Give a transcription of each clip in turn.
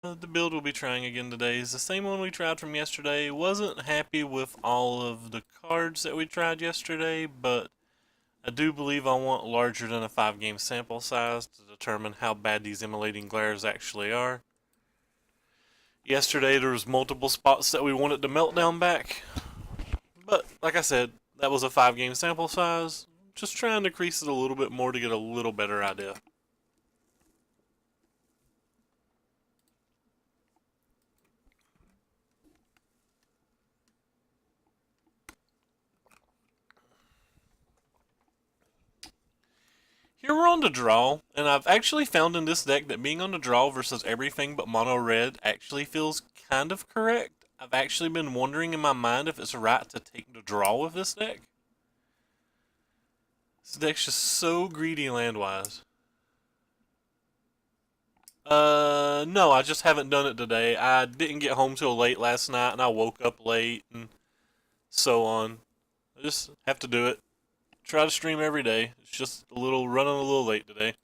The build we'll be trying again today is the same one we tried from yesterday. Wasn't happy with all of the cards that we tried yesterday, but I do believe I want larger than a 5 game sample size to determine how bad these immolating glares actually are. Yesterday there was multiple spots that we wanted to meltdown back, but like I said, that was a 5 game sample size. Just trying to increase it a little bit more to get a little better idea. Here we're on the draw, and I've actually found in this deck that being on the draw versus everything but mono red actually feels kind of correct. I've actually been wondering in my mind if it's right to take the draw with this deck. This deck's just so greedy land-wise. No, I just haven't done it today. I didn't get home till late last night, and I woke up late, and so on. I just have to do it. Try to stream every day. It's just running a little late today.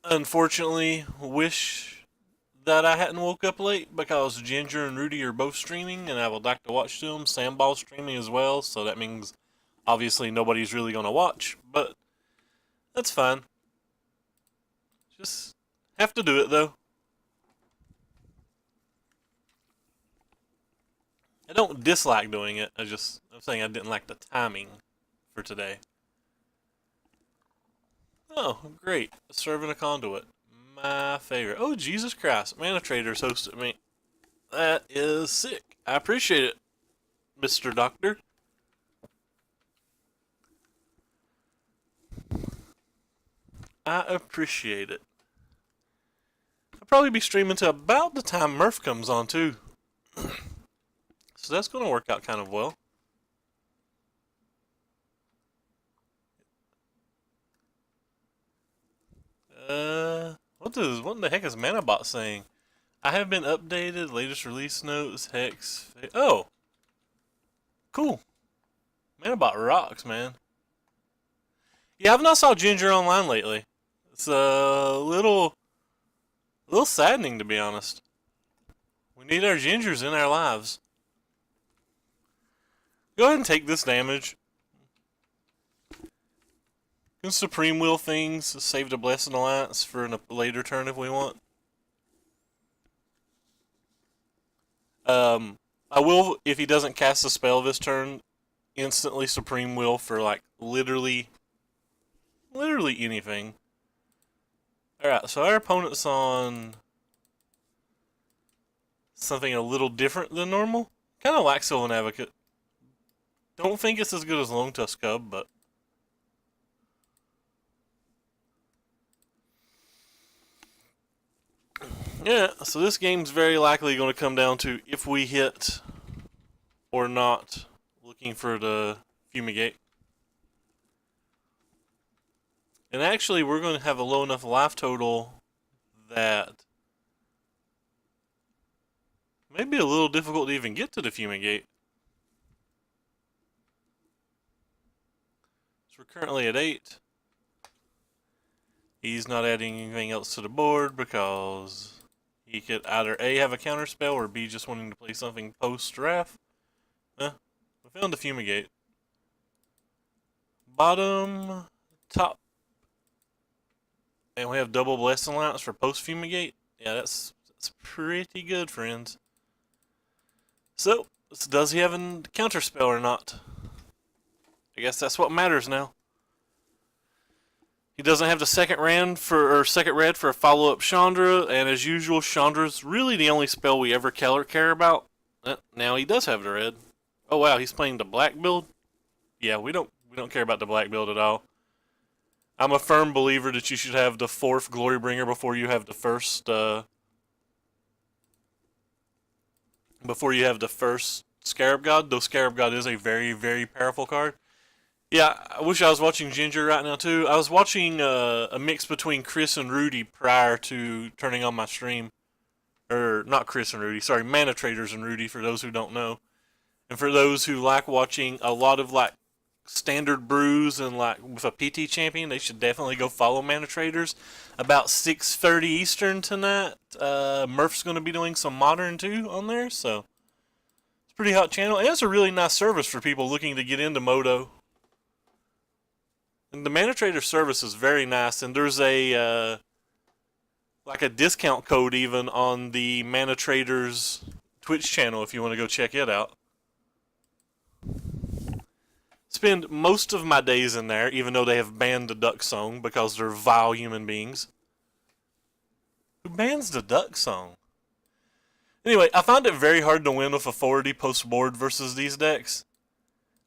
Unfortunately, wish that I hadn't woke up late because Ginger and Rudy are both streaming, and I would like to watch them. Sandball's streaming as well, so that means obviously nobody's really gonna watch, but that's fine. Just have to do it though. I don't dislike doing it. I'm saying I didn't like the timing for today. Oh, great. Serving a conduit. My favorite. Oh, Jesus Christ. Mana Traders hosted me. That is sick. I appreciate it, Mr. Doctor. I appreciate it. I'll probably be streaming to about the time Murph comes on, too. So that's going to work out kind of well. What in the heck is Manabot saying? I have been updated. Latest release notes. Hex. Oh, cool. Manabot rocks, man. Yeah, I've not saw Ginger online lately. It's a little saddening to be honest. We need our Gingers in our lives. Go ahead and take this damage. Can Supreme Will things save the Blessed Alliance for a later turn if we want? I will, if he doesn't cast a spell this turn, instantly Supreme Will for like literally anything. Alright, so our opponent's on something a little different than normal. Kind of like Sylvan Advocate. Don't think it's as good as Lone Tusk Cub, but yeah, so this game's very likely going to come down to if we hit or not looking for the Fumigate. And actually, we're going to have a low enough life total that may be a little difficult to even get to the Fumigate. So we're currently at 8. He's not adding anything else to the board because he could either A, have a counter spell, or B, just wanting to play something post-draft. We found the Fumigate. Bottom, top. And we have double Blessed Alliance for post-Fumigate. Yeah, that's pretty good, friends. So, does he have a counter spell or not? I guess that's what matters now. He doesn't have the second red for a follow-up Chandra, and as usual, Chandra's really the only spell we ever care about. Now he does have the red. Oh wow, he's playing the black build. Yeah, we don't care about the black build at all. I'm a firm believer that you should have the 4th Glorybringer before you have the first. Before you have the first Scarab God, though Scarab God is a very, very powerful card. Yeah, I wish I was watching Ginger right now too. I was watching a mix between Chris and Rudy prior to turning on my stream. Or, not Chris and Rudy, sorry, Mana Traders and Rudy for those who don't know. And for those who like watching a lot of like standard brews and like with a PT champion, they should definitely go follow Mana Traders. About 6:30 Eastern tonight. Murph's going to be doing some modern too on there, so it's a pretty hot channel, and it's a really nice service for people looking to get into Moto. And the Mana Trader service is very nice, and there's a like a discount code even on the Mana Traders Twitch channel if you want to go check it out. Spend most of my days in there, even though they have banned the Duck Song because they're vile human beings. Who bans the Duck Song? Anyway, I find it very hard to win with authority post-board versus these decks.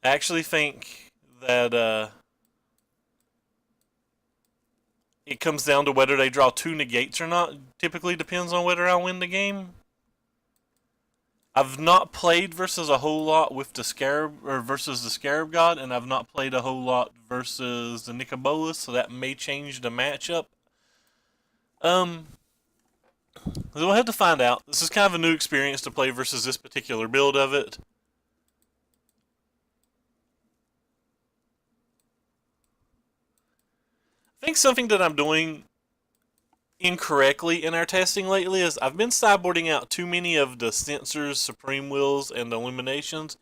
I actually think that it comes down to whether they draw 2 negates or not. Typically depends on whether I win the game. I've not played versus a whole lot with the Scarab, or versus the Scarab God, and I've not played a whole lot versus the Nicobolus, so that may change the matchup. We'll have to find out. This is kind of a new experience to play versus this particular build of it. I think something that I'm doing incorrectly in our testing lately is I've been sideboarding out too many of the Censors, Supreme Wills, and the Illuminations,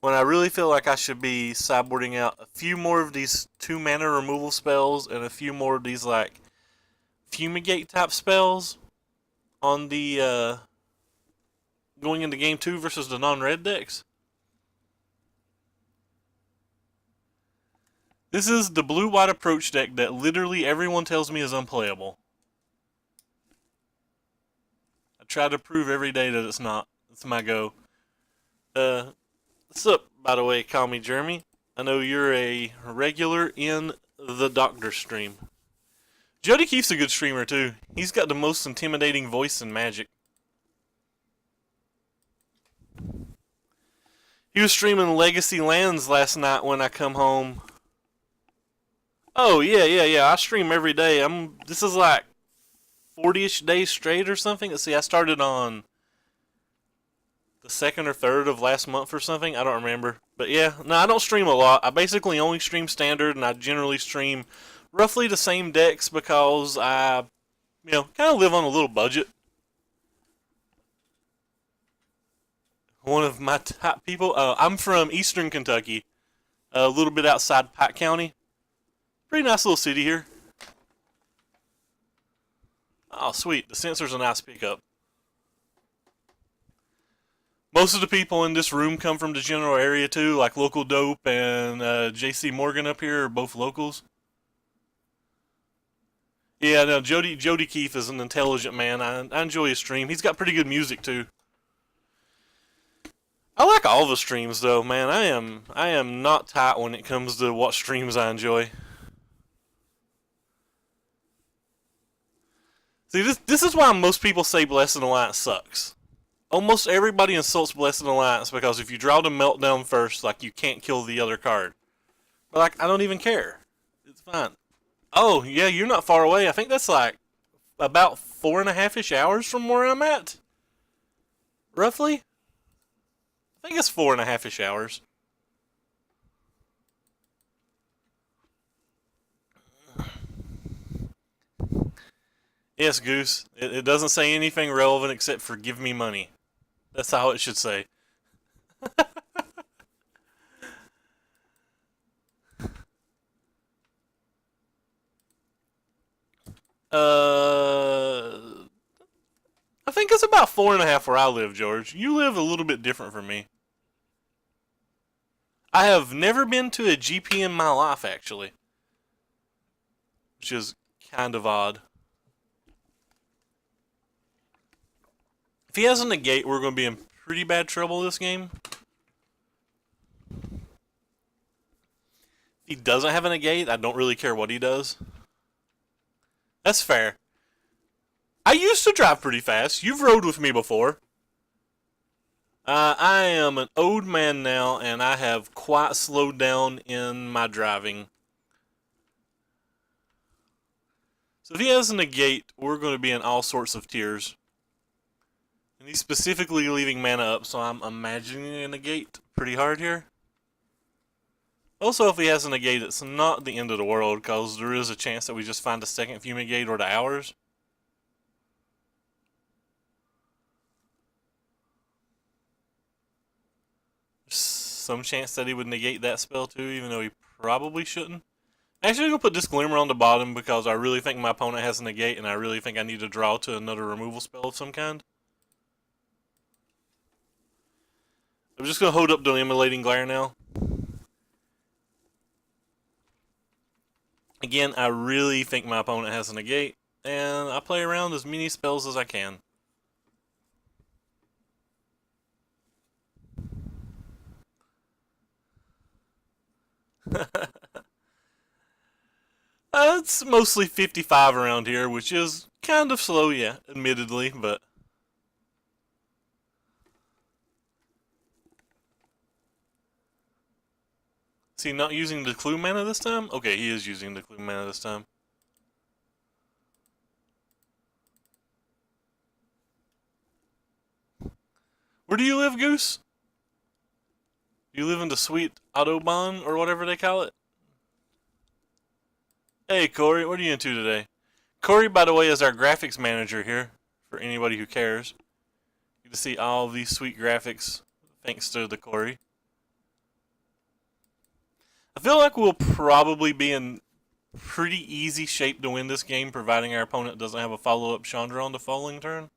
when I really feel like I should be sideboarding out a few more of these 2 mana removal spells and a few more of these like Fumigate type spells on the going into game 2 versus the non-red decks. This is the blue-white approach deck that literally everyone tells me is unplayable. I try to prove every day that it's not. It's my go. What's up, by the way, call me Jeremy. I know you're a regular in the Doctor stream. Jody Keefe's a good streamer too. He's got the most intimidating voice in Magic. He was streaming Legacy Lands last night when I come home. Oh yeah. I stream every day. This is like 40-ish days straight or something. Let's see, I started on the 2nd or 3rd of last month or something. I don't remember. But yeah, no, I don't stream a lot. I basically only stream standard, and I generally stream roughly the same decks because I, kind of live on a little budget. One of my top people, I'm from Eastern Kentucky, a little bit outside Pike County. Pretty nice little city here. Oh, sweet. The Censor's a nice pickup. Most of the people in this room come from the general area too, like Local Dope and JC Morgan up here are both locals. Yeah, no, Jody Keefe is an intelligent man. I enjoy his stream. He's got pretty good music too. I like all the streams though, man. I am not tight when it comes to what streams I enjoy. See, this is why most people say Blessed Alliance sucks. Almost everybody insults Blessed Alliance because if you draw the Meltdown first, like, you can't kill the other card. But, like, I don't even care. It's fine. Oh, yeah, you're not far away. I think that's, like, about 4.5-ish hours from where I'm at. Roughly? I think it's 4.5-ish hours. Yes, Goose. It doesn't say anything relevant except for give me money. That's how it should say. I think it's about 4.5 where I live, George. You live a little bit different from me. I have never been to a GP in my life, actually. Which is kind of odd. If he has a negate, we're going to be in pretty bad trouble this game. If he doesn't have a negate, I don't really care what he does. That's fair. I used to drive pretty fast. You've rode with me before. I am an old man now, and I have quite slowed down in my driving. So if he has a negate, we're going to be in all sorts of tears. And he's specifically leaving mana up, so I'm imagining a negate pretty hard here. Also, if he has a negate, it's not the end of the world, because there is a chance that we just find a second fumigate or the hours. There's some chance that he would negate that spell too, even though he probably shouldn't. Actually, I'm going to put Disglimmer on the bottom because I really think my opponent has a negate, and I really think I need to draw to another removal spell of some kind. I'm just going to hold up the Immolating Glare now. Again, I really think my opponent has a negate, and I play around as many spells as I can. It's mostly 55 around here, which is kind of slow, yeah, admittedly, but... Is he not using the clue mana this time? Okay, he is using the clue mana this time. Where do you live, Goose? You live in the sweet Autobahn, or whatever they call it? Hey, Corey, what are you into today? Corey, by the way, is our graphics manager here, for anybody who cares. You get to see all of these sweet graphics, thanks to the Corey. I feel like we'll probably be in pretty easy shape to win this game, providing our opponent doesn't have a follow-up Chandra on the following turn.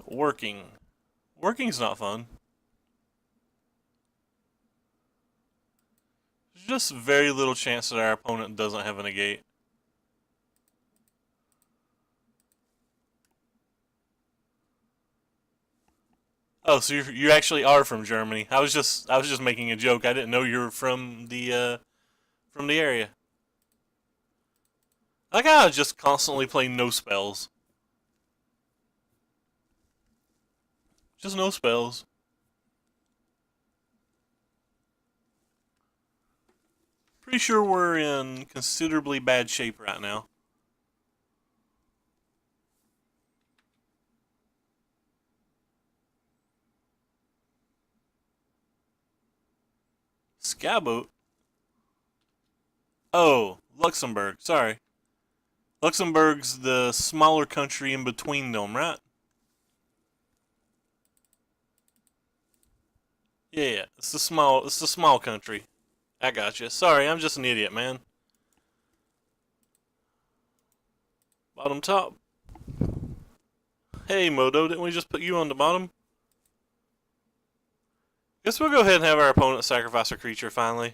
Working. Working's not fun. There's just very little chance that our opponent doesn't have a negate. Oh, so you actually are from Germany. I was just making a joke. I didn't know you were from the area. I gotta just constantly play no spells. Just no spells. Pretty sure we're in considerably bad shape right now. Skyboat? Oh, Luxembourg. Sorry. Luxembourg's the smaller country in between them, right? Yeah, it's the small country. I gotcha. Sorry, I'm just an idiot, man. Bottom top. Hey, Modo, didn't we just put you on the bottom? Guess we'll go ahead and have our opponent sacrifice a creature finally.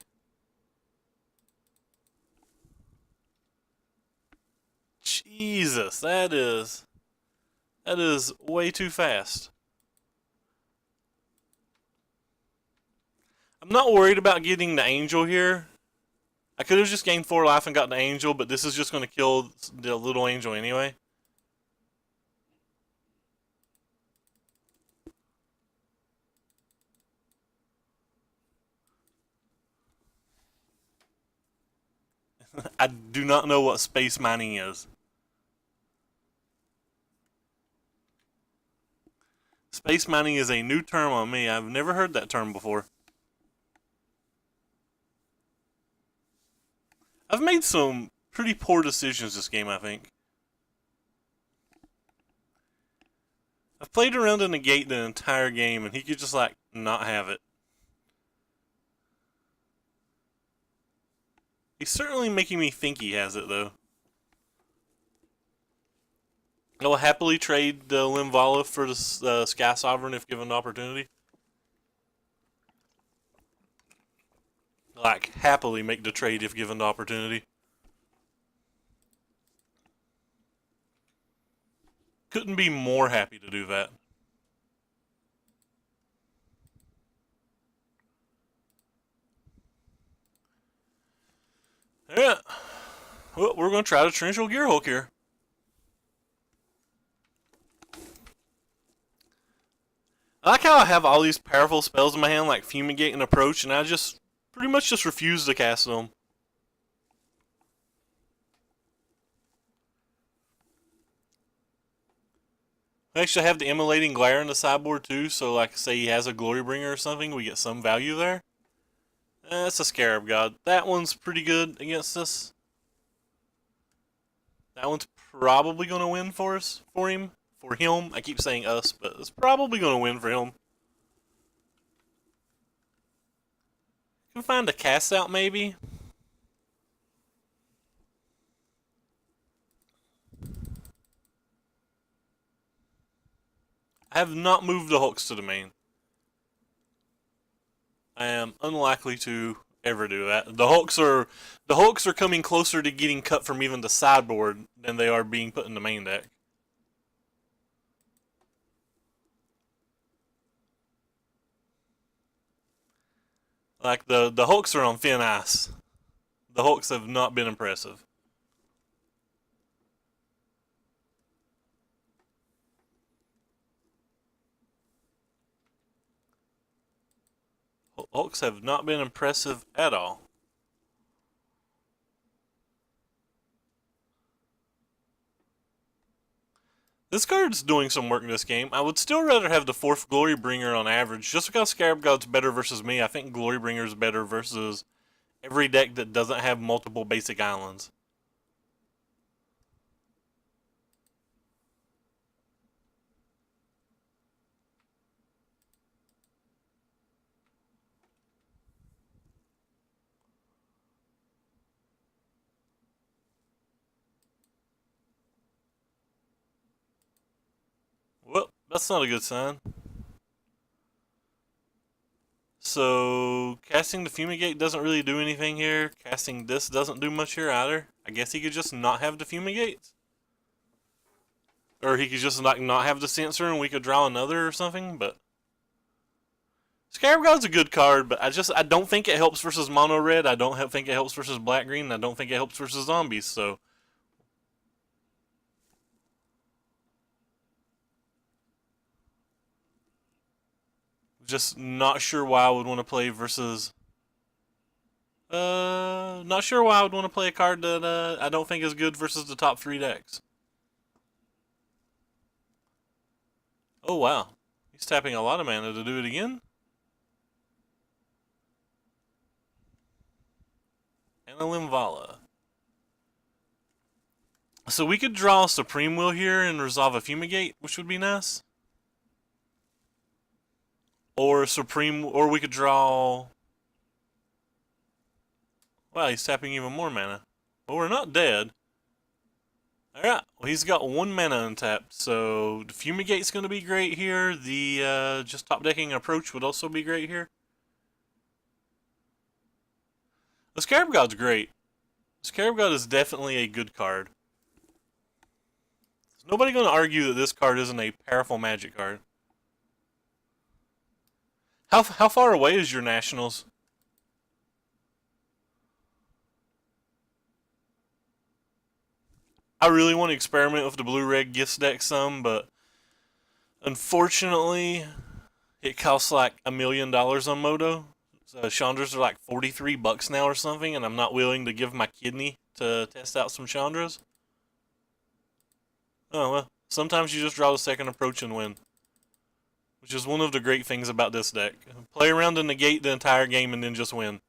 Jesus, that is way too fast. I'm not worried about getting the angel here. I could have just gained 4 life and gotten the angel, but this is just going to kill the little angel anyway. I do not know what space mining is. Space mining is a new term on me. I've never heard that term before. I've made some pretty poor decisions this game, I think. I've played around in the gate the entire game, and he could just, like, not have it. He's certainly making me think he has it, though. I will happily trade the Limvala for the Sky Sovereign if given the opportunity. Like, happily make the trade if given the opportunity. Couldn't be more happy to do that. Yeah. Well, we're going to try to Torrential Gearhulk here. I like how I have all these powerful spells in my hand, like Fumigate and Approach, and I just pretty much just refuse to cast them. We actually have the Immolating Glare in the sideboard too, so like say he has a Glorybringer or something, we get some value there. That's a Scarab God. That one's pretty good against us. That one's probably going to win for us, for him. For him. I keep saying us, but it's probably going to win for him. Can find a cast out maybe. I have not moved the Hulks to the main. I am unlikely to ever do that. The Hulks are coming closer to getting cut from even the sideboard than they are being put in the main deck. Like the Hulks are on thin ice. The Hulks have not been impressive. Hulks have not been impressive at all. This card's doing some work in this game. I would still rather have the 4th Glorybringer on average. Just because Scarab God's better versus me, I think Glorybringer's better versus every deck that doesn't have multiple basic islands. Well, that's not a good sign. So, casting the Fumigate doesn't really do anything here. Casting this doesn't do much here either. I guess he could just not have the Fumigates. Or he could just not have the Censor and we could draw another or something, but... Scarab God's a good card, but I don't think it helps versus Mono Red. I don't think it helps versus Black Green. I don't think it helps versus zombies, so... Just not sure why I would want to play versus... not sure why I would want to play a card that I don't think is good versus the top 3 decks. Oh wow. He's tapping a lot of mana to do it again. And a Limvala. So we could draw Supreme Will here and resolve a Fumigate, which would be nice. Or we could draw... Wow, he's tapping even more mana. Well, we're not dead. Alright, well, he's got 1 mana untapped, so the Fumigate's going to be great here. The just top decking approach would also be great here. The Scarab God's great. The Scarab God is definitely a good card. There's nobody going to argue that this card isn't a powerful Magic card. How far away is your Nationals? I really want to experiment with the blue-red gifts deck some, but unfortunately, it costs like $1 million on Moto. So Chandras are like $43 now or something, and I'm not willing to give my kidney to test out some Chandras. Oh well, sometimes you just draw the second approach and win. Which is one of the great things about this deck. Play around to negate the entire game and then just win.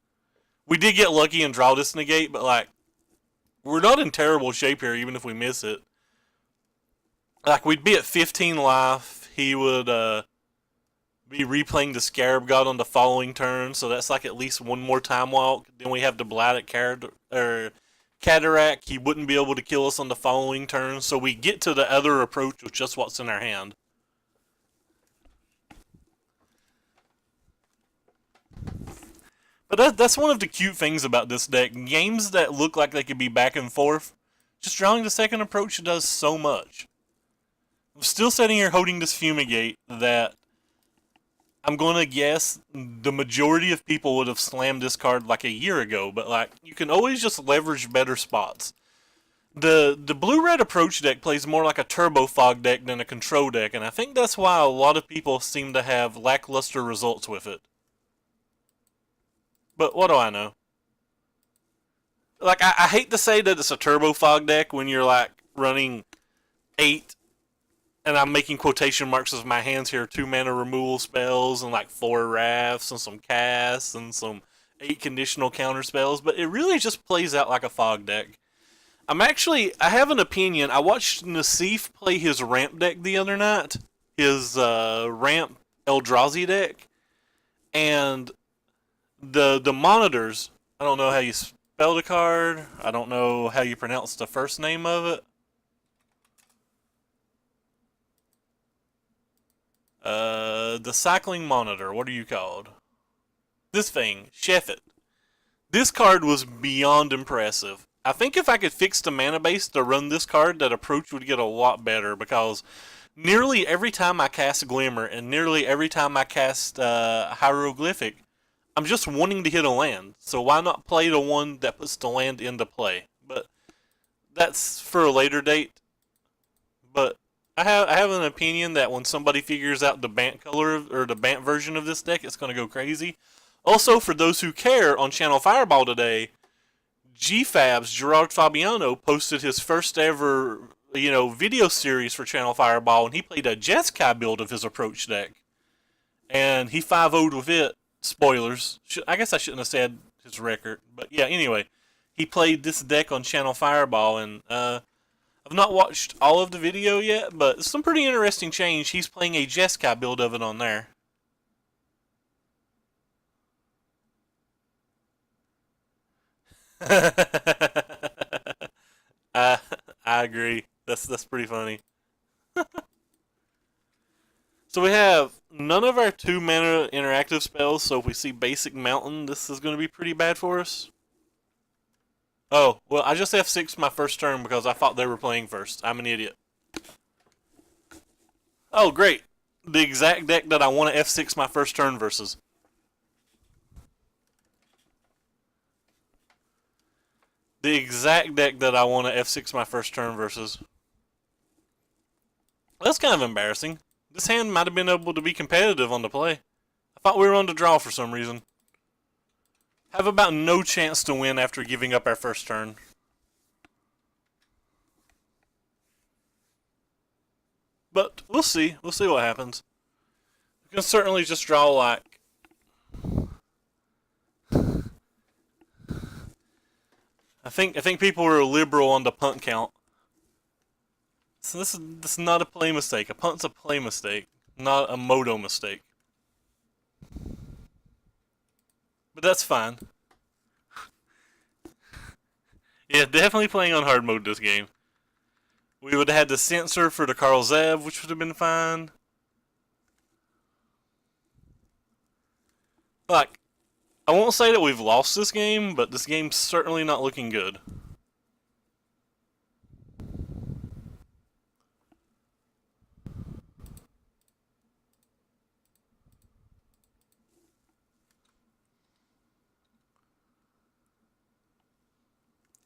We did get lucky and draw this negate, but like, we're not in terrible shape here even if we miss it. Like, we'd be at 15 life. He would be replaying the Scarab God on the following turn, so that's like at least 1 more Time Walk. Then we have the Blighted Cataract. He wouldn't be able to kill us on the following turn, so we get to the other approach with just what's in our hand. But that's one of the cute things about this deck. Games that look like they could be back and forth, just drawing the second approach does so much. I'm still sitting here holding this Fumigate that I'm going to guess the majority of people would have slammed this card like a year ago, but like, you can always just leverage better spots. The blue-red approach deck plays more like a Turbo Fog deck than a control deck, and I think that's why a lot of people seem to have lackluster results with it. But what do I know? Like, I hate to say that it's a Turbo Fog deck when you're like running 8 and I'm making quotation marks with my hands here, 2 mana removal spells and like 4 rafts and some casts and some 8 conditional counter spells, but it really just plays out like a fog deck. I have an opinion. I watched Nassif play his ramp deck the other night, his ramp Eldrazi deck, and the monitors. I don't know how you spell the card. I don't know how you pronounce the first name of it. The cycling monitor. What are you called? This thing, Sheffet. This card was beyond impressive. I think if I could fix the mana base to run this card, that approach would get a lot better because nearly every time I cast Glimmer and nearly every time I cast Hieroglyphic, I'm just wanting to hit a land. So why not play the one that puts the land into play? But that's for a later date. But I have an opinion that when somebody figures out the Bant color or the Bant version of this deck, it's going to go crazy. Also, for those who care, on Channel Fireball today, GFabs Gerard Fabiano posted his first ever video series for Channel Fireball, and he played a Jeskai build of his approach deck, and he 5-0'd with it. Spoilers. I guess I shouldn't have said his record, but yeah. Anyway, he played this deck on Channel Fireball, and I've not watched all of the video yet, but it's some pretty interesting change. He's playing a Jeskai build of it on there. I I agree. That's pretty funny. So we have none of our 2 mana interactive spells. So if we see basic mountain, this is going to be pretty bad for us. Oh well, I just F6 my first turn because I thought they were playing first. I'm an idiot. Oh great, the exact deck that I want to F6 my first turn versus. The exact deck that I want to F6 my first turn versus. That's kind of embarrassing. This hand might have been able to be competitive on the play. I thought we were on the draw for some reason. Have about no chance to win after giving up our first turn. But we'll see. We'll see what happens. We can certainly just draw like... I think people are liberal on the punt count. So this is not a play mistake. A punt's a play mistake, not a moto mistake. But that's fine. Yeah, definitely playing on hard mode this game. We would have had the sensor for the Karl Zev, which would have been fine. Like, I won't say that we've lost this game, but this game's certainly not looking good.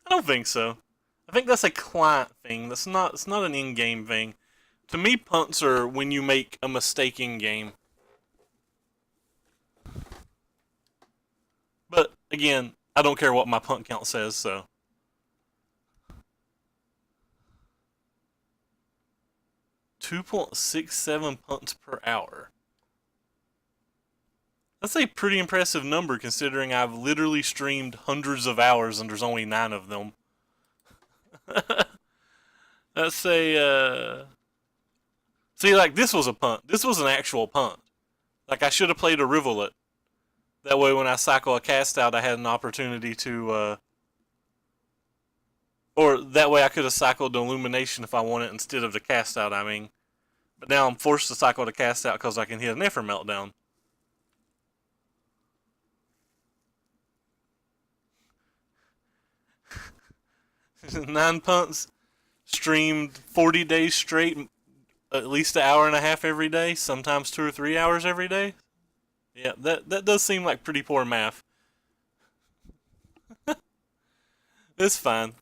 I don't think so. I think that's a client thing. It's not an in-game thing. To me, punts are when you make a mistake in game. But again, I don't care what my punt count says, so. 2.67 punts per hour. That's a pretty impressive number considering I've literally streamed hundreds of hours and there's only 9 of them. That's a, See, like, this was a punt. This was an actual punt. Like, I should have played a Rivulet. That way when I cycle a cast out, I had an opportunity to, or that way I could have cycled the Illumination if I wanted instead of the cast out, I mean. But now I'm forced to cycle the cast out because I can hit an Nefer Meltdown. Nine punts, streamed 40 days straight, at least an hour and a half every day, sometimes 2 or 3 hours every day. Yeah, that does seem like pretty poor math. It's fine.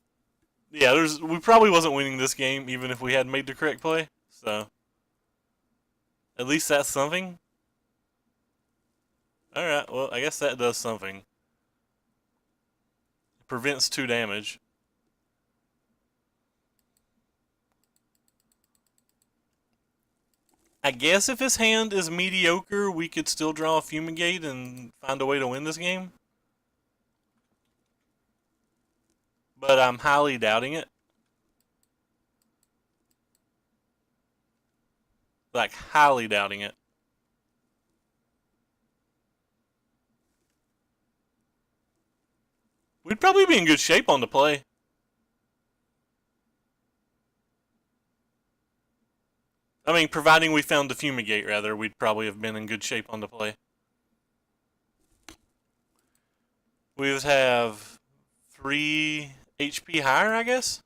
Yeah, we probably wasn't winning this game even if we had made the correct play. So at least that's something. All right, well I guess that does something. It prevents 2 damage. I guess if his hand is mediocre, we could still draw a Fumigate and find a way to win this game. But I'm highly doubting it. Like, highly doubting it. We'd probably be in good shape on the play. I mean, providing we found the Fumigate, rather, we'd probably have been in good shape on the play. We would have 3 HP higher, I guess?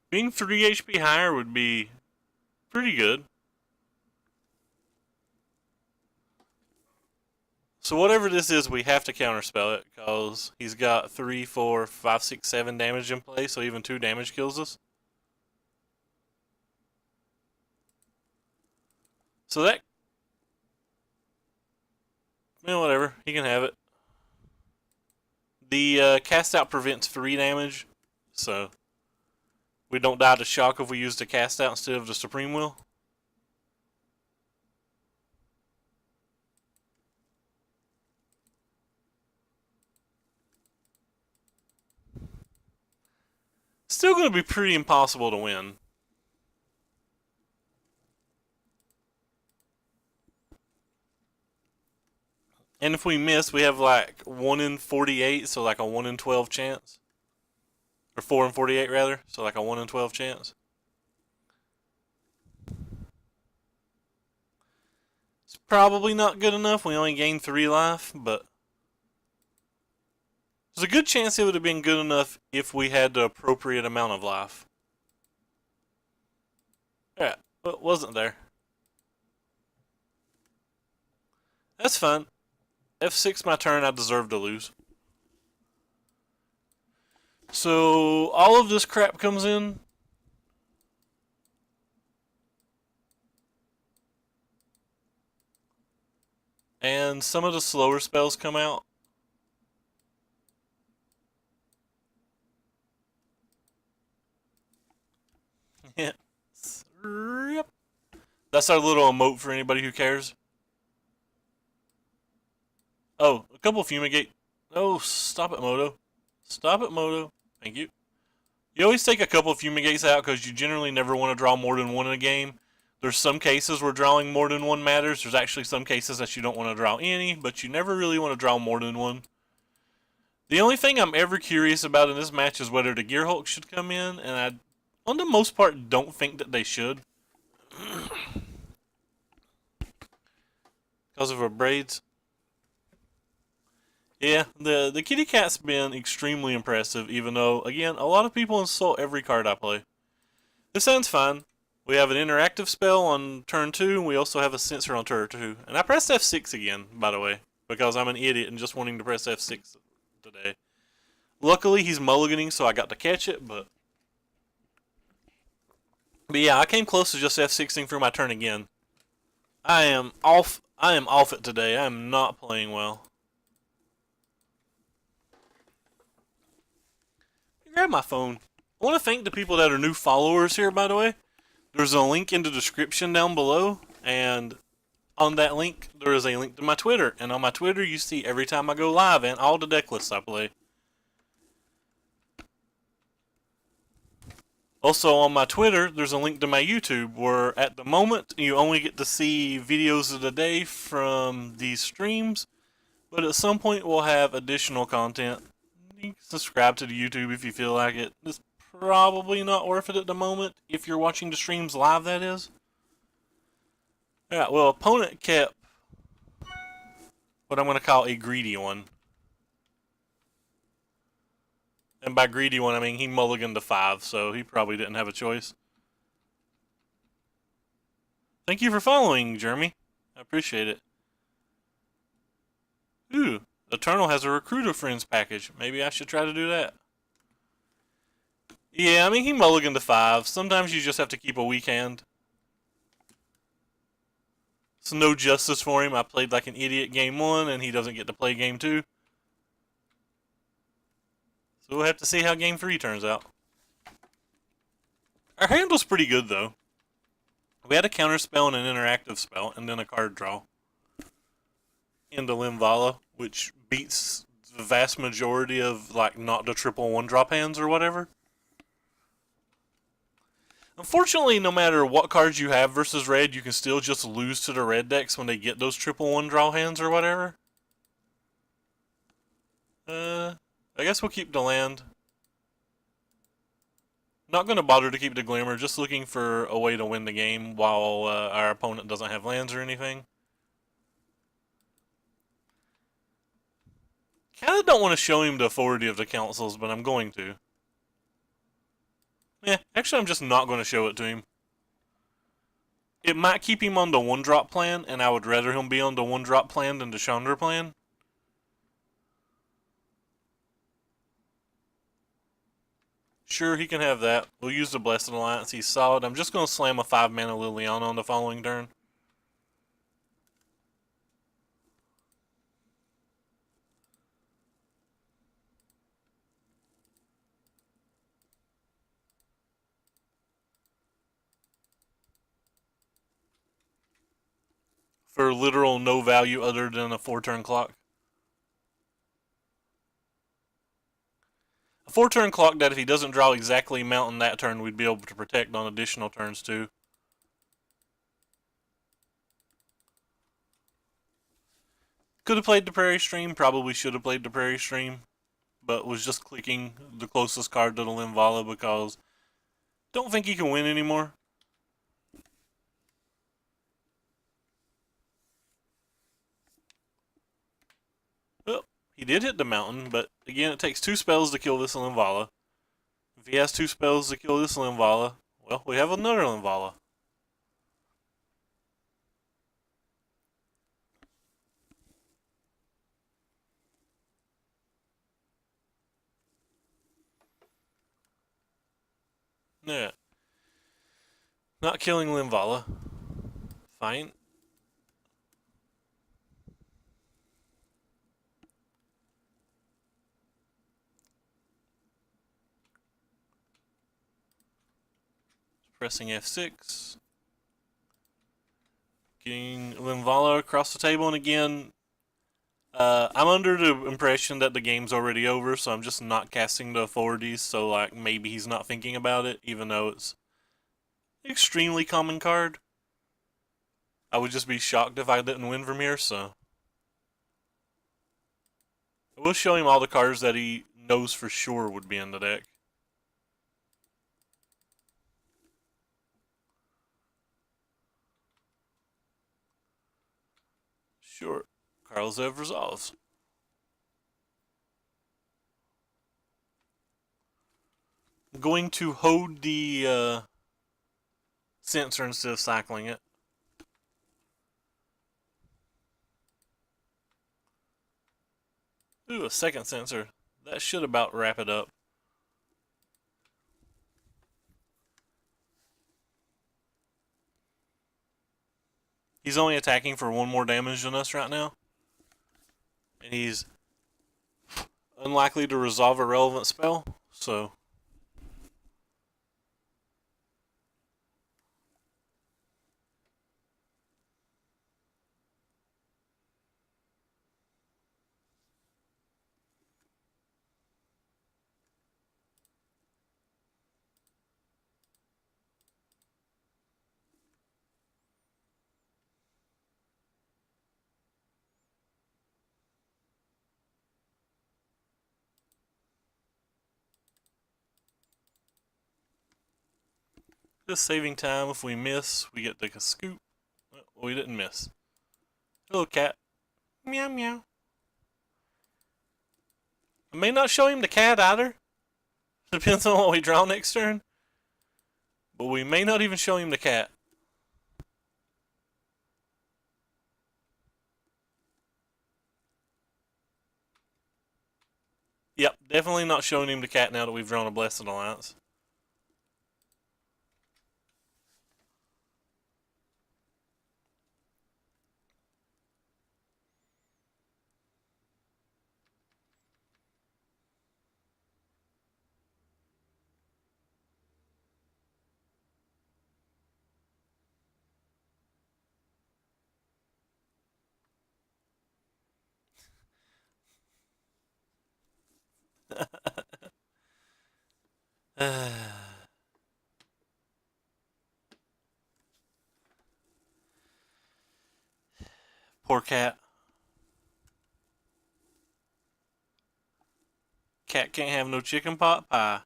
Being 3 HP higher would be pretty good. So whatever this is, we have to counterspell it, because he's got 3, 4, 5, 6, 7 damage in play, so even 2 damage kills us. So that... whatever. He can have it. The cast out prevents 3 damage, so we don't die to shock if we use the cast out instead of the Supreme Will. Still going to be pretty impossible to win. And if we miss, we have like 1 in 48, so like a 1 in 12 chance. Or 4 in 48 rather, so like a 1 in 12 chance. It's probably not good enough. We only gained 3 life, but there's a good chance it would have been good enough if we had the appropriate amount of life. Yeah, but wasn't there. That's fine. F6 my turn, I deserve to lose. So, all of this crap comes in. And some of the slower spells come out. Yeah. Yep. That's our little emote for anybody who cares. Oh, a couple Fumigate. Oh, stop it, Moto. Stop it, Moto. Thank you. You always take a couple of Fumigates out because you generally never want to draw more than 1 in a game. There's some cases where drawing more than 1 matters. There's actually some cases that you don't want to draw any, but you never really want to draw more than 1. The only thing I'm ever curious about in this match is whether the Gearhulk should come in, and I, on the most part, don't think that they should. Because of her braids. Yeah, the kitty cat's been extremely impressive, even though, again, a lot of people insult every card I play. This sounds fine. We have an interactive spell on turn 2, and we also have a sensor on turn 2. And I pressed F6 again, by the way, because I'm an idiot and just wanting to press F6 today. Luckily, he's mulliganing, so I got to catch it, but yeah, I came close to just F6ing through my turn again. I am off it today. I am not playing well. Grab my phone. I want to thank the people that are new followers here, by the way. There's a link in the description down below, and on that link, there is a link to my Twitter. And on my Twitter, you see every time I go live and all the deck lists I play. Also, on my Twitter, there's a link to my YouTube, where at the moment, you only get to see videos of the day from these streams. But at some point, we'll have additional content. You can subscribe to the YouTube if you feel like it. It's probably not worth it at the moment, if you're watching the streams live, that is. Yeah, well, opponent kept what I'm going to call a greedy one. And by greedy one, I mean he mulliganed to 5, so he probably didn't have a choice. Thank you for following, Jeremy. I appreciate it. Ooh, Eternal has a Recruiter Friends package. Maybe I should try to do that. Yeah, I mean, he mulliganed to 5. Sometimes you just have to keep a weak hand. It's no justice for him. I played like an idiot game 1, and he doesn't get to play game 2. So we'll have to see how game 3 turns out. Our hand was pretty good, though. We had a counter spell and an interactive spell, and then a card draw into Linvala, which beats the vast majority of, like, not the triple one-drop hands or whatever. Unfortunately, no matter what cards you have versus red, you can still just lose to the red decks when they get those triple one-draw hands or whatever. I guess we'll keep the land. Not going to bother to keep the Glimmer, just looking for a way to win the game while our opponent doesn't have lands or anything. Kinda don't want to show him the authority of the councils, but I'm going to. Actually I'm just not going to show it to him. It might keep him on the one-drop plan, and I would rather him be on the one-drop plan than the Chandra plan. Sure, he can have that. We'll use the Blessed Alliance. He's solid. I'm just going to slam a 5-mana Liliana on the following turn. For literal no value other than a 4-turn clock. A 4-turn clock that if he doesn't draw exactly mountain that turn, we'd be able to protect on additional turns too. Could have played the Prairie Stream, probably should have played the Prairie Stream, but was just clicking the closest card to the Linvala because don't think he can win anymore. Well, he did hit the mountain, but again, it takes 2 spells to kill this Linvala. If he has 2 spells to kill this Linvala, well, we have another Linvala. Yeah. Not killing Linvala. Fine. Pressing F6. Getting Linvala across the table, and again, I'm under the impression that the game's already over, so I'm just not casting the authorities, so like maybe he's not thinking about it, even though it's an extremely common card. I would just be shocked if I didn't win from here, so. We'll show him all the cards that he knows for sure would be in the deck. Sure. Karlzev resolves. I'm going to hold the sensor instead of cycling it. Ooh, a second sensor. That should about wrap it up. He's only attacking for 1 more damage than us right now. And he's unlikely to resolve a relevant spell, so. Just saving time. If we miss, we get the scoop. Well, we didn't miss. Hello, cat. Meow, meow. I may not show him the cat either. Depends on what we draw next turn. But we may not even show him the cat. Yep, definitely not showing him the cat now that we've drawn a Blessed Alliance. Poor cat. Cat can't have no chicken pot pie.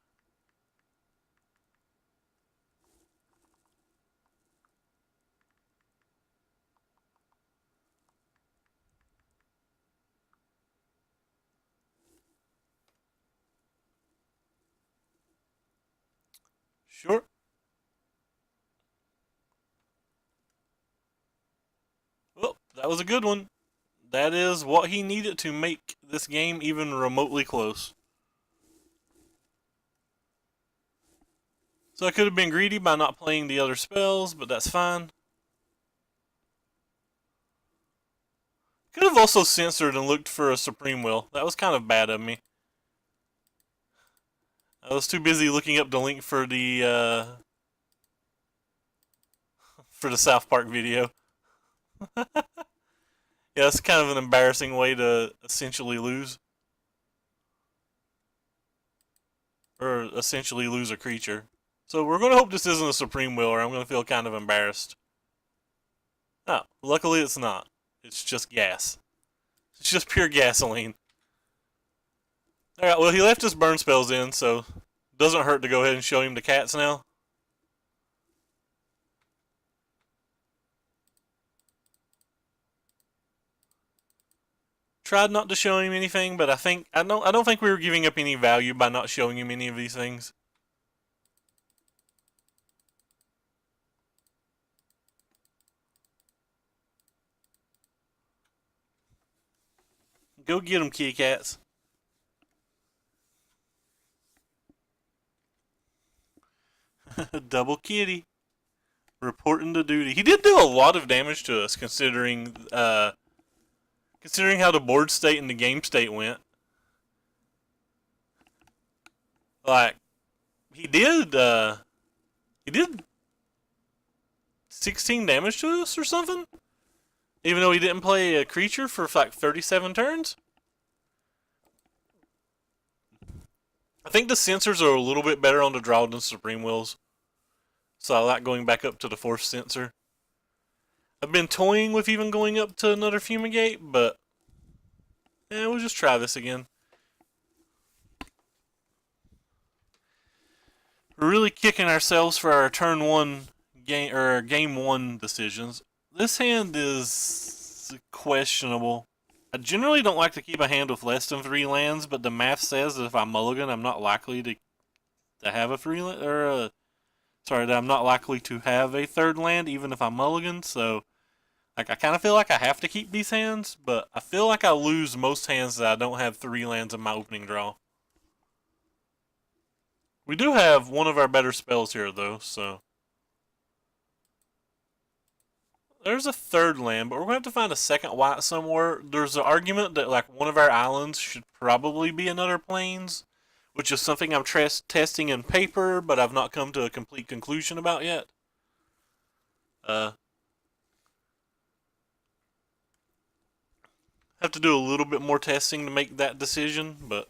Sure. Well, that was a good one. That is what he needed to make this game even remotely close. So I could have been greedy by not playing the other spells, but that's fine. Could have also censored and looked for a Supreme Will. That was kind of bad of me. I was too busy looking up the link for the South Park video. Yeah, it's kind of an embarrassing way to essentially lose. Or essentially lose a creature. So we're going to hope this isn't a Supreme Will, or I'm going to feel kind of embarrassed. Oh, luckily it's not. It's just gas. It's just pure gasoline. Alright, well he left his burn spells in, so doesn't hurt to go ahead and show him the cats now. Tried not to show him anything, but I don't think we were giving up any value by not showing him any of these things. Go get them, kitty cats. Double kitty. Reporting to duty. He did do a lot of damage to us, considering how the board state and the game state went. Like, he did 16 damage to us or something? Even though he didn't play a creature for like 37 turns? I think the sensors are a little bit better on the draw than Supreme Wills. So I like going back up to the fourth sensor. I've been toying with even going up to another Fumigate, but we'll just try this again. We're really kicking ourselves for our turn one game or game one decisions. This hand is questionable. I generally don't like to keep a hand with less than 3 lands, but the math says that if I mulligan, I'm not likely to have a 3 land that I'm not likely to have a third land even if I mulligan. So, like, I kind of feel like I have to keep these hands, but I feel like I lose most hands that I don't have 3 lands in my opening draw. We do have one of our better spells here, though, so. There's a third land, but we're going to have to find a second white somewhere. There's an argument that, like, one of our islands should probably be another plains, which is something I'm testing in paper, but I've not come to a complete conclusion about yet. Have to do a little bit more testing to make that decision, but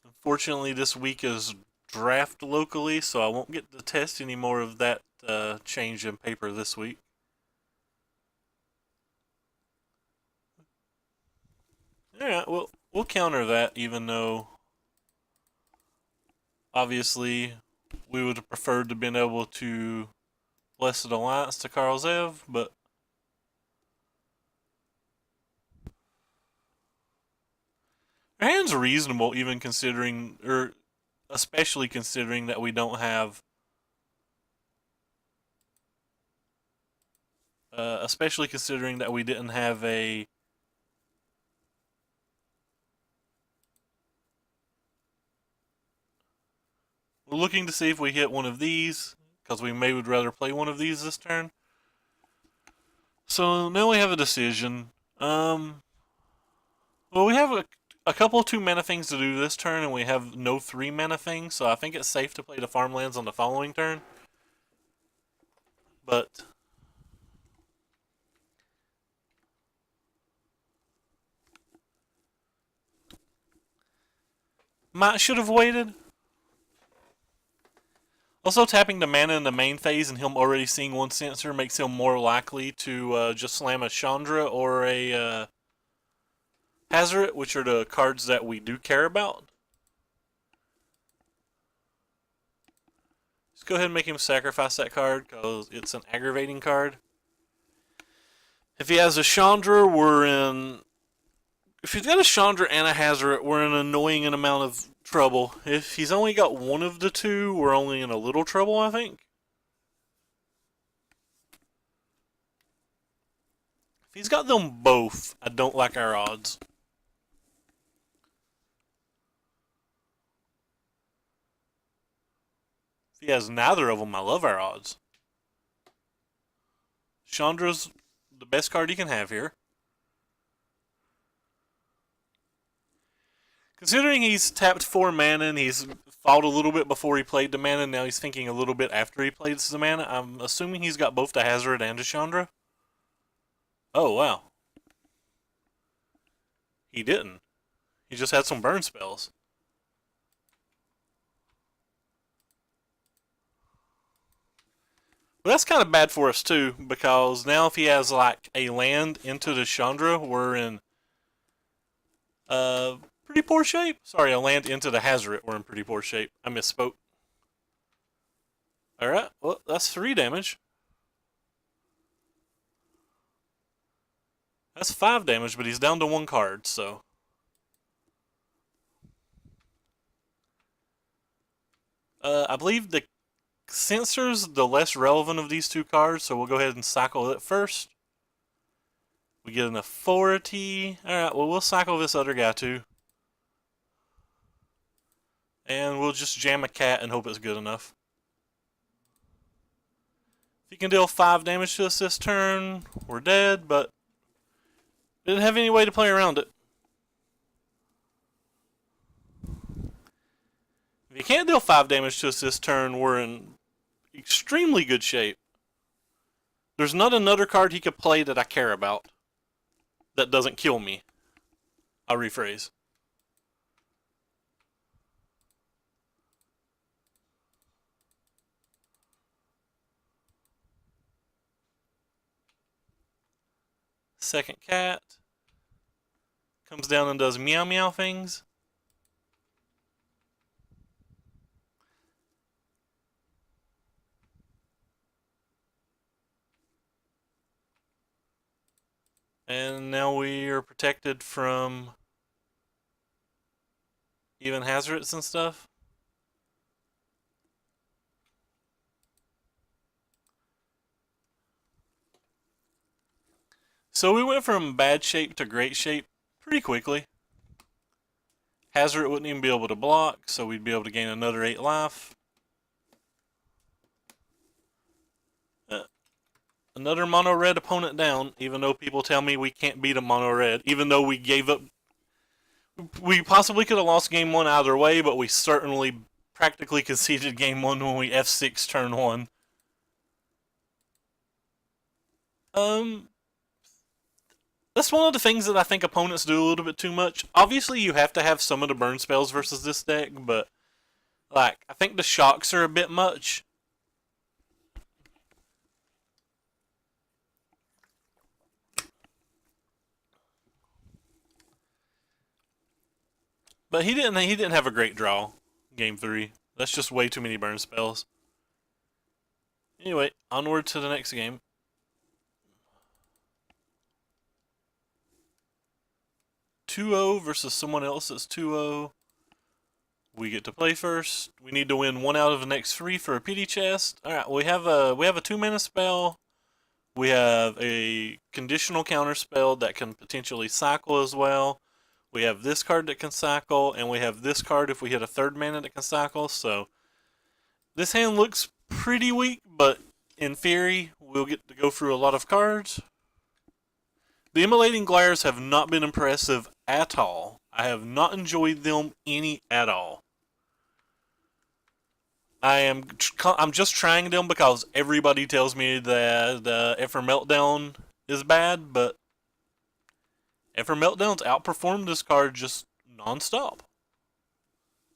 unfortunately this week is draft locally, so I won't get to test any more of that change in paper this week. Alright, well, we'll counter that, even though obviously we would have preferred to have been able to Blessed Alliance to Karl Zev, but our hand's reasonable, even considering, or especially considering that we don't have, especially considering that we didn't have a we're looking to see if we hit one of these, because we may would rather play one of these this turn. So now we have a decision. Well, we have a couple of 2 mana things to do this turn, and we have no 3 mana things, so I think it's safe to play the farmlands on the following turn. But should have waited. Also, tapping the mana in the main phase and him already seeing one Censor makes him more likely to just slam a Chandra or a Hazoret, which are the cards that we do care about. Just go ahead and make him sacrifice that card because it's an aggravating card. If he has a Chandra, we're in... If he's got a Chandra and a Hazoret, we're in an annoying amount of trouble. If he's only got one of the two, we're only in a little trouble, I think. If he's got them both, I don't like our odds. If he has neither of them, I love our odds. Chandra's the best card you can have here. Considering he's tapped 4 mana and he's fought a little bit before he played the mana, now he's thinking a little bit after he plays the mana, I'm assuming he's got both the Hazoret and a Chandra. Oh, wow. He didn't. He just had some burn spells. Well, that's kind of bad for us, too, because now if he has, like, a land into the Chandra, we're in pretty poor shape. Sorry, a land into the Hazoret, we're in pretty poor shape. I misspoke. Alright, well, that's 3 damage. That's 5 damage, but he's down to 1 card, so... I believe the Censor's the less relevant of these 2 cards, so we'll go ahead and cycle it first. We get an Authority. Alright, well, we'll cycle this other guy, too. And we'll just jam a cat and hope it's good enough. If he can deal 5 damage to us this turn, we're dead, but didn't have any way to play around it. If he can't deal 5 damage to us this turn, we're in extremely good shape. There's not another card he could play that I care about that doesn't kill me. I'll rephrase. Second cat comes down and does meow meow things. And now we are protected from even Hazarets and stuff. So we went from bad shape to great shape pretty quickly. Hazoret wouldn't even be able to block, so we'd be able to gain another 8 life. Another mono red opponent down, even though people tell me we can't beat a mono red, even though we gave up. We possibly could have lost game 1 either way, but we certainly practically conceded game 1 when we F6 turn 1. That's one of the things that I think opponents do a little bit too much. Obviously, you have to have some of the burn spells versus this deck, but like I think the shocks are a bit much. But he didn't have a great draw game 3. That's just way too many burn spells. Anyway, onward to the next game. (2-0) versus someone else that's 2-0. We get to play first. We need to win 1 out of the next 3 for a pity chest. Alright, we have a 2-mana spell. We have a conditional counter spell that can potentially cycle as well. We have this card that can cycle, and we have this card if we hit a 3rd mana that can cycle. So this hand looks pretty weak, but in theory, we'll get to go through a lot of cards. The Immolating Glares have not been impressive at all. I have not enjoyed them any at all. I'm just trying them because everybody tells me that the Effer Meltdown is bad, but Effer Meltdown's outperformed this card just non-stop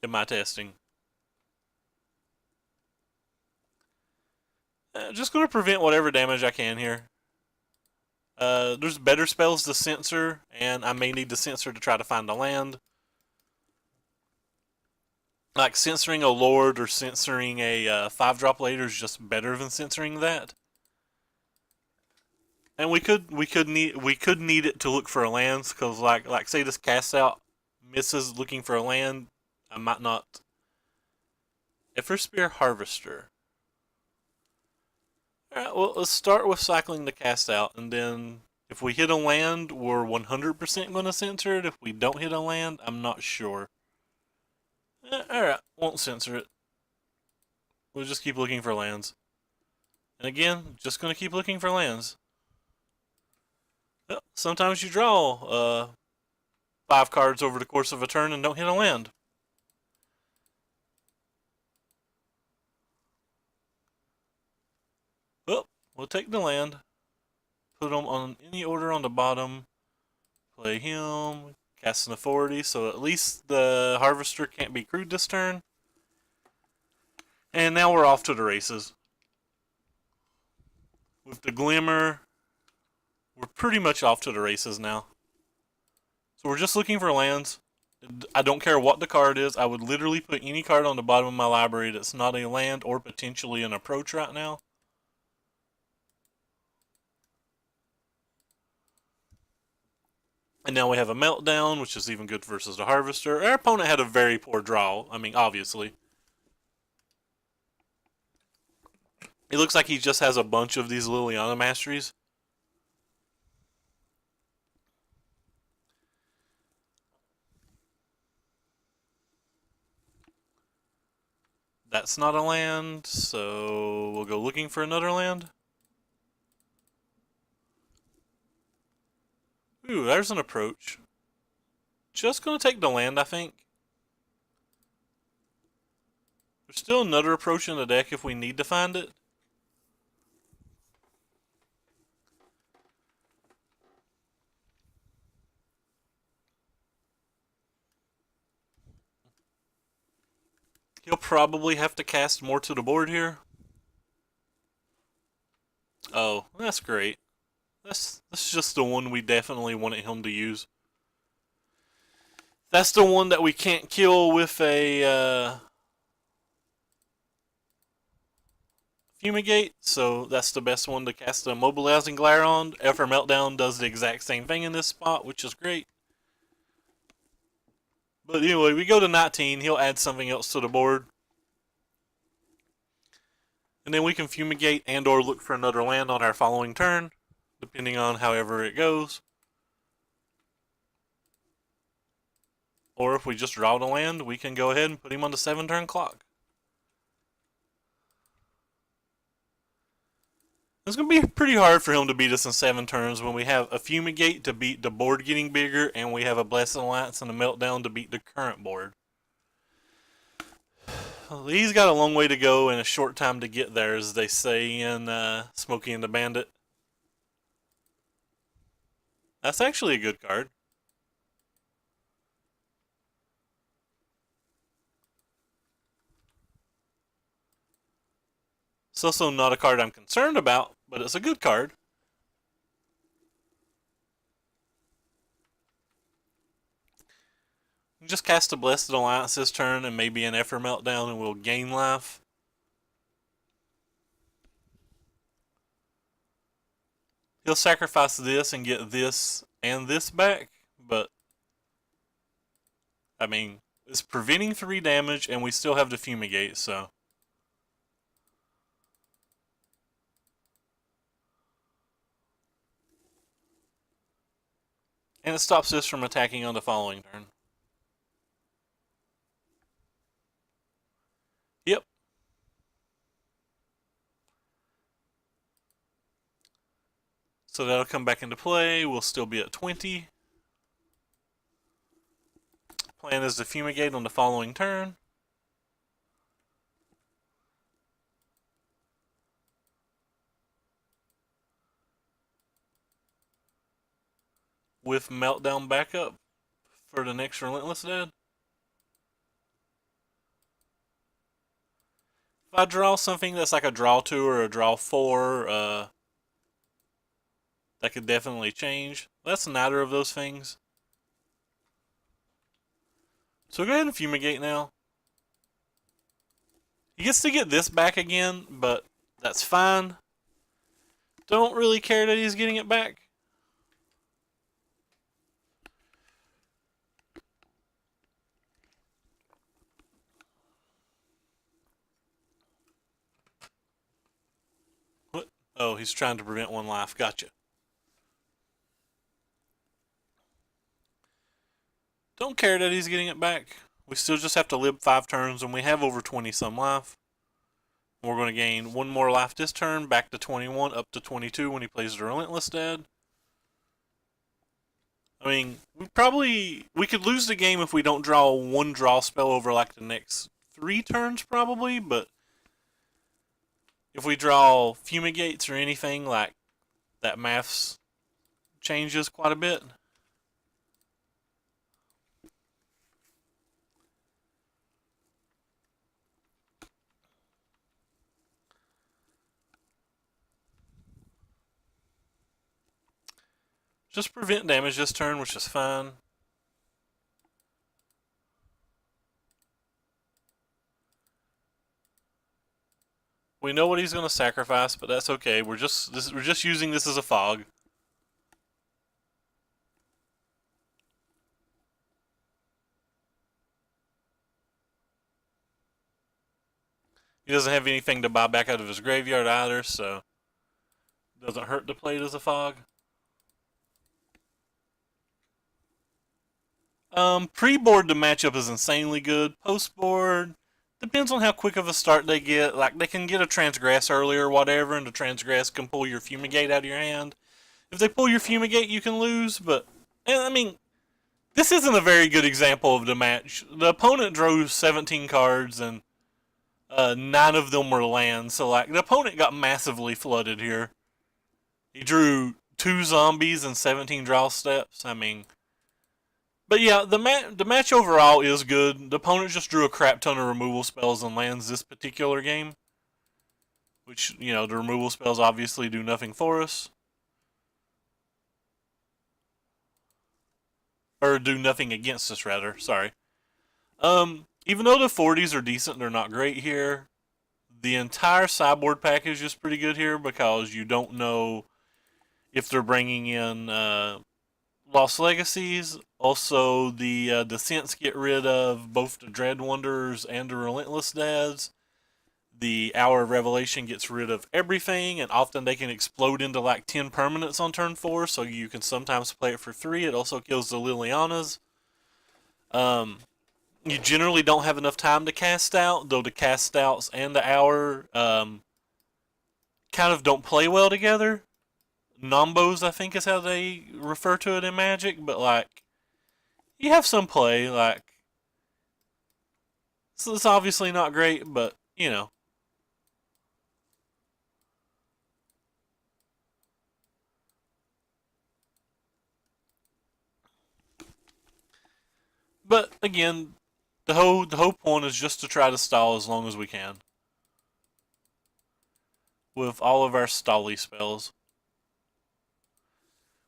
in my testing. Just going to prevent whatever damage I can here. There's better spells to censor, and I may need to censor to try to find a land. Like censoring a Lord or censoring a 5-drop later is just better than censoring that. And we could need it to look for a land, because like say this cast out misses looking for a land, I might not. Everspear Harvester. Alright, well, let's start with cycling the cast out, and then if we hit a land, we're 100% going to censor it. If we don't hit a land, I'm not sure. Alright, won't censor it. We'll just keep looking for lands. And again, just going to keep looking for lands. Well, sometimes you draw 5 cards over the course of a turn and don't hit a land. Well, we'll take the land, put them on any order on the bottom, play him, cast an authority, so at least the Harvester can't be crewed this turn. And now we're off to the races. With the Glimmer, we're pretty much off to the races now. So we're just looking for lands. I don't care what the card is. I would literally put any card on the bottom of my library that's not a land or potentially an approach right now. And now we have a Meltdown, which is even good versus the Harvester. Our opponent had a very poor draw. I mean, obviously. It looks like he just has a bunch of these Liliana Masteries. That's not a land, so we'll go looking for another land. Ooh, there's an approach. Just gonna take the land, I think. There's still another approach in the deck if we need to find it. He'll probably have to cast more to the board here. Oh, that's great. That's just the one we definitely wanted him to use. That's the one that we can't kill with a Fumigate, so that's the best one to cast a Mobilizing Glare on. Ever Meltdown does the exact same thing in this spot, which is great. But anyway, we go to 19, he'll add something else to the board. And then we can Fumigate and or look for another land on our following turn, depending on however it goes. Or if we just draw the land, we can go ahead and put him on the 7-turn clock. It's going to be pretty hard for him to beat us in 7 turns when we have a Fumigate to beat the board getting bigger, and we have a Blessed Alliance and a Meltdown to beat the current board. He's got a long way to go and a short time to get there, as they say in Smokey and the Bandit. That's actually a good card. It's also not a card I'm concerned about, but it's a good card. Just cast a Blessed Alliance this turn and maybe an Ever Meltdown and we'll gain life. He'll sacrifice this and get this and this back, but I mean, it's preventing 3 damage and we still have the Fumigate, so. And it stops this from attacking on the following turn. Yep. So that'll come back into play. We'll still be at 20. Plan is to Fumigate on the following turn. With Meltdown backup for the next Relentless Dead. If I draw something that's like a draw 2 or a draw 4, that could definitely change. That's neither of those things. So go ahead and Fumigate now. He gets to get this back again, but that's fine. Don't really care that he's getting it back. What? Oh, he's trying to prevent 1 life. Gotcha. Don't care that he's getting it back. We still just have to live 5 turns, and we have over 20 some life. We're going to gain 1 more life this turn, back to 21, up to 22 when he plays the Relentless Dead. I mean, we could lose the game if we don't draw 1 draw spell over like the next 3 turns probably, but if we draw Fumigates or anything, like, that maths changes quite a bit. Just prevent damage this turn, which is fine. We know what he's going to sacrifice, but that's okay. We're just using this as a fog. He doesn't have anything to buy back out of his graveyard either, so it doesn't hurt to play it as a fog. Pre-board the matchup is insanely good. Post-board depends on how quick of a start they get. Like, they can get a Transgress early or whatever, and the Transgress can pull your Fumigate out of your hand. If they pull your Fumigate, you can lose, but, I mean, this isn't a very good example of the match. The opponent drew 17 cards, and 9 of them were lands, so, like, the opponent got massively flooded here. He drew 2 zombies and 17 draw steps. I mean, but yeah, the match overall is good. The opponent just drew a crap ton of removal spells and lands this particular game, which, you know, the removal spells obviously do nothing for us. Or do nothing against us, rather. Sorry. Even though the 40s are decent, they're not great here. The entire sideboard package is pretty good here because you don't know if they're bringing in Lost Legacies. Also, the Descents get rid of both the Dread Wanderers and the Relentless Dads. The Hour of Revelation gets rid of everything, and often they can explode into like 10 permanents on turn 4, so you can sometimes play it for 3. It also kills the Lilianas. You generally don't have enough time to cast out, though the cast outs and the Hour kind of don't play well together. Nombos, I think, is how they refer to it in Magic, but like, you have some play. Like, so it's obviously not great, but you know. But again, the whole point is just to try to stall as long as we can with all of our stally spells.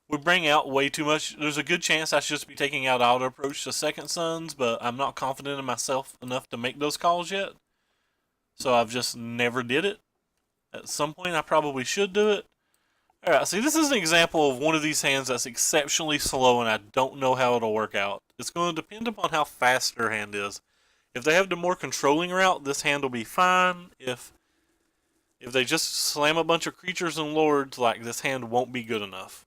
We bring out way too much. There's a good chance I should just be taking out Auto Approach to Second Sons, but I'm not confident in myself enough to make those calls yet. So I've just never did it. At some point I probably should do it. Alright, see, this is an example of one of these hands that's exceptionally slow and I don't know how it'll work out. It's going to depend upon how fast their hand is. If they have the more controlling route, this hand will be fine. If they just slam a bunch of creatures and lords, like, this hand won't be good enough.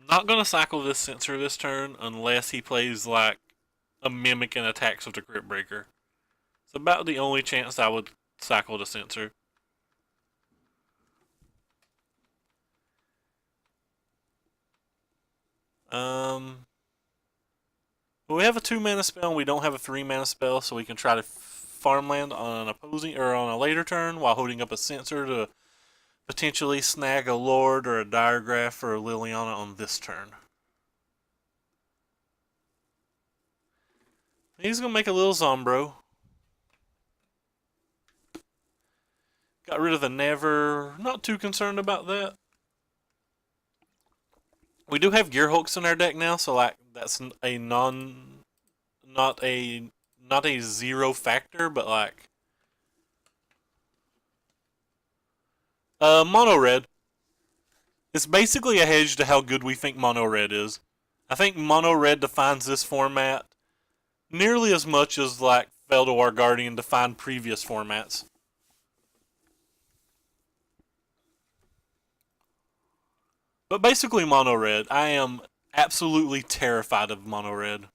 Not gonna cycle this Censor this turn unless he plays like a Mimic and attacks with the Crypt Breaker. It's about the only chance I would cycle the Censor. But we have a 2 mana spell and we don't have a 3 mana spell, so we can try to farmland on an opposing or on a later turn while holding up a Censor to potentially snag a Lord or a Diregraph or a Liliana on this turn. He's gonna make a little Zombro. Got rid of the Never. Not too concerned about that. We do have Gearhulks in our deck now, so like that's a not a zero factor, but like mono red. It's basically a hedge to how good we think mono red is. I think mono red defines this format nearly as much as like Felidar Guardian defined previous formats. But basically mono red. I am absolutely terrified of mono red.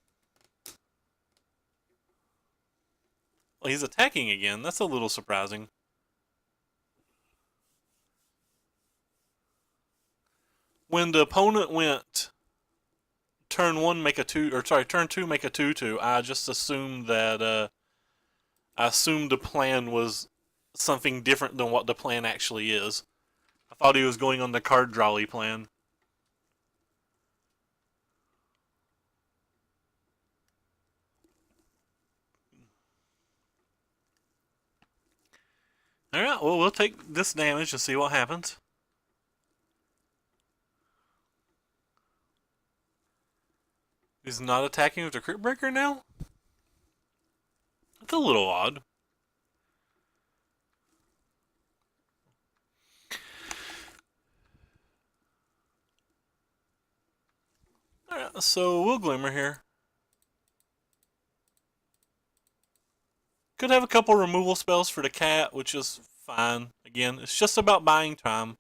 Well, he's attacking again. That's a little surprising. When the opponent went turn 1 make a 2, or sorry, turn 2 make a 2/2, I just assumed that I assumed the plan was something different than what the plan actually is. I thought he was going on the card drawly plan. Alright, well, we'll take this damage and see what happens. He's not attacking with the Crypt Breaker now? That's a little odd. Alright, so we'll Glimmer here. Could have a couple removal spells for the cat, which is fine. Again, it's just about buying time.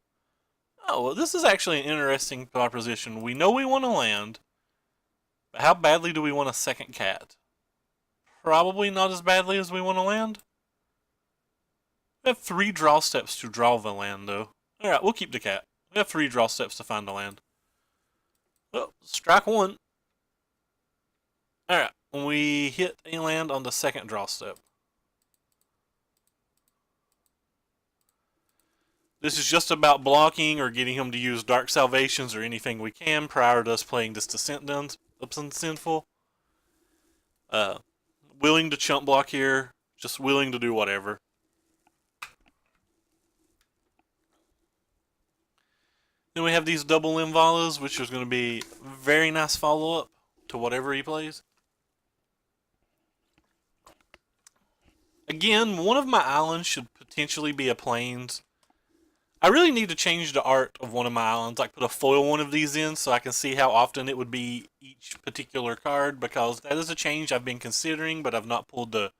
Oh, well, this is actually an interesting proposition. We know we want to land, but how badly do we want a second cat? Probably not as badly as we want to land. We have 3 draw steps to draw the land, though. Alright, we'll keep the cat. We have 3 draw steps to find the land. Oh, strike 1. Alright, we hit a land on the second draw step. This is just about blocking or getting him to use Dark Salvations or anything we can prior to us playing this Descent Done Sinful. Willing to chump block here, just willing to do whatever. Then we have these double Linvalas, which is going to be very nice follow-up to whatever he plays. Again, one of my islands should potentially be a Plains. I really need to change the art of one of my islands, like put a foil one of these in so I can see how often it would be each particular card, because that is a change I've been considering, but I've not pulled the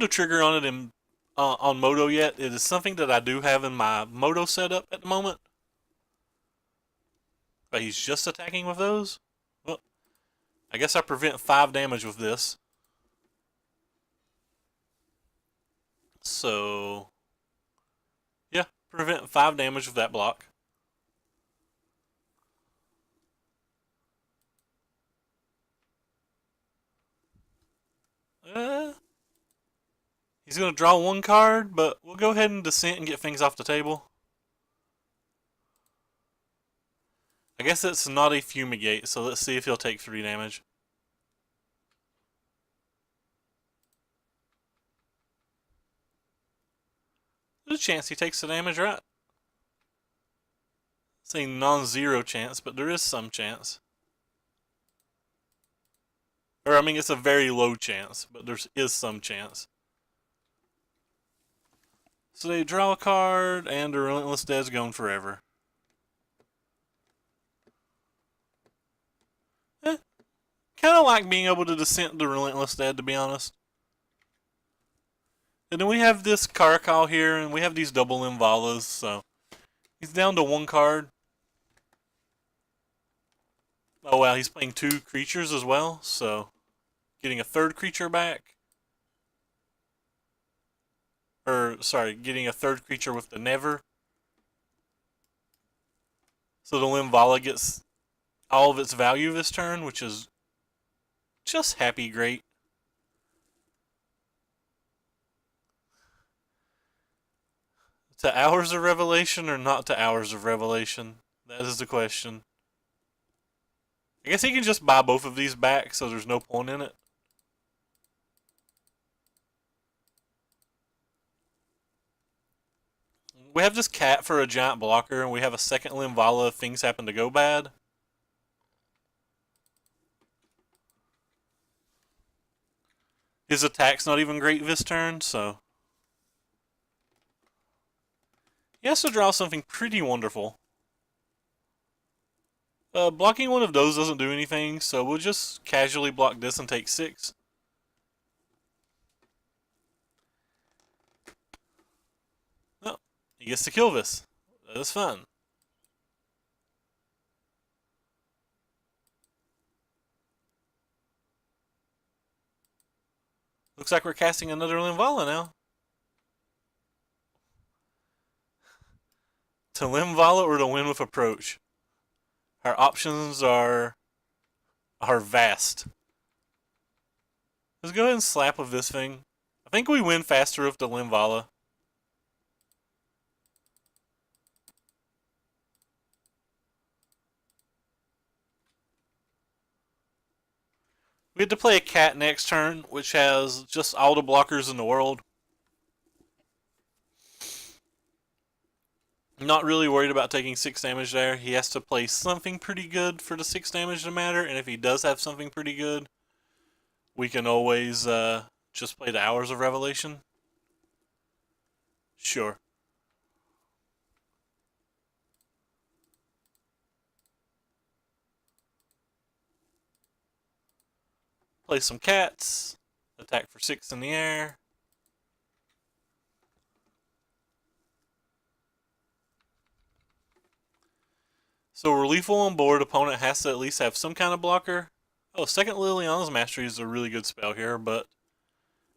trigger on it in on Moto yet. It is something that I do have in my Moto setup at the moment. But he's just attacking with those? Well, I guess I prevent 5 damage with this. So yeah, prevent 5 damage with that block. He's going to draw 1 card, but we'll go ahead and Descent and get things off the table. I guess it's not a Fumigate, so let's see if he'll take 3 damage. There's a chance he takes the damage, right? It's a non-zero chance, but there is some chance. Or, I mean, it's a very low chance, but there is some chance. So they draw a card, and the Relentless Dead's gone forever. Kind of like being able to Descent the Relentless Dead, to be honest. And then we have this Caracal here, and we have these double Linvalas, so he's down to 1 card. Oh wow, he's playing 2 creatures as well, so getting a 3rd creature back. Or, sorry, getting a 3rd creature with the Never. So the Linvala gets all of its value this turn, which is just happy great. To Hours of Revelation or not to Hours of Revelation? That is the question. I guess he can just buy both of these back, so there's no point in it. We have this cat for a giant blocker, and we have a second Linvala if things happen to go bad. His attack's not even great this turn, so... He has to draw something pretty wonderful. Blocking one of those doesn't do anything, so we'll just casually block this and take 6. Oh, he gets to kill this. That is fun. Looks like we're casting another Linvala now. To Linvala or to win with approach. Our options are vast. Let's go ahead and slap with this thing. I think we win faster with the Linvala. We had to play a cat next turn, which has just all the blockers in the world. Not really worried about taking 6 damage there. He has to play something pretty good for the 6 damage to matter, and if he does have something pretty good, we can always just play the Hours of Revelation. Sure. Play some cats. Attack for 6 in the air. So we're lethal on board. Opponent has to at least have some kind of blocker. Oh, second Liliana's Mastery is a really good spell here, but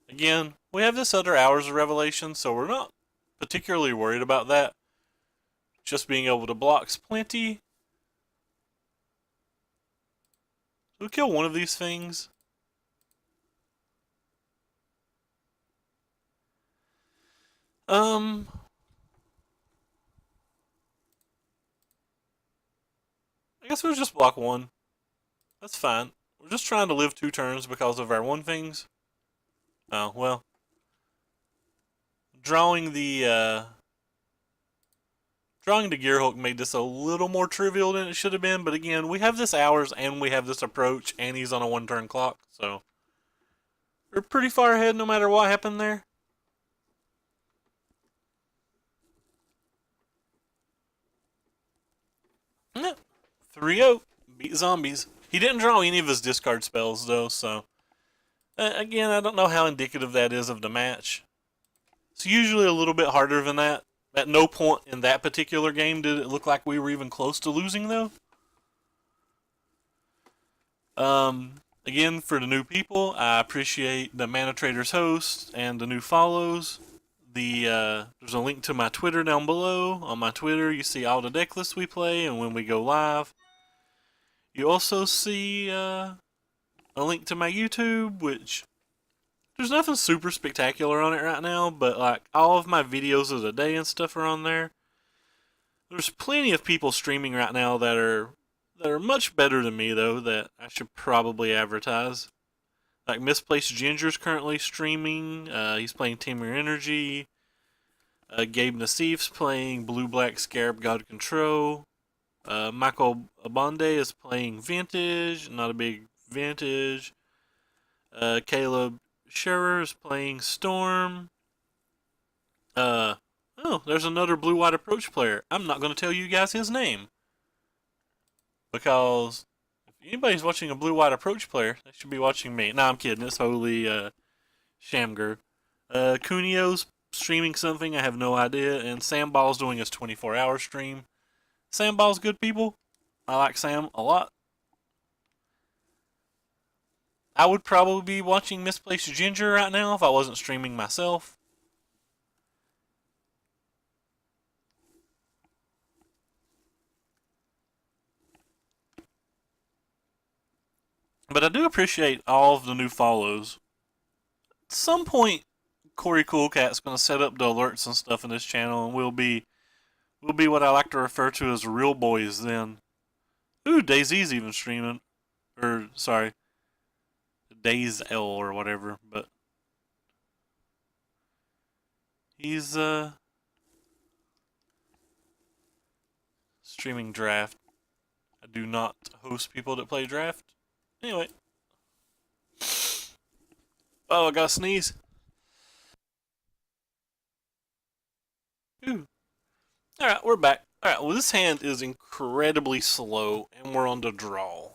again, we have this other Hours of Revelation, so we're not particularly worried about that. Just being able to block's plenty. We'll kill one of these things. I guess we'll just block 1. That's fine. We're just trying to live 2 turns because of our 1 things. Oh, well. Drawing the Gearhulk made this a little more trivial than it should have been, but again, we have this Hours and we have this approach, and he's on a 1-turn clock, so we're pretty far ahead no matter what happened there. Yeah. 3-0. Beat zombies. He didn't draw any of his discard spells, though, so... again, I don't know how indicative that is of the match. It's usually a little bit harder than that. At no point in that particular game did it look like we were even close to losing, though. Again, for the new people, I appreciate the Mana Traders host and the new follows. There's a link to my Twitter down below. On my Twitter, you see all the deck lists we play and when we go live. You also see a link to my YouTube, which there's nothing super spectacular on it right now, but like all of my videos of the day and stuff are on there. There's plenty of people streaming right now that are much better than me, though, that I should probably advertise. Like Misplaced Ginger's currently streaming. He's playing Temur Energy. Gabe Nassif's playing Blue Black Scarab God Control. Michael Abonde is playing Vintage, not a big Vintage. Caleb Scherer is playing Storm. Oh, there's another Blue-White Approach player. I'm not going to tell you guys his name. Because if anybody's watching a Blue-White Approach player, they should be watching me. Nah, I'm kidding. It's totally Shamgar. Cunio's streaming something. I have no idea. And Sam Ball's doing his 24-hour stream. Sam Ball's good, people. I like Sam a lot. I would probably be watching Misplaced Ginger right now if I wasn't streaming myself. But I do appreciate all of the new follows. At some point, Corey Coolcat's going to set up the alerts and stuff in this channel, and we'll be what I like to refer to as real boys then. Ooh, DayZ's even streaming. Or, sorry, Days L or whatever, but he's streaming Draft. I do not host people that play Draft. Anyway. Oh, I gotta sneeze. Ooh. Alright, we're back. Alright, well, this hand is incredibly slow, and we're on the draw.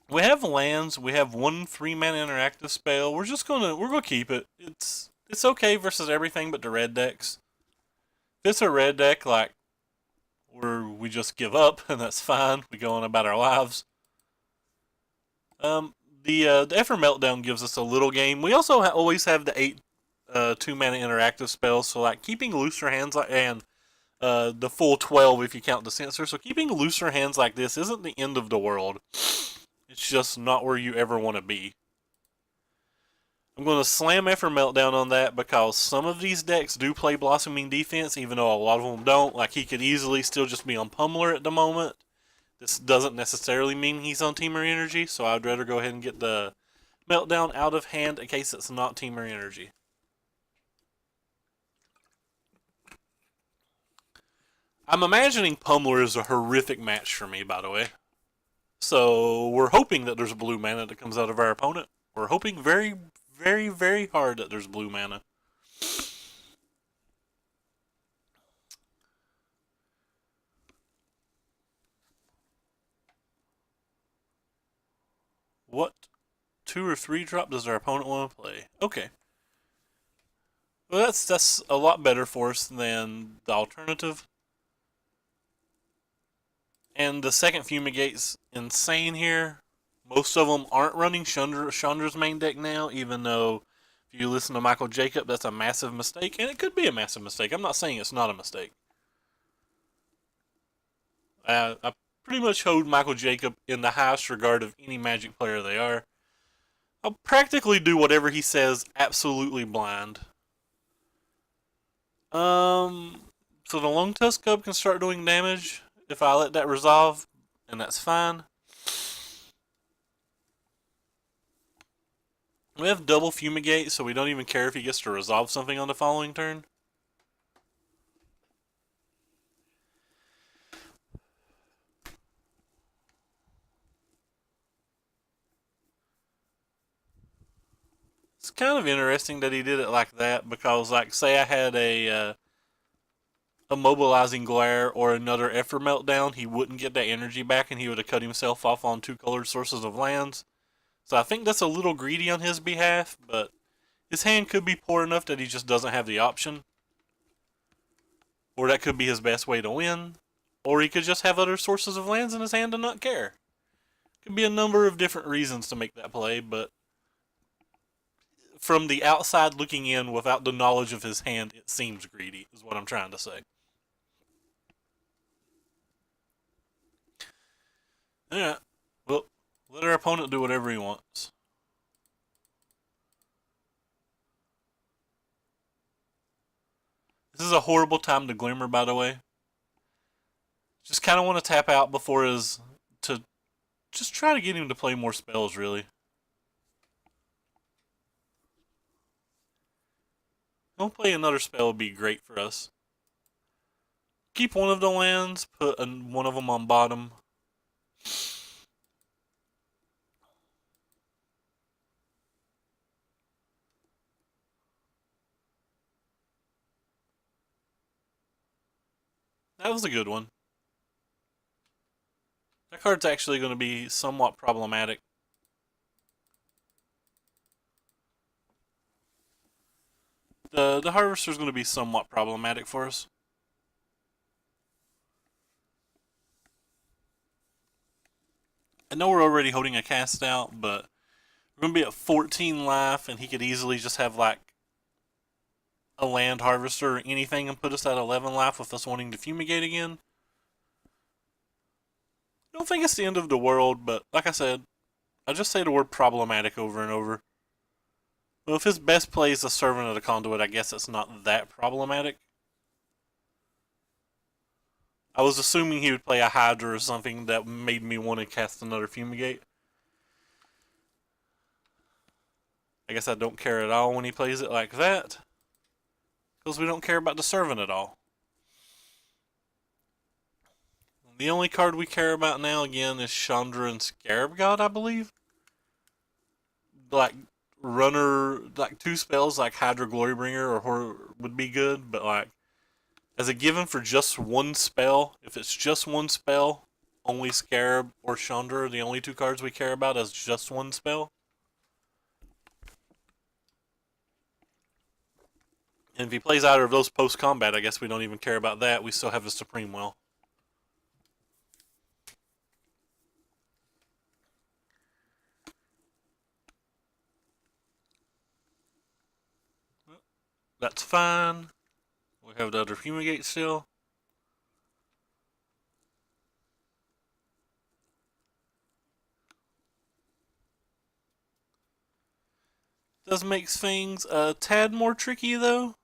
We have lands. We have 1 3-mana interactive spell. We're gonna keep it. It's okay versus everything but the red decks. If it's a red deck, like, we just give up, and that's fine. We go on about our lives. The Effort Meltdown gives us a little game. We also always have the 8 2-mana interactive spells, so like keeping looser hands and the full 12 if you count the Censor. So keeping looser hands like this isn't the end of the world. It's just not where you ever want to be. I'm going to slam Effort Meltdown on that because some of these decks do play Blossoming Defense, even though a lot of them don't. Like, he could easily still just be on Pummeler at the moment. This doesn't necessarily mean he's on Temur Energy, so I'd rather go ahead and get the Meltdown out of hand in case it's not Temur Energy. I'm imagining Pummeler is a horrific match for me, by the way. So we're hoping that there's blue mana that comes out of our opponent. We're hoping very, very, very hard that there's blue mana. What 2 or 3 drop does our opponent want to play? Okay. Well, that's a lot better for us than the alternative. And the second Fumigate's insane here. Most of them aren't running Chandra's main deck now, even though if you listen to Michael Jacob, that's a massive mistake. And it could be a massive mistake. I'm not saying it's not a mistake. I pretty much hold Michael Jacob in the highest regard of any Magic player they are. I'll practically do whatever he says absolutely blind. So the Longtusk Cub can start doing damage if I let that resolve, and that's fine. We have double Fumigate, so we don't even care if he gets to resolve something on the following turn. It's kind of interesting that he did it like that, because, like, say I had a Mobilizing Glare or another Effort Meltdown, he wouldn't get that energy back, and he would have cut himself off on 2 colored sources of lands. So I think that's a little greedy on his behalf, but his hand could be poor enough that he just doesn't have the option. Or that could be his best way to win. Or he could just have other sources of lands in his hand and not care. Could be a number of different reasons to make that play, but from the outside looking in without the knowledge of his hand, it seems greedy, is what I'm trying to say. Alright, well, let our opponent do whatever he wants. This is a horrible time to Glimmer, by the way. Just kind of want to tap out before to just try to get him to play more spells, really. Don't play another spell would be great for us. Keep one of the lands, put one of them on bottom. That was a good one. That card's actually going to be somewhat problematic. The Harvester's going to be somewhat problematic for us. I know we're already holding a cast out, but we're going to be at 14 life, and he could easily just have, like, a land harvester or anything and put us at 11 life with us wanting to fumigate again. I don't think it's the end of the world, but like I said, I just say the word problematic over and over. Well, if his best play is the Servant of the Conduit, I guess it's not that problematic. I was assuming he would play a Hydra or something that made me want to cast another Fumigate. I guess I don't care at all when he plays it like that, because we don't care about the Servant at all. The only card we care about now, again, is Chandra and Scarab God, I believe. Like, runner, like 2 spells like Hydra Glorybringer or would be good, but like, as a given for just 1 spell, if it's just 1 spell, only Scarab or Chandra are the only 2 cards we care about as just 1 spell. And if he plays either of those post-combat, I guess we don't even care about that. We still have the Supreme Will. That's fine. We have the other Fumigate still. Does make things a tad more tricky, though.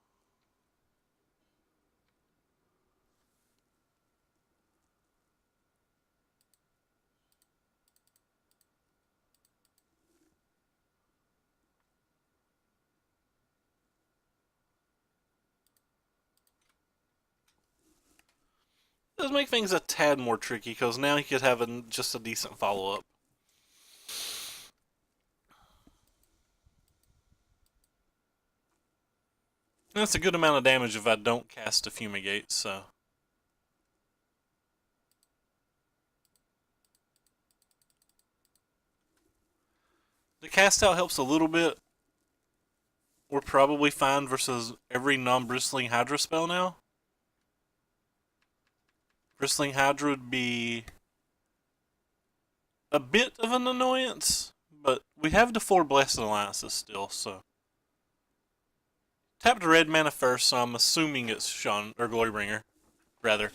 Does make things a tad more tricky, because now he could have just a decent follow-up. That's a good amount of damage if I don't cast a Fumigate, so... The cast out helps a little bit. We're probably fine versus every non-Bristling Hydra spell now. Bristling Hydra would be a bit of an annoyance, but we have the 4 Blessed Alliances still, so... Tapped a red mana first, so I'm assuming it's Glorybringer, rather.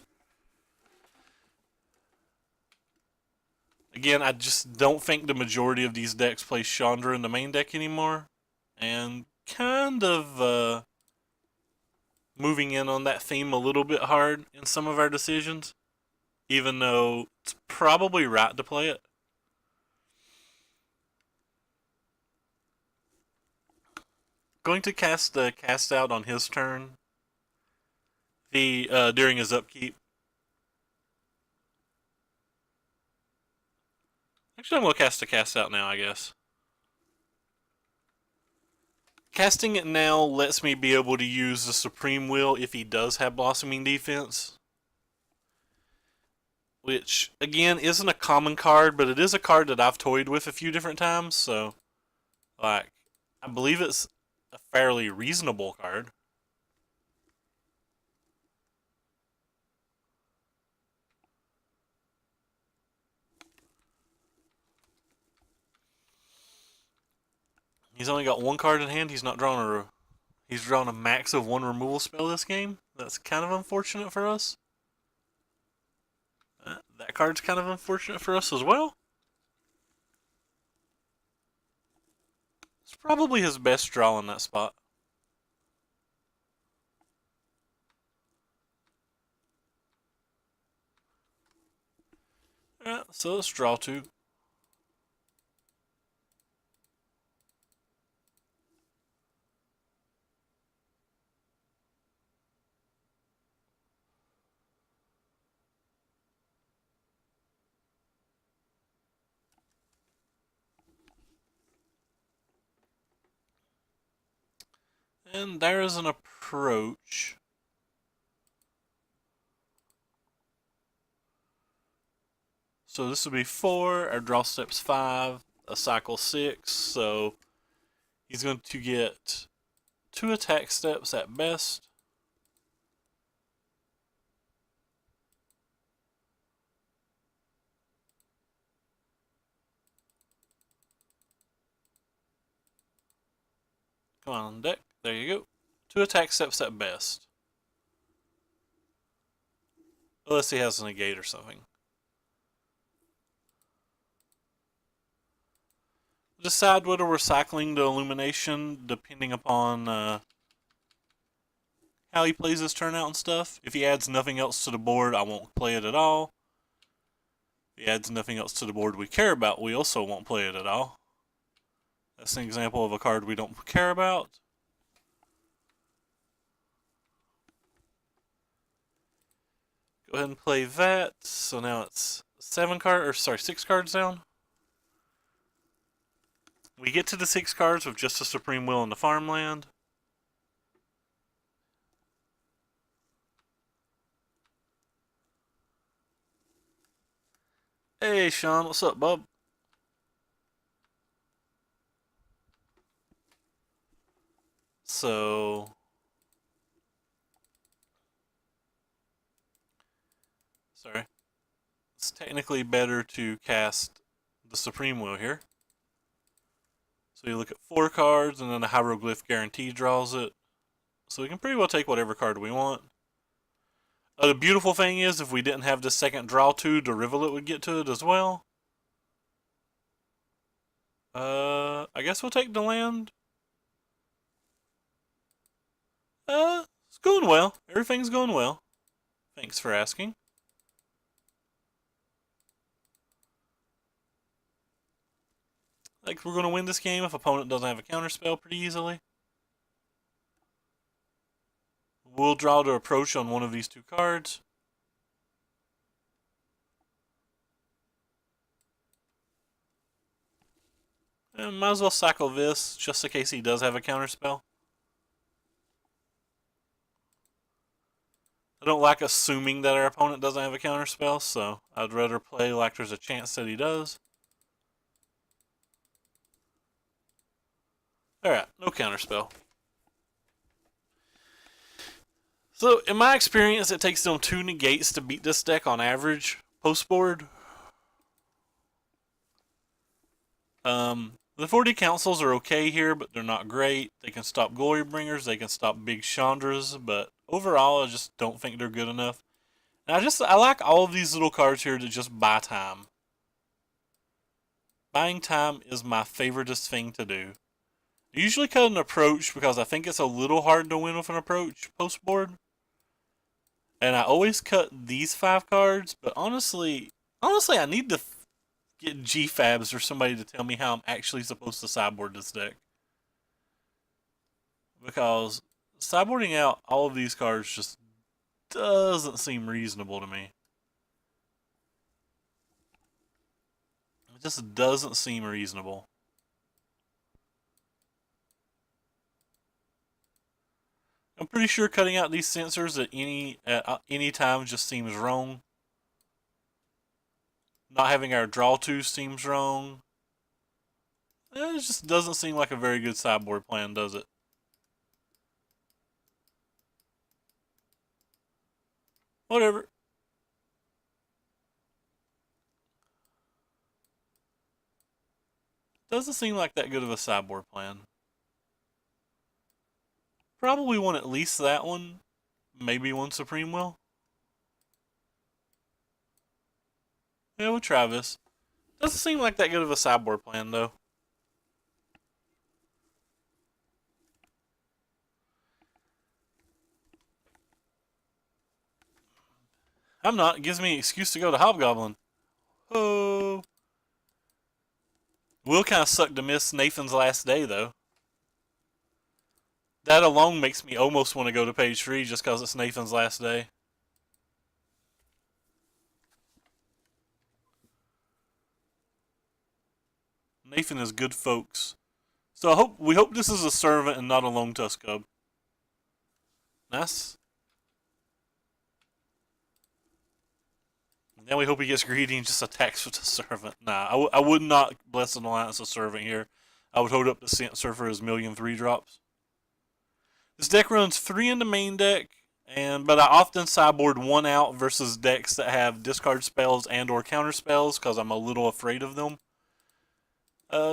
Again, I just don't think the majority of these decks play Chandra in the main deck anymore, and kind of moving in on that theme a little bit hard in some of our decisions, even though it's probably right to play it. Going to cast the cast out on his turn. During his upkeep. Actually, I'm going to cast the cast out now, I guess. Casting it now lets me be able to use the Supreme Will if he does have Blossoming Defense. Which, again, isn't a common card, but it is a card that I've toyed with a few different times, so... Like, I believe it's a fairly reasonable card. He's only got 1 card in hand. He's drawn a max of 1 removal spell this game. That's kind of unfortunate for us. That card's kind of unfortunate for us as well. It's probably his best draw in that spot. Alright, so let's draw 2. And there is an approach. So this would be 4, our draw step's 5, a cycle 6, so he's going to get 2 attack steps at best. Come on, deck. There you go. 2 attack steps at best. Unless he has a negate or something. Decide whether we're cycling the Illumination depending upon how he plays his turn out and stuff. If he adds nothing else to the board, I won't play it at all. If he adds nothing else to the board we care about, we also won't play it at all. That's an example of a card we don't care about. Go ahead and play that. So now it's 6 cards down. We get to the 6 cards with just a Supreme Will in the farmland. Hey Sean, what's up, bub? So sorry. It's technically better to cast the Supreme Will here. So you look at 4 cards, and then the Hieroglyph Guarantee draws it. So we can pretty well take whatever card we want. The beautiful thing is, if we didn't have the second draw 2, the Rivulet would get to it as well. I guess we'll take the land. It's going well. Everything's going well. Thanks for asking. Like, we're going to win this game if opponent doesn't have a counterspell pretty easily. We'll draw to approach on one of these 2 cards. And might as well cycle this, just in case he does have a counterspell. I don't like assuming that our opponent doesn't have a counterspell, so I'd rather play like there's a chance that he does. Alright, no counterspell. So, in my experience, it takes them 2 negates to beat this deck on average, post-board. The 40 councils are okay here, but they're not great. They can stop Glorybringers, they can stop big Chandras, but overall, I just don't think they're good enough. And I like all of these little cards here to just buy time. Buying time is my favoriteest thing to do. I usually cut an approach because I think it's a little hard to win with an approach post-board. And I always cut these 5 cards, but honestly, I need to get GFabs or somebody to tell me how I'm actually supposed to sideboard this deck. Because sideboarding out all of these cards just doesn't seem reasonable to me. It just doesn't seem reasonable. I'm pretty sure cutting out these sensors at any time just seems wrong. Not having our draw 2 seems wrong. It just doesn't seem like a very good sideboard plan, does it? Whatever. Doesn't seem like that good of a sideboard plan. Probably want at least that one. Maybe one Supreme Will. Yeah, we'll try this. Doesn't seem like that good of a sideboard plan, though. I'm not. It gives me an excuse to go to Hobgoblin. Oh. Will kind of suck to miss Nathan's last day, though. That alone makes me almost want to go to page 3 just because it's Nathan's last day. Nathan is good folks. So we hope this is a servant and not a Lone Tusk Cub. Nice. Now we hope he gets greedy and just attacks with the servant. Nah, I would not bless an alliance of servant here. I would hold up the Censor for his 1,000,000 3-drops. This deck runs 3 in the main deck, but I often sideboard 1 out versus decks that have discard spells and or counter spells because I'm a little afraid of them.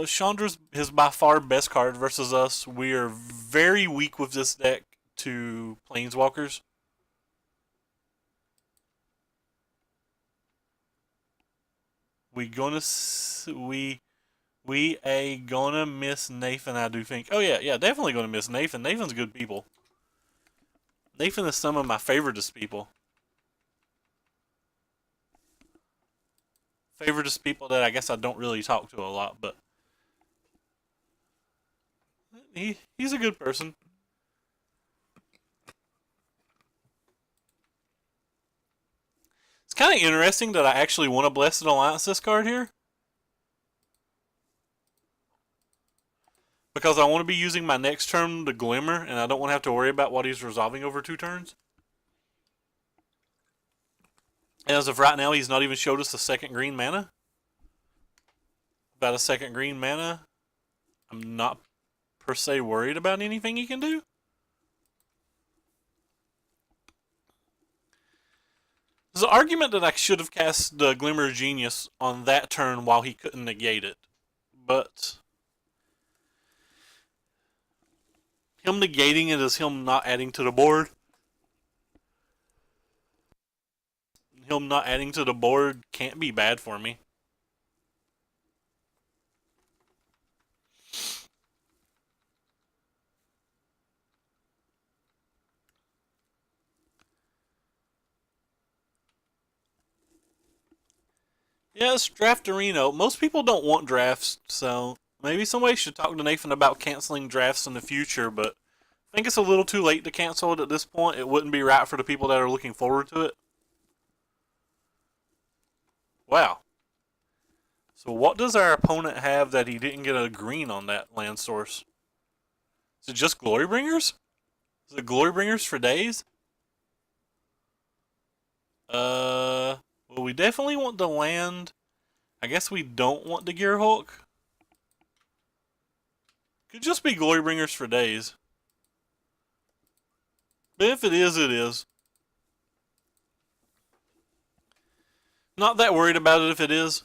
Chandra's his by far best card versus us. We are very weak with this deck to Planeswalkers. We a gonna miss Nathan, I do think. Oh yeah, definitely gonna miss Nathan. Nathan's good people. Nathan is some of my favoritist people. Favoritist people that I guess I don't really talk to a lot, but he's a good person. kind of interesting that I actually want a Blessed Alliance this card here. Because I want to be using my next turn to Glimmer, and I don't want to have to worry about what he's resolving over 2 turns. And as of right now, he's not even showed us the second green mana. About a second green mana, I'm not per se worried about anything he can do. There's an argument that I should have cast the Glimmer Genius on that turn while he couldn't negate it. But him negating it is him not adding to the board. Him not adding to the board can't be bad for me. Yes, draft Arena. Most people don't want drafts, so maybe somebody should talk to Nathan about canceling drafts in the future, but I think it's a little too late to cancel it at this point. It wouldn't be right for the people that are looking forward to it. Wow. So what does our opponent have that he didn't get a green on that land source? Is it just Glorybringers? Is it Glorybringers for days? Well, we definitely want the land. I guess we don't want the Gearhulk. Could just be Glorybringers for days. But if it is, it is. Not that worried about it if it is.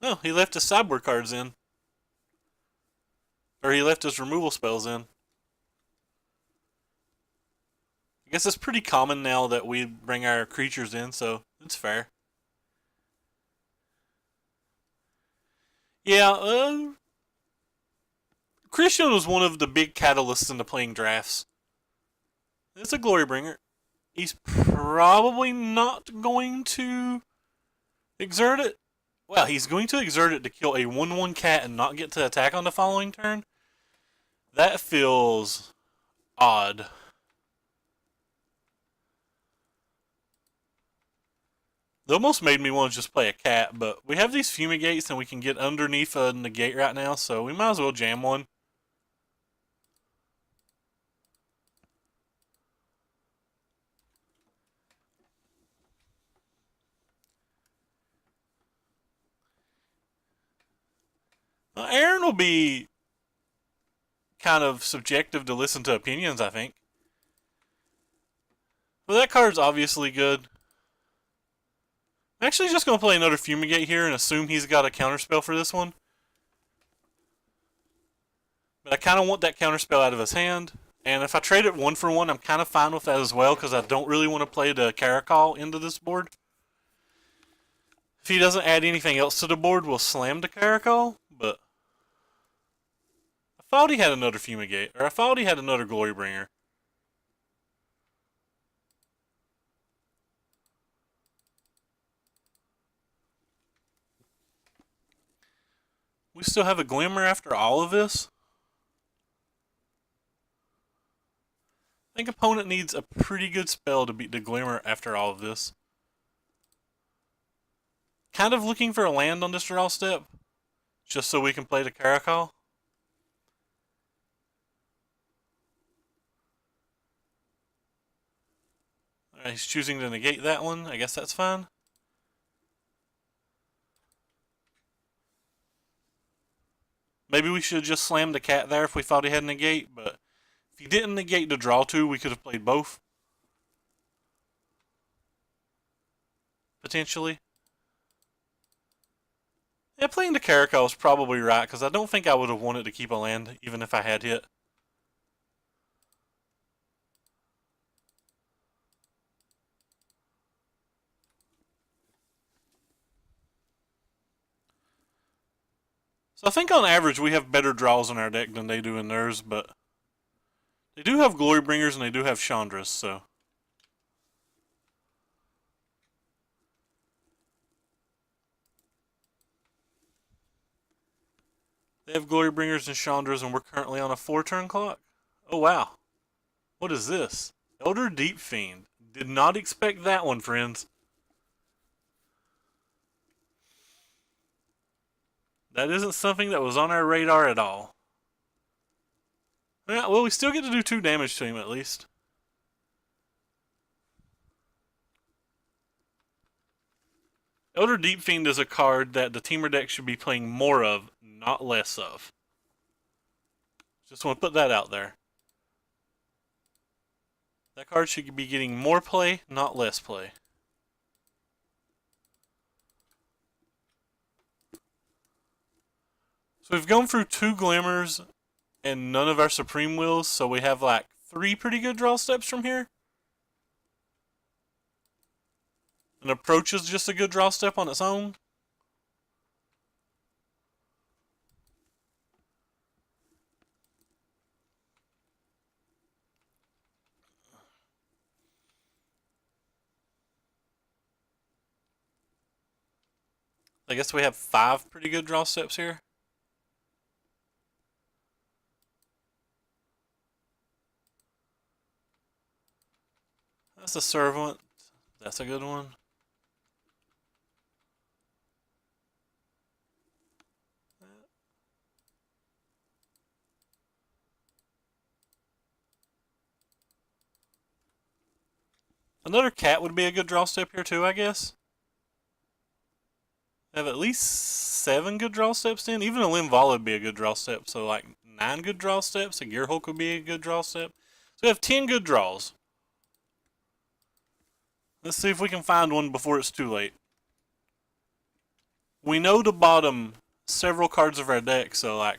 Oh, he left his sideboard cards in. Or he left his removal spells in. I guess it's pretty common now that we bring our creatures in, so it's fair. Yeah, Christian was one of the big catalysts into playing drafts. It's a Glorybringer. He's probably not going to exert it. Well, he's going to exert it to kill a 1/1 cat and not get to attack on the following turn. That feels odd. It almost made me want to just play a cat, but we have these Fumigates and we can get underneath a negate right now, so we might as well jam one. Aaron will be kind of subjective to listen to opinions, I think. Well, that card's obviously good. I'm actually just going to play another Fumigate here and assume he's got a counterspell for this one. But I kind of want that counterspell out of his hand. And if I trade it 1 for 1, I'm kind of fine with that as well, because I don't really want to play the Caracal into this board. If he doesn't add anything else to the board, we'll slam the Caracal, but I thought he had another Fumigate, or I thought he had another Glorybringer. We still have a Glimmer after all of this? I think opponent needs a pretty good spell to beat the Glimmer after all of this. Kind of looking for a land on this draw step, just so we can play the Caracal. Alright, he's choosing to negate that one. I guess that's fine. Maybe we should have just slammed the cat there if we thought he had a negate, but if he didn't negate the draw 2, we could have played both. Potentially. Yeah, playing the Caracal was probably right, because I don't think I would have wanted to keep a land, even if I had hit. So I think on average we have better draws in our deck than they do in theirs, but they do have Glorybringers and they do have Chandras, so. They have Glorybringers and Chandras, and we're currently on a 4-turn clock. Oh, wow. What is this? Elder Deep Fiend. Did not expect that one, friends. That isn't something that was on our radar at all. Yeah, well, we still get to do 2 damage to him at least. Elder Deep Fiend is a card that the teamer deck should be playing more of, not less of. Just want to put that out there. That card should be getting more play, not less play. So we've gone through 2 Glimmers and none of our Supreme Wills, so we have like 3 pretty good draw steps from here. An Approach is just a good draw step on its own. I guess we have 5 pretty good draw steps here. That's a Servant. That's a good one. Another Cat would be a good draw step here too, I guess. I have at least 7 good draw steps in. Even a Limvala would be a good draw step. So like 9 good draw steps. A Gearhulk would be a good draw step. So we have 10 good draws. Let's see if we can find one before it's too late. We know to bottom several cards of our deck, so like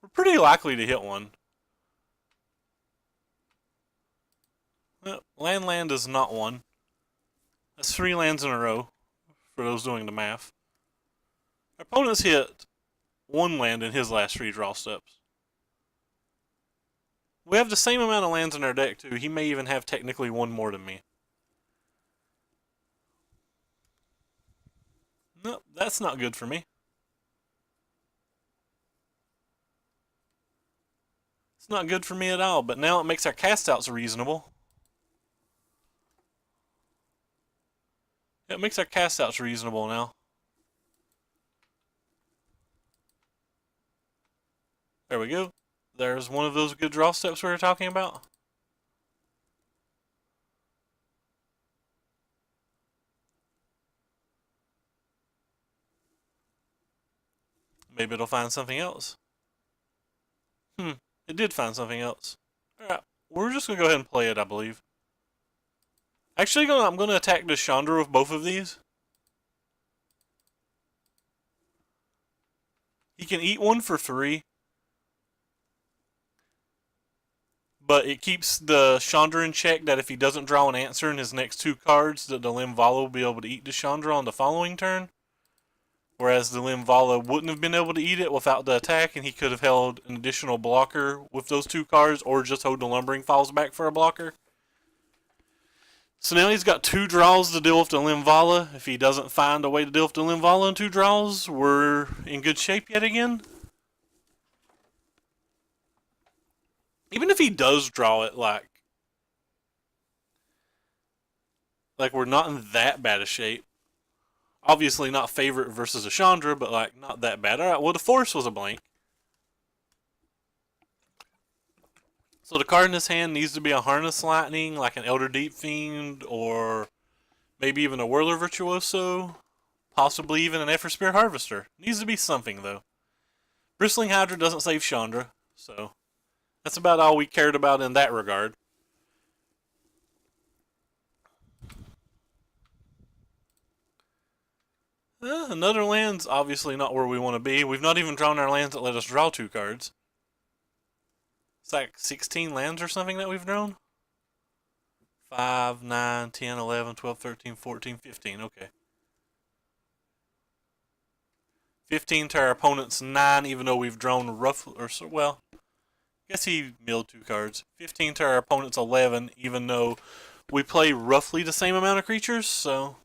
we're pretty likely to hit one. Well, land is not one. That's 3 lands in a row, for those doing the math. Our opponent's hit 1 land in his last 3 draw steps. We have the same amount of lands in our deck too. He may even have technically 1 more than me. Nope, that's not good for me. It's not good for me at all, but now it makes our cast outs reasonable. It makes our cast outs reasonable now. There we go. There's one of those good draw steps we were talking about. Maybe it'll find something else. It did find something else. Alright, we're just going to go ahead and play it, I believe. Actually, I'm going to attack the Chandra with both of these. He can eat 1 for 3. But it keeps the Chandra in check that if he doesn't draw an answer in his next 2 cards, that the Limvala will be able to eat the Chandra on the following turn. Whereas the Limvala wouldn't have been able to eat it without the attack, and he could have held an additional blocker with those 2 cards, or just hold the Lumbering Files back for a blocker. So now he's got 2 draws to deal with the Limvala. If he doesn't find a way to deal with the Limvala in 2 draws, we're in good shape yet again. Even if he does draw it, like we're not in that bad a shape. Obviously not favorite versus a Chandra, but like not that bad. Alright, well the Force was a blank. So the card in his hand needs to be a Harness Lightning, like an Elder Deep Fiend, or maybe even a Whirler Virtuoso. Possibly even an Everspear Harvester. Needs to be something though. Bristling Hydra doesn't save Chandra, so that's about all we cared about in that regard. Another land's obviously not where we want to be. We've not even drawn our lands that let us draw 2 cards. It's like 16 lands or something that we've drawn. 5, 9, 10, 11, 12, 13, 14, 15. Okay. 15 to our opponent's 9, even though we've drawn roughly, or so, well, I guess he milled 2 cards. 15 to our opponent's 11, even though we play roughly the same amount of creatures, so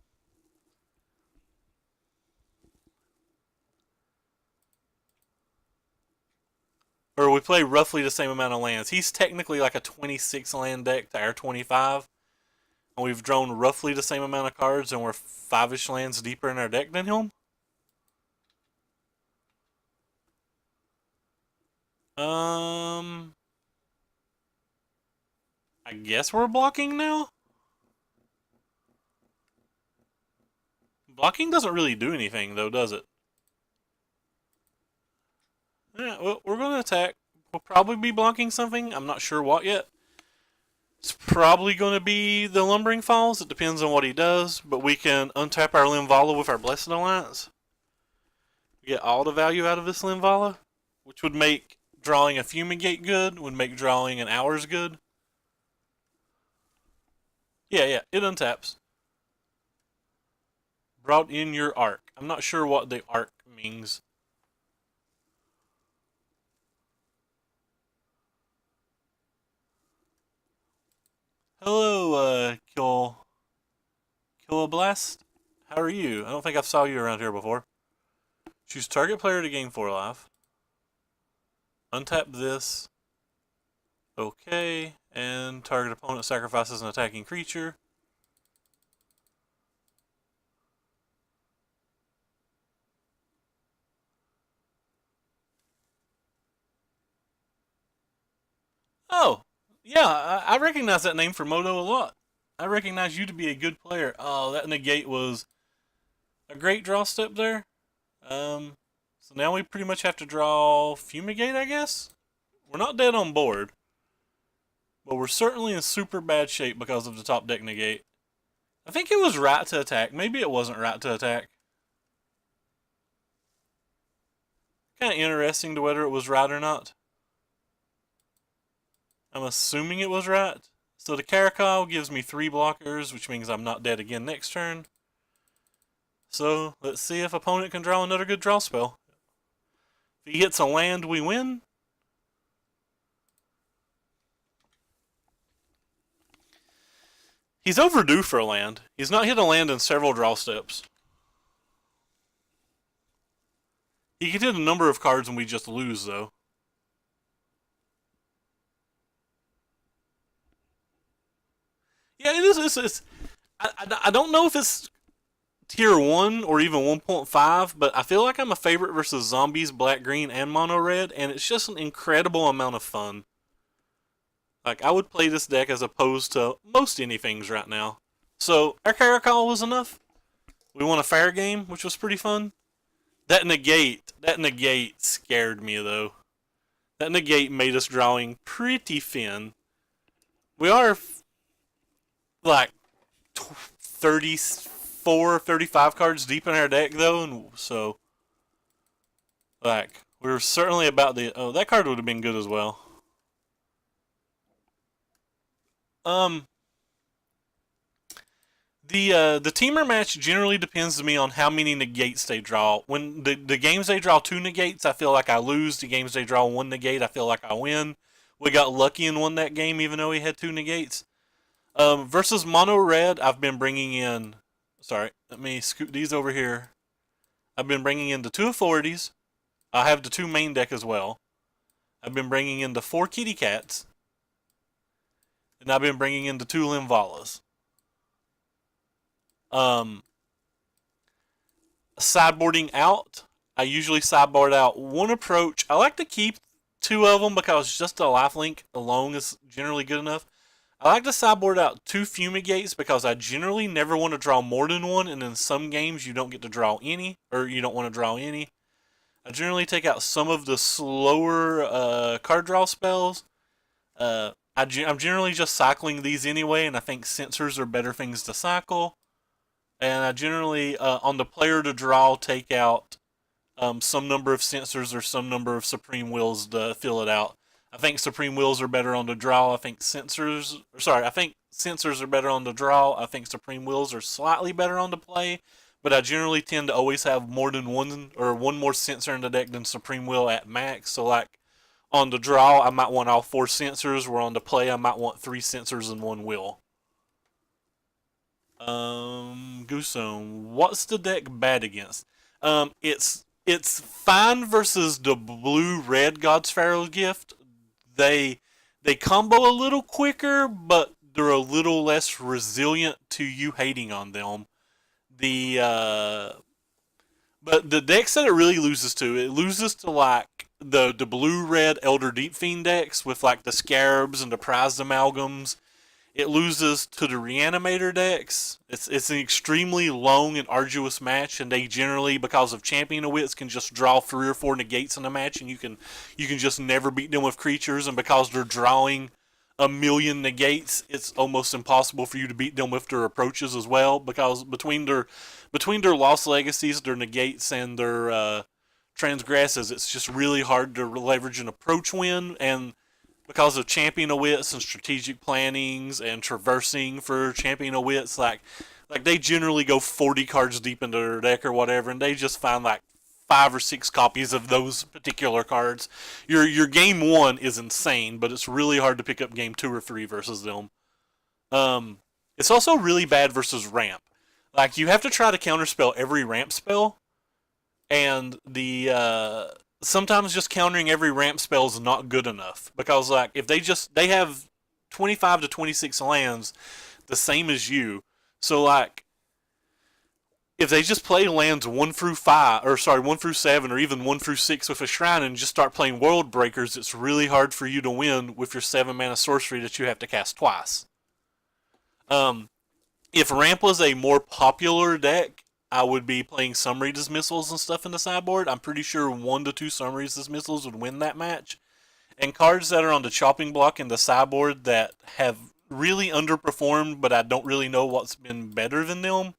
or we play roughly the same amount of lands. He's technically like a 26 land deck to our 25, and we've drawn roughly the same amount of cards, and we're 5-ish lands deeper in our deck than him. I guess we're blocking now? Blocking doesn't really do anything, though, does it? Yeah, well, we're going to attack. We'll probably be blocking something. I'm not sure what yet. It's probably going to be the Lumbering Falls. It depends on what he does, but we can untap our Linvala with our Blessed Alliance. We get all the value out of this Linvala, which would make drawing a Fumigate good, would make drawing an Hours good. Yeah, it untaps. Brought in your arc. I'm not sure what the arc means. Hello, Killablast. How are you? I don't think I've saw you around here before. Choose target player to gain 4 life. Untap this. Okay, and target opponent sacrifices an attacking creature. Oh, yeah, I recognize that name for Moto a lot. I recognize you to be a good player. Oh, that negate was a great draw step there. So now we pretty much have to draw Fumigate, I guess? We're not dead on board, but we're certainly in super bad shape because of the top deck negate. I think it was right to attack. Maybe it wasn't right to attack. Kind of interesting to whether it was right or not. I'm assuming it was right. So the Caracal gives me 3 blockers, which means I'm not dead again next turn. So let's see if opponent can draw another good draw spell. If he hits a land, we win. He's overdue for a land. He's not hit a land in several draw steps. He can hit a number of cards and we just lose, though. Yeah, it is. I don't know if it's tier 1 or even 1.5, but I feel like I'm a favorite versus zombies, black, green, and mono red, and it's just an incredible amount of fun. Like, I would play this deck as opposed to most anythings right now. So, our Caracal was enough. We won a fair game, which was pretty fun. That negate scared me, though. That negate made us drawing pretty thin. We are, like, 34, 35 cards deep in our deck, though, and so, like, we were certainly about the... Oh, that card would have been good as well. The teamer match generally depends to me on how many negates they draw. When the games they draw 2 negates, I feel like I lose. The games they draw 1 negate, I feel like I win. We got lucky and won that game even though we had 2 negates. Versus mono red, I've been bringing in... Sorry, let me scoot these over here. I've been bringing in the 2 authorities. I have the 2 main deck as well. I've been bringing in the 4 kitty cats. And I've been bringing in the 2 Linvalas. Sideboarding out, I usually sideboard out 1 approach. I like to keep 2 of them because just a lifelink alone is generally good enough. I like to sideboard out 2 Fumigates because I generally never want to draw more than 1, and in some games you don't get to draw any, or you don't want to draw any. I generally take out some of the slower card draw spells. I'm generally just cycling these anyway, and I think sensors are better things to cycle. And I generally, on the player to draw, take out some number of sensors or some number of Supreme Wills to fill it out. I think Supreme Wills are better on the draw. I think sensors are better on the draw. I think Supreme Wills are slightly better on the play. But I generally tend to always have more than one more sensor in the deck than Supreme Will at max. So like on the draw, I might want all 4 sensors, where on the play, I might want 3 sensors and 1 will. Goosome, what's the deck bad against? It's It's fine versus the blue-red God's Pharaoh gift. They they combo a little quicker, but they're a little less resilient to you hating on them. The But the decks that it really loses to, it loses to like the blue red Elder Deep Fiend decks with like the scarabs and the prized amalgams. It loses to the reanimator decks. It's an extremely long and arduous match, and they generally, because of champion of wits, can just draw 3 or 4 negates in a match, and you can just never beat them with creatures. And because they're drawing a million negates, it's almost impossible for you to beat them with their approaches as well. Because between their lost legacies, their negates, and their transgresses, it's just really hard to leverage an approach win. And because of champion of wits and strategic plannings and traversing for champion of wits, like they generally go 40 cards deep into their deck or whatever, and they just find like 5 or 6 copies of those particular cards. Your game 1 is insane, but it's really hard to pick up game 2 or 3 versus them. It's also really bad versus ramp. Like you have to try to counterspell every ramp spell, and the sometimes just countering every ramp spell is not good enough, because like if they have 25 to 26 lands the same as you. So like if they just play lands 1 through 5, or sorry, 1 through 7, or even 1 through 6 with a shrine, and just start playing world breakers, it's really hard for you to win with your 7 mana sorcery that you have to cast twice. Um, if ramp was a more popular deck, I would be playing summary dismissals and stuff in the sideboard. I'm pretty sure 1 to 2 summary dismissals would win that match. And cards that are on the chopping block in the sideboard that have really underperformed, but I don't really know what's been better than them.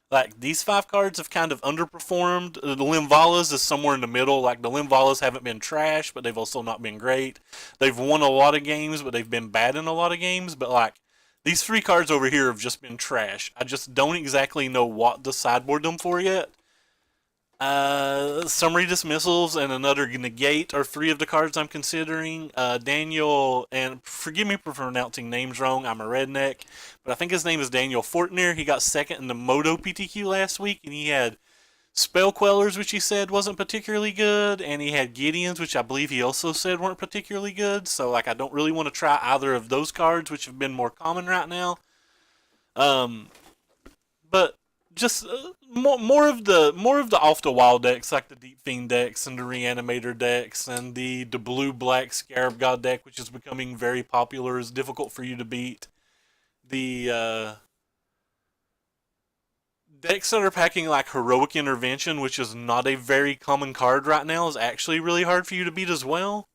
Like these 5 cards have kind of underperformed. The Limvalas is somewhere in the middle. Like the Limvalas haven't been trash, but they've also not been great. They've won a lot of games, but they've been bad in a lot of games. But like these 3 cards over here have just been trash. I just don't exactly know what to sideboard them for yet. Summary dismissals and another negate are 3 of the cards I'm considering. Daniel, and forgive me for pronouncing names wrong, I'm a redneck, but I think his name is Daniel Fortner. He got second in the Moto PTQ last week, and he had Spell Quellers, which he said wasn't particularly good, and he had Gideons, which I believe he also said weren't particularly good. So like I don't really want to try either of those cards, which have been more common right now. Um, but just more of the off the wall decks, like the Deep Fiend decks and the Reanimator decks and the blue black Scarab God deck, which is becoming very popular, is difficult for you to beat. The decks that are packing like Heroic Intervention, which is not a very common card right now, is actually really hard for you to beat as well.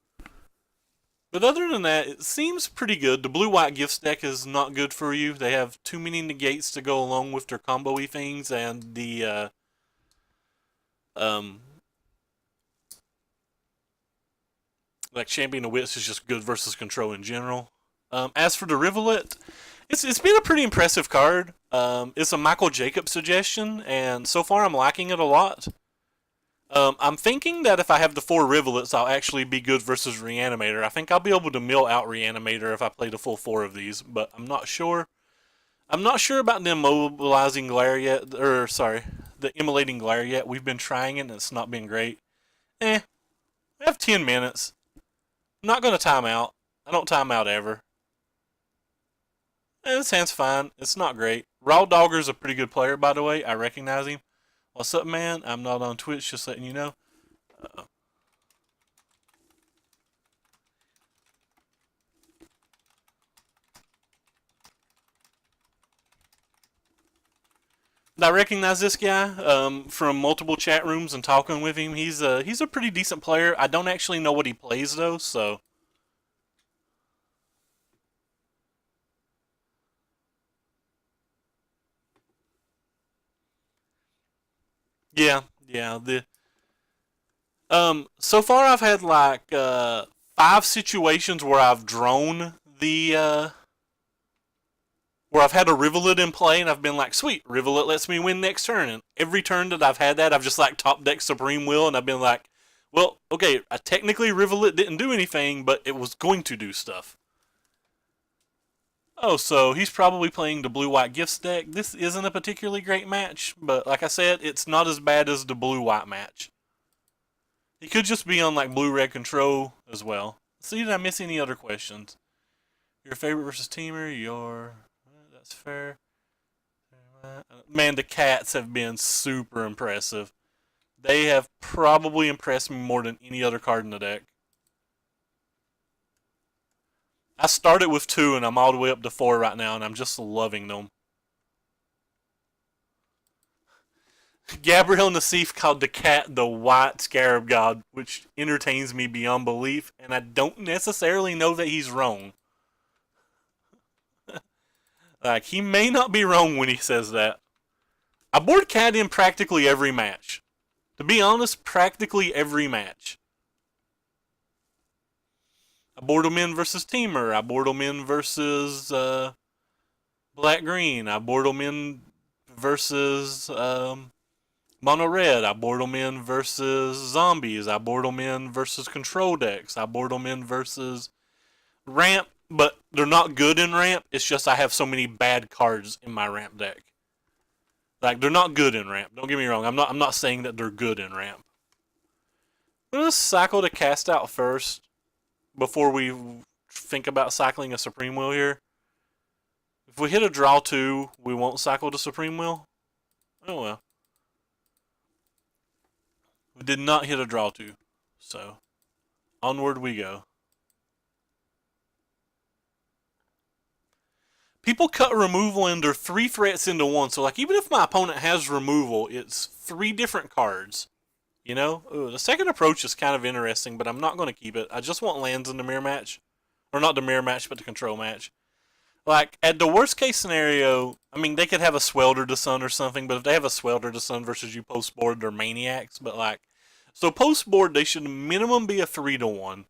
But other than that, it seems pretty good. The blue white gifts deck is not good for you. They have too many negates to go along with their combo-y things, and the um like Champion of Wits is just good versus control in general. As for the Rivulet, it's been a pretty impressive card. It's a Michael Jacobs suggestion, and so far I'm liking it a lot. I'm thinking that if I have the 4 Rivulets, I'll actually be good versus Reanimator. I think I'll be able to mill out Reanimator if I play the full 4 of these, but I'm not sure. I'm not sure about the immobilizing glare yet, or sorry, the immolating glare yet. We've been trying it and it's not been great. I have 10 minutes. I'm not gonna time out. I don't time out ever. This hand's fine. It's not great. Raw Dogger's a pretty good player, by the way. I recognize him. What's up, man? I'm not on Twitch, just letting you know. Uh, I recognize this guy from multiple chat rooms and talking with him. He's a pretty decent player. I don't actually know what he plays though, so yeah, yeah. The so far I've had like 5 situations where I've drawn the where I've had a Rivulet in play, and I've been like, sweet, Rivulet lets me win next turn. And every turn that I've had that, I've just like top deck Supreme Will, and I've been like, well, okay, technically Rivulet didn't do anything, but it was going to do stuff. Oh, so he's probably playing the blue white gifts deck. This isn't a particularly great match, but like I said, it's not as bad as the blue white match. He could just be on like blue-red control as well. See, did I miss any other questions? Your favorite versus teamer? That's fair. Man, the cats have been super impressive. They have probably impressed me more than any other card in the deck. I started with 2 and I'm all the way up to 4 right now, and I'm just loving them. Gabriel Nassif called the cat the white scarab god, which entertains me beyond belief, and I don't necessarily know that he's wrong. Like, he may not be wrong when he says that. I board cat in practically every match. To be honest, practically every match. I board him in versus Teamer. I board him in versus Black Green. I board him in versus Mono Red. I board them in versus Zombies. I board them in versus Control decks. I board them in versus Ramp, but they're not good in Ramp. It's just I have so many bad cards in my Ramp deck. Like, they're not good in Ramp. Don't get me wrong. I'm not saying that they're good in Ramp. I'm going to cycle to Cast Out first before we think about cycling a Supreme Will here. If we hit a draw 2, we won't cycle to Supreme Will. Oh well. We did not hit a draw 2. So, onward we go. People cut removal into 3 threats into 1. So, like, even if my opponent has removal, it's 3 different cards. You know? Ooh, the second approach is kind of interesting, but I'm not going to keep it. I just want lands in the mirror match. Or not the mirror match, but the control match. Like, at the worst case scenario, I mean, they could have a Swelter to Sun or something, but if they have a Swelter to Sun versus you post board, they're maniacs. But, like, so post board, they should minimum be a 3-1.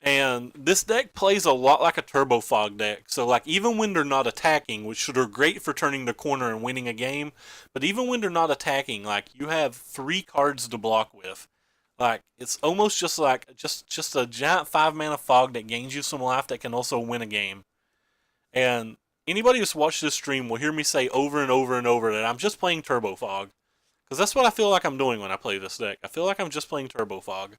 And this deck plays a lot like a Turbo Fog deck. So, like, even when they're not attacking, which are great for turning the corner and winning a game, but even when they're not attacking, like, you have 3 cards to block with. Like, it's almost just like, just a giant 5-mana fog that gains you some life that can also win a game. And anybody who's watched this stream will hear me say over and over and over that I'm just playing Turbo Fog. Because that's what I feel like I'm doing when I play this deck. I feel like I'm just playing Turbo Fog.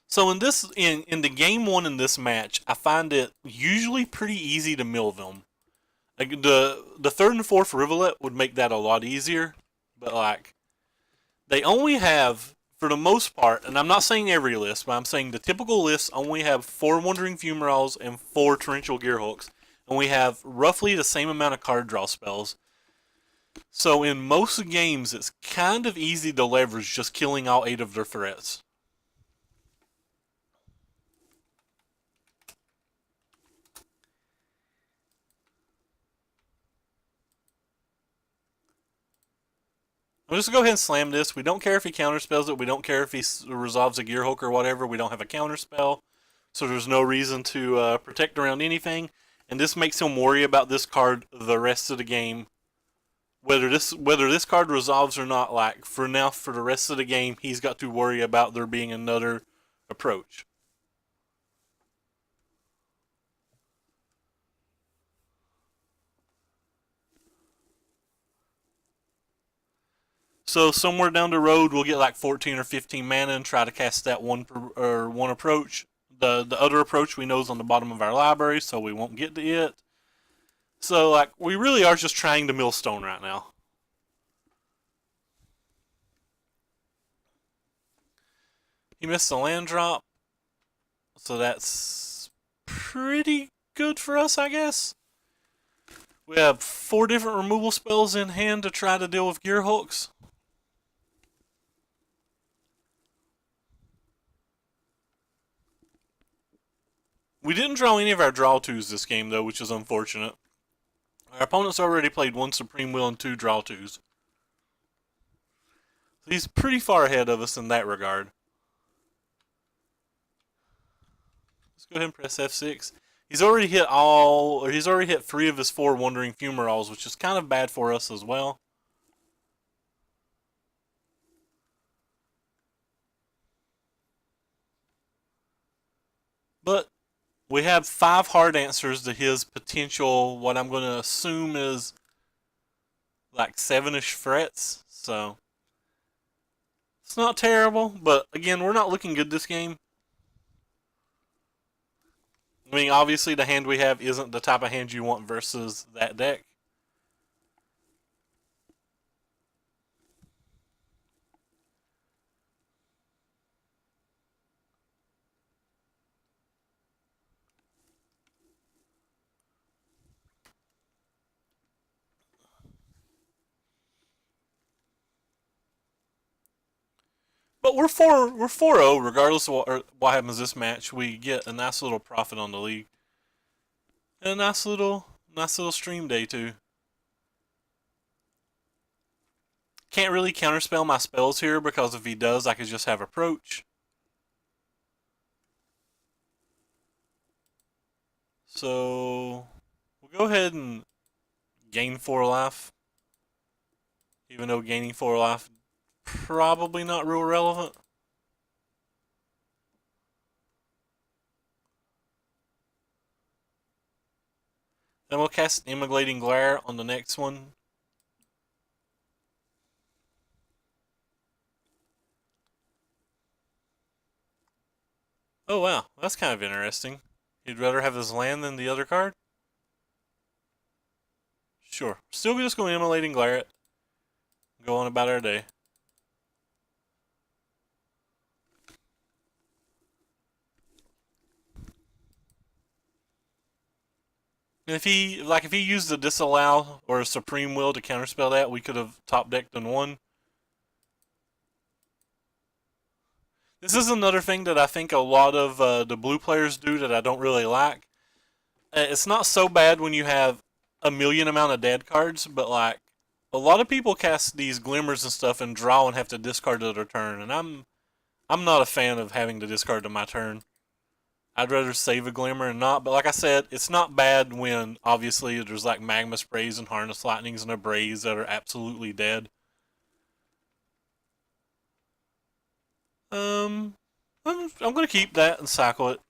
So in the game 1 in this match, I find it usually pretty easy to mill them. Like the 3rd and 4th Rivulet would make that a lot easier, but like they only have, for the most part, and I'm not saying every list, but I'm saying the typical lists only have 4 Wandering Fumaroles and 4 Torrential Gearhulks, and we have roughly the same amount of card draw spells. So in most games, it's kind of easy to leverage just killing all 8 of their threats. I'm just going to go ahead and slam this. We don't care if he counterspells it. We don't care if he resolves a Gearhulk or whatever. We don't have a counterspell. So there's no reason to protect around anything. And this makes him worry about this card the rest of the game. Whether this card resolves or not, like, for now, for the rest of the game, he's got to worry about there being another approach. So somewhere down the road, we'll get like 14 or 15 mana and try to cast that one approach. The other approach we know is on the bottom of our library, so we won't get to it. So like we really are just trying to mill stone right now. He missed a land drop, so that's pretty good for us, I guess. We have 4 different removal spells in hand to try to deal with Gearhulks. We didn't draw any of our draw 2s this game, though, which is unfortunate. Our opponent's already played 1 Supreme Will and 2 draw 2s. So he's pretty far ahead of us in that regard. Let's go ahead and press F6. He's already hit 3 of his 4 Wandering Fumaroles, which is kind of bad for us as well. But we have 5 hard answers to his potential, what I'm going to assume is like 7-ish threats, so it's not terrible, but again, we're not looking good this game. I mean, obviously the hand we have isn't the type of hand you want versus that deck. But we're 4-0 regardless of what happens this match. We get a nice little profit on the league. And a nice little stream day too. Can't really counterspell my spells here because if he does, I could just have approach. So we'll go ahead and gain 4 life. Even though gaining 4 life probably not real relevant. Then we'll cast Immolating Glare on the next one. Oh wow, that's kind of interesting. He'd rather have his land than the other card? Sure. Still just going to Immolating Glare it. Go on about our day. And if he used the Disallow or a Supreme Will to counterspell that, we could have top decked and won. This is another thing that I think a lot of the blue players do that I don't really like. It's not so bad when you have a million amount of dead cards, but like a lot of people cast these glimmers and stuff and draw and have to discard to their turn, and I'm not a fan of having to discard to my turn. I'd rather save a glimmer and not, but like I said, it's not bad when obviously there's like magma sprays and harness lightnings and abrades that are absolutely dead. I'm gonna keep that and cycle it.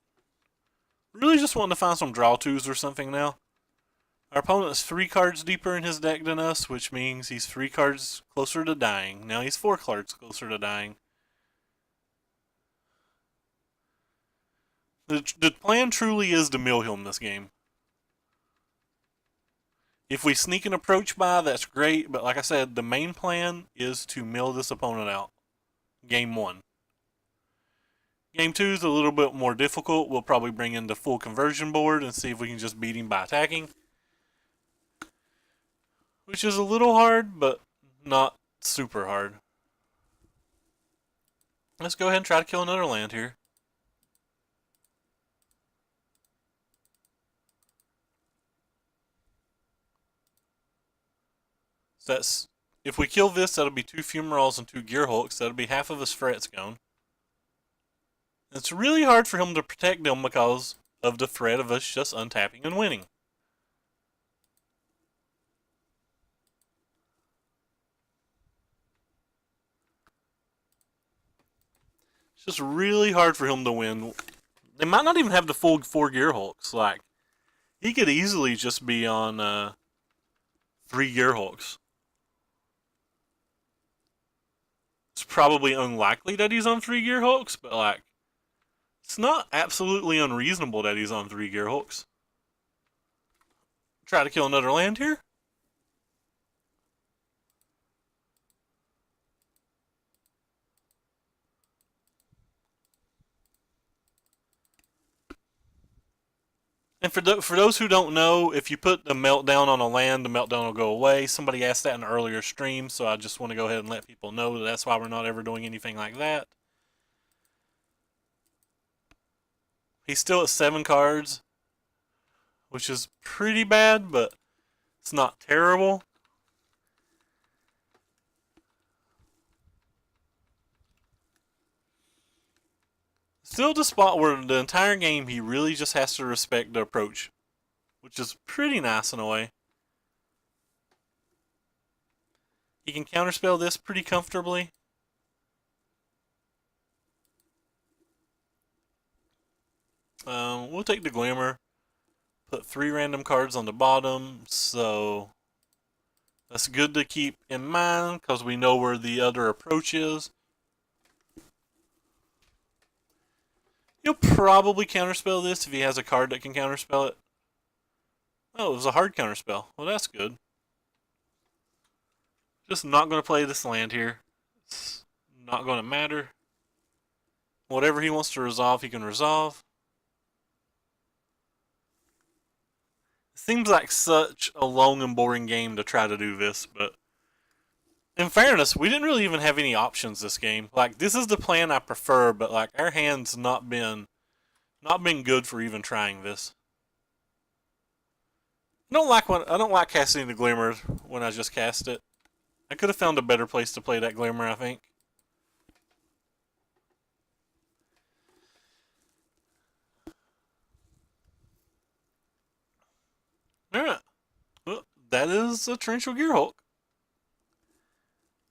Really just wanting to find some draw twos or something now. Our opponent's 3 cards deeper in his deck than us, which means he's 3 cards closer to dying. Now he's 4 cards closer to dying. The plan truly is to mill him this game. If we sneak an approach by, that's great, but like I said, the main plan is to mill this opponent out. Game 1. Game 2 is a little bit more difficult. We'll probably bring in the full conversion board and see if we can just beat him by attacking. Which is a little hard, but not super hard. Let's go ahead and try to kill another land here. So that's, if we kill this, that'll be 2 Fumaroles and 2 Gearhulks. That'll be half of his threats gone. It's really hard for him to protect them because of the threat of us just untapping and winning. It's just really hard for him to win. They might not even have the full 4 Gearhulks. Like, he could easily just be on 3 Gearhulks. It's probably unlikely that he's on 3 Gearhulks, but like, it's not absolutely unreasonable that he's on 3 Gearhulks. Try to kill another land here. And for those who don't know, if you put the meltdown on a land, the meltdown will go away. Somebody asked that in an earlier stream, so I just want to go ahead and let people know that that's why we're not ever doing anything like that. He's still at 7 cards, which is pretty bad, but it's not terrible. Still the spot where the entire game he really just has to respect the approach, which is pretty nice in a way. He can counterspell this pretty comfortably. We'll take the Glimmer, put 3 random cards on the bottom, so That's good to keep in mind because we know where the other approach is. He'll probably counterspell this if he has a card that can counterspell it. Oh, it was a hard counterspell. Well, that's good. Just not going to play this land here. It's not going to matter. Whatever he wants to resolve, he can resolve. It seems like such a long and boring game to try to do this, but in fairness, we didn't really even have any options this game. Like, this is the plan I prefer, but like our hand's not been good for even trying this. I don't like casting the Glimmer when I just cast it. I could have found a better place to play that Glimmer, I think. Alright. Well, that is a Torrential Gearhulk.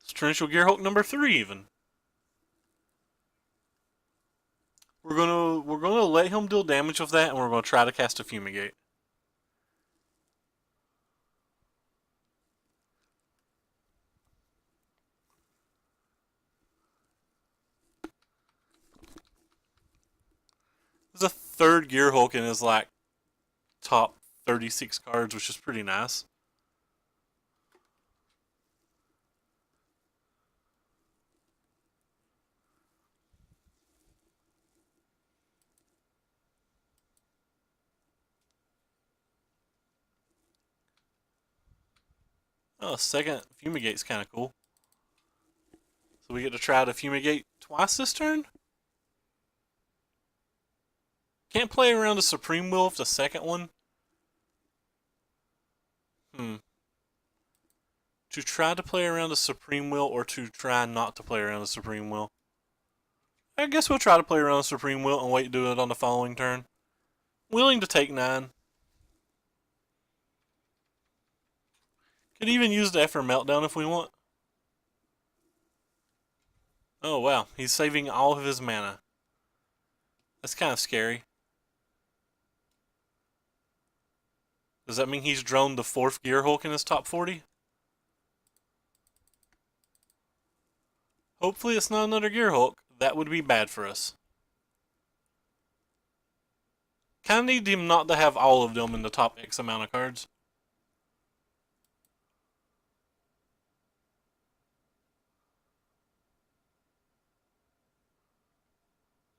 It's Torrential Gearhulk number 3 even. We're gonna let him deal damage with that, and we're gonna try to cast a Fumigate. There's a third Gearhulk in his like top 36 cards, which is pretty nice. Oh, second Fumigate's kind of cool. So we get to try to Fumigate twice this turn? Can't play around a Supreme Will with the second one? To try to play around a Supreme Will or to try not to play around a Supreme Will? I guess we'll try to play around a Supreme Will and wait to do it on the following turn. Willing to take 9. Could even use the Effort Meltdown if we want. Oh wow, he's saving all of his mana. That's kind of scary. Does that mean he's droned the 4th Gearhulk in his top 40? Hopefully it's not another Gearhulk. That would be bad for us. Kinda need him not to have all of them in the top X amount of cards.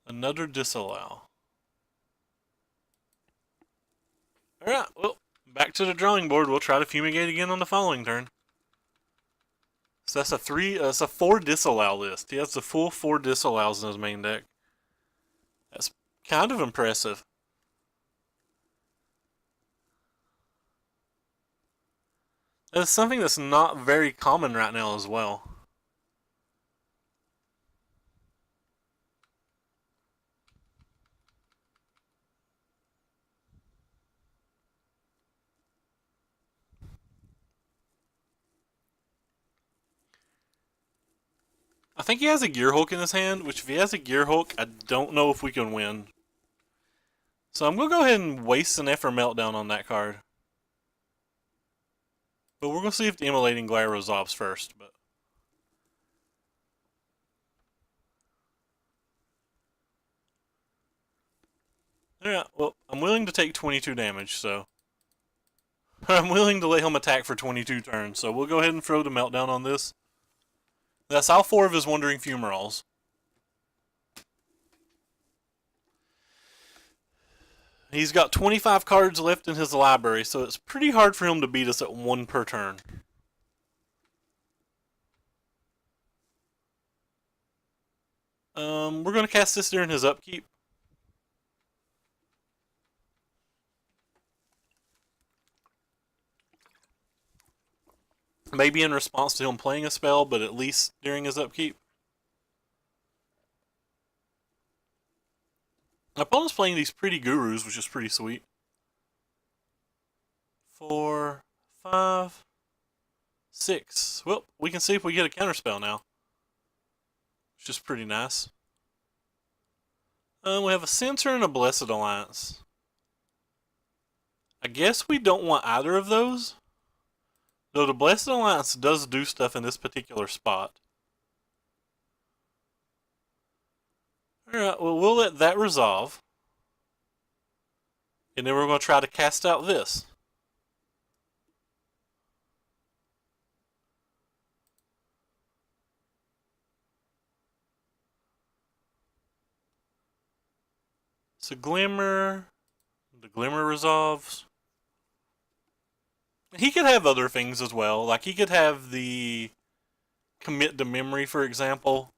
Another Disallow. Alright, well, back to the drawing board. We'll try to Fumigate again on the following turn. So that's a 4 Disallow list. He has the full 4 Disallows in his main deck. That's kind of impressive. That's something that's not very common right now as well. I think he has a Gearhulk in his hand, which if he has a Gearhulk, I don't know if we can win. So I'm going to go ahead and waste an Effort Meltdown on that card. But we're going to see if the Immolating Glare resolves first. But yeah, well, I'm willing to take 22 damage, so I'm willing to let him attack for 22 turns. So we'll go ahead and throw the Meltdown on this. That's all 4 of his Wandering Fumaroles. He's got 25 cards left in his library, so it's pretty hard for him to beat us at 1 per turn. We're going to cast this during his upkeep. Maybe in response to him playing a spell, but at least during his upkeep. My opponent's playing these pretty gurus, which is pretty sweet. 4, 5, 6. Well, we can see if we get a counterspell now. Which is pretty nice. We have a Censor and a Blessed Alliance. I guess we don't want either of those. Though the Blessed Alliance does do stuff in this particular spot. Alright, well, we'll let that resolve. And then we're going to try to cast out this. So Glimmer, the Glimmer resolves. He could have other things as well. Like he could have the commit to memory, for example.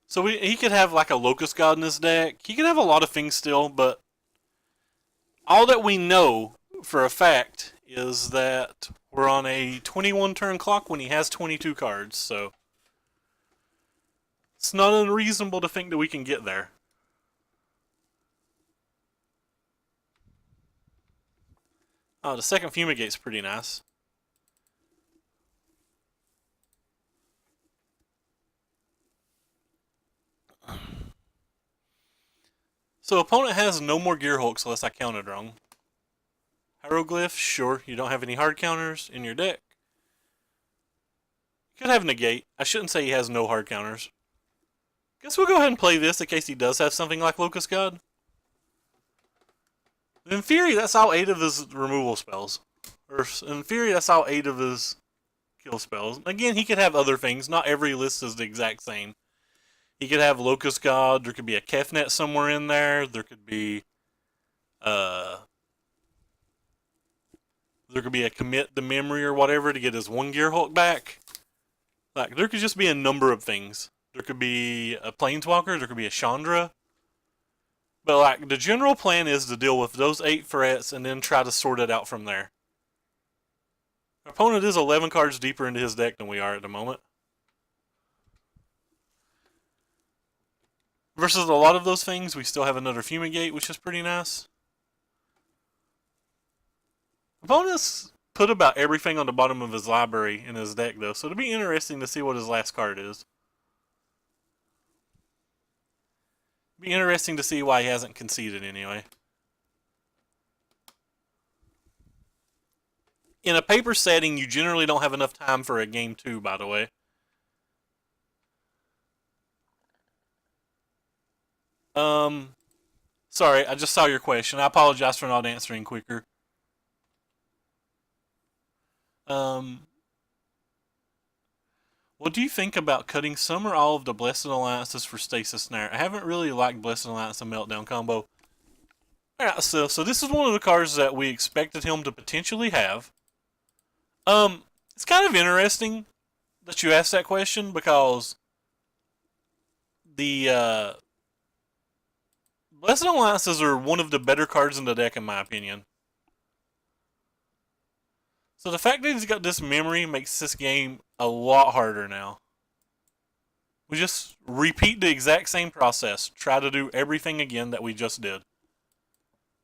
So he could have like a Locust God in his deck. He could have a lot of things still, but all that we know for a fact is that we're on a 21 turn clock when he has 22 cards, so it's not unreasonable to think that we can get there. Oh, the second Fumigate's pretty nice. So opponent has no more Gearhulks unless I counted wrong. Hieroglyph, sure, you don't have any hard counters in your deck. You could have Negate. I shouldn't say he has no hard counters. Guess we'll go ahead and play this in case he does have something like Locust God. In theory, that's all 8 of his removal spells. Or in theory, that's all 8 of his kill spells. Again, he could have other things. Not every list is the exact same. He could have Locust God. There could be a Kefnet somewhere in there. There could be a commit to memory or whatever to get his 1 Gearhulk back. Like, there could just be a number of things. There could be a Planeswalker. There could be a Chandra. But, like, the general plan is to deal with those 8 threats and then try to sort it out from there. Our opponent is 11 cards deeper into his deck than we are at the moment. Versus a lot of those things, we still have another Fumigate, which is pretty nice. Opponent's put about everything on the bottom of his library in his deck, though, so it'll be interesting to see what his last card is. Be interesting to see why he hasn't conceded anyway. In a paper setting, you generally don't have enough time for a game 2, by the way. Sorry, I just saw your question. I apologize for not answering quicker. What do you think about cutting some or all of the Blessed Alliances for Stasis Snare? I haven't really liked Blessed Alliance and Meltdown combo. Alright, so this is one of the cards that we expected him to potentially have. It's kind of interesting that you asked that question because the Blessed Alliances are one of the better cards in the deck, in my opinion. So the fact that he's got this memory makes this game a lot harder now. We just repeat the exact same process. Try to do everything again that we just did.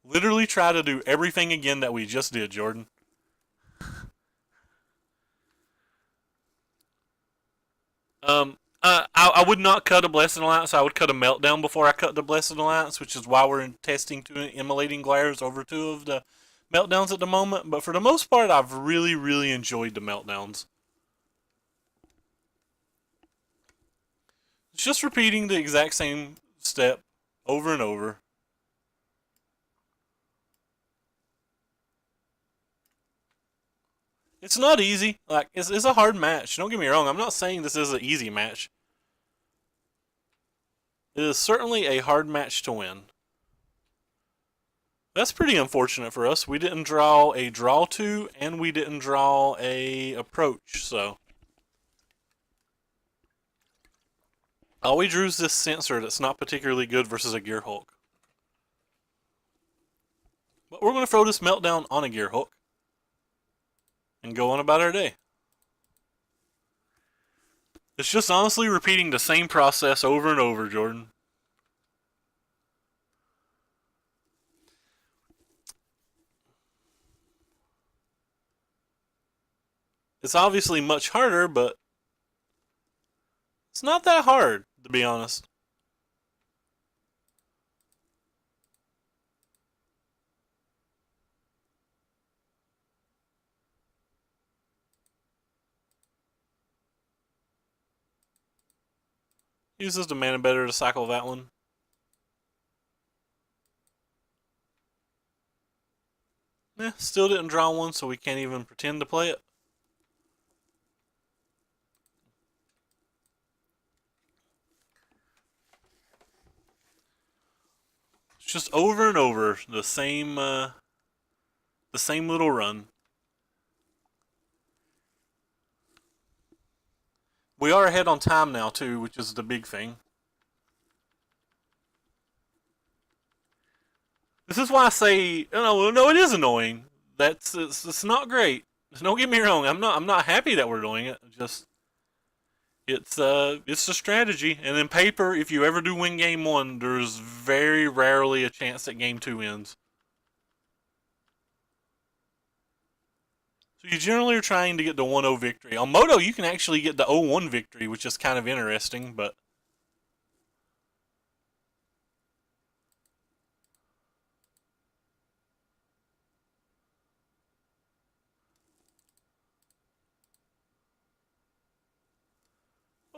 Literally try to do everything again that we just did, Jordan. I would not cut a Blessed Alliance. I would cut a Meltdown before I cut the Blessed Alliance, which is why we're testing 2 Immolating Glares over 2 of the Meltdowns at the moment. But for the most part, I've really, really enjoyed the Meltdowns. It's just repeating the exact same step over and over. It's not easy. Like, it's a hard match. Don't get me wrong. I'm not saying this is an easy match. It is certainly a hard match to win. That's pretty unfortunate for us. We didn't draw a draw 2, and we didn't draw a approach, so. All we drew is this Censor that's not particularly good versus a Gearhulk. But we're going to throw this Meltdown on a Gearhulk and go on about our day. It's just honestly repeating the same process over and over, Jordan. It's obviously much harder, but It's not that hard, to be honest. Uses the mana better to cycle that one. Still didn't draw one, so we can't even pretend to play it. It's just over and over the same little run. We are ahead on time now too, which is the big thing. This is why I say, no, it is annoying. It's not great. Don't get me wrong. I'm not happy that we're doing it. Just it's a strategy. And in paper, if you ever do win game one, there's very rarely a chance that game two ends. So you generally are trying to get the 1-0 victory. On Moto, you can actually get the 0-1 victory, which is kind of interesting, but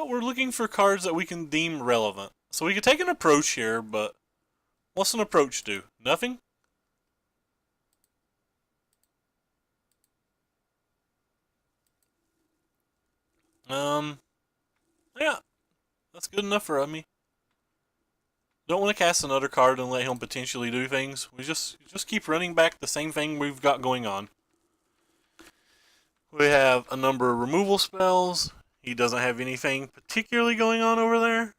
we're looking for cards that we can deem relevant. So we could take an approach here, but what's an approach do? Nothing? Yeah, that's good enough for me. Don't want to cast another card and let him potentially do things. We just keep running back the same thing we've got going on. We have a number of removal spells. He doesn't have anything particularly going on over there.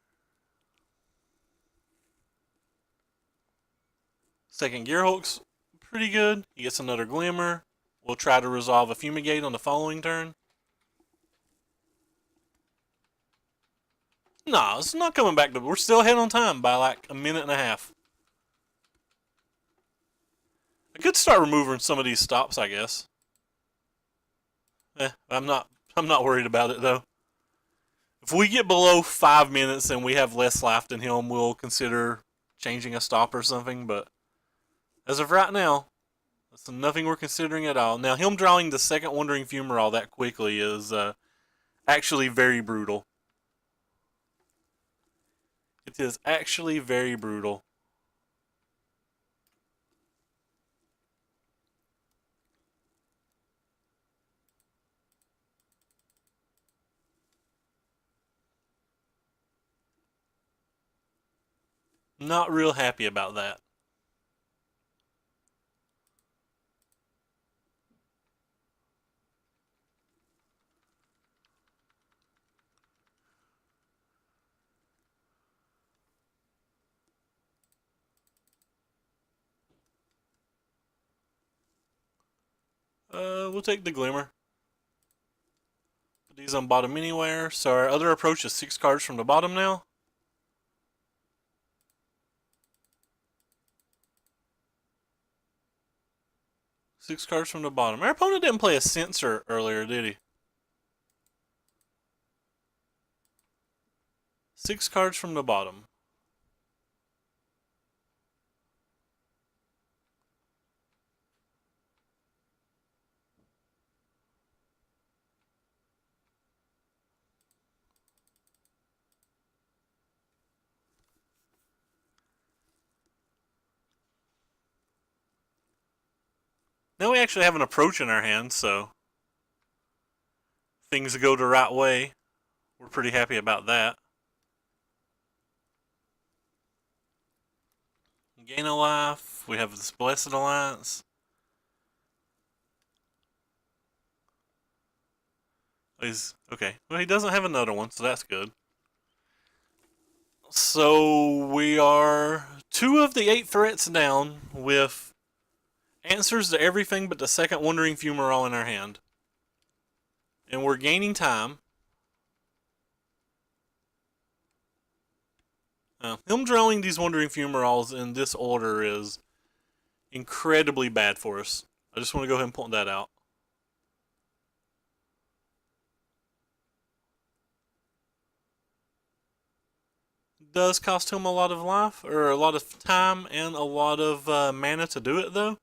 Second Gearhulk's pretty good. He gets another Glimmer. We'll try to resolve a Fumigate on the following turn. Nah, it's not coming back. We're still ahead on time by like a minute and a half. I could start removing some of these stops, I guess. I'm not worried about it though. If we get below 5 minutes and we have less life than him, we'll consider changing a stop or something. But as of right now, that's nothing we're considering at all. Now, him drawing the second Wandering Fumarole that quickly is actually very brutal. It is actually very brutal. Not real happy about that. We'll take the Glimmer. Put these on bottom anywhere. So our other approach is 6 cards from the bottom now. Six cards from the bottom. Our opponent didn't play a Censor earlier, did he? 6 cards from the bottom. Now we actually have an approach in our hand, so things go the right way. We're pretty happy about that. Gain a life. We have this Blessed Alliance. Okay. Well, he doesn't have another one, so that's good. So we are 2 of the 8 threats down with answers to everything but the second Wandering Fumarole in our hand. And we're gaining time. Him drawing these Wandering Fumaroles in this order is incredibly bad for us. I just want to go ahead and point that out. does cost him a lot of life, or a lot of time, and a lot of mana to do it, though.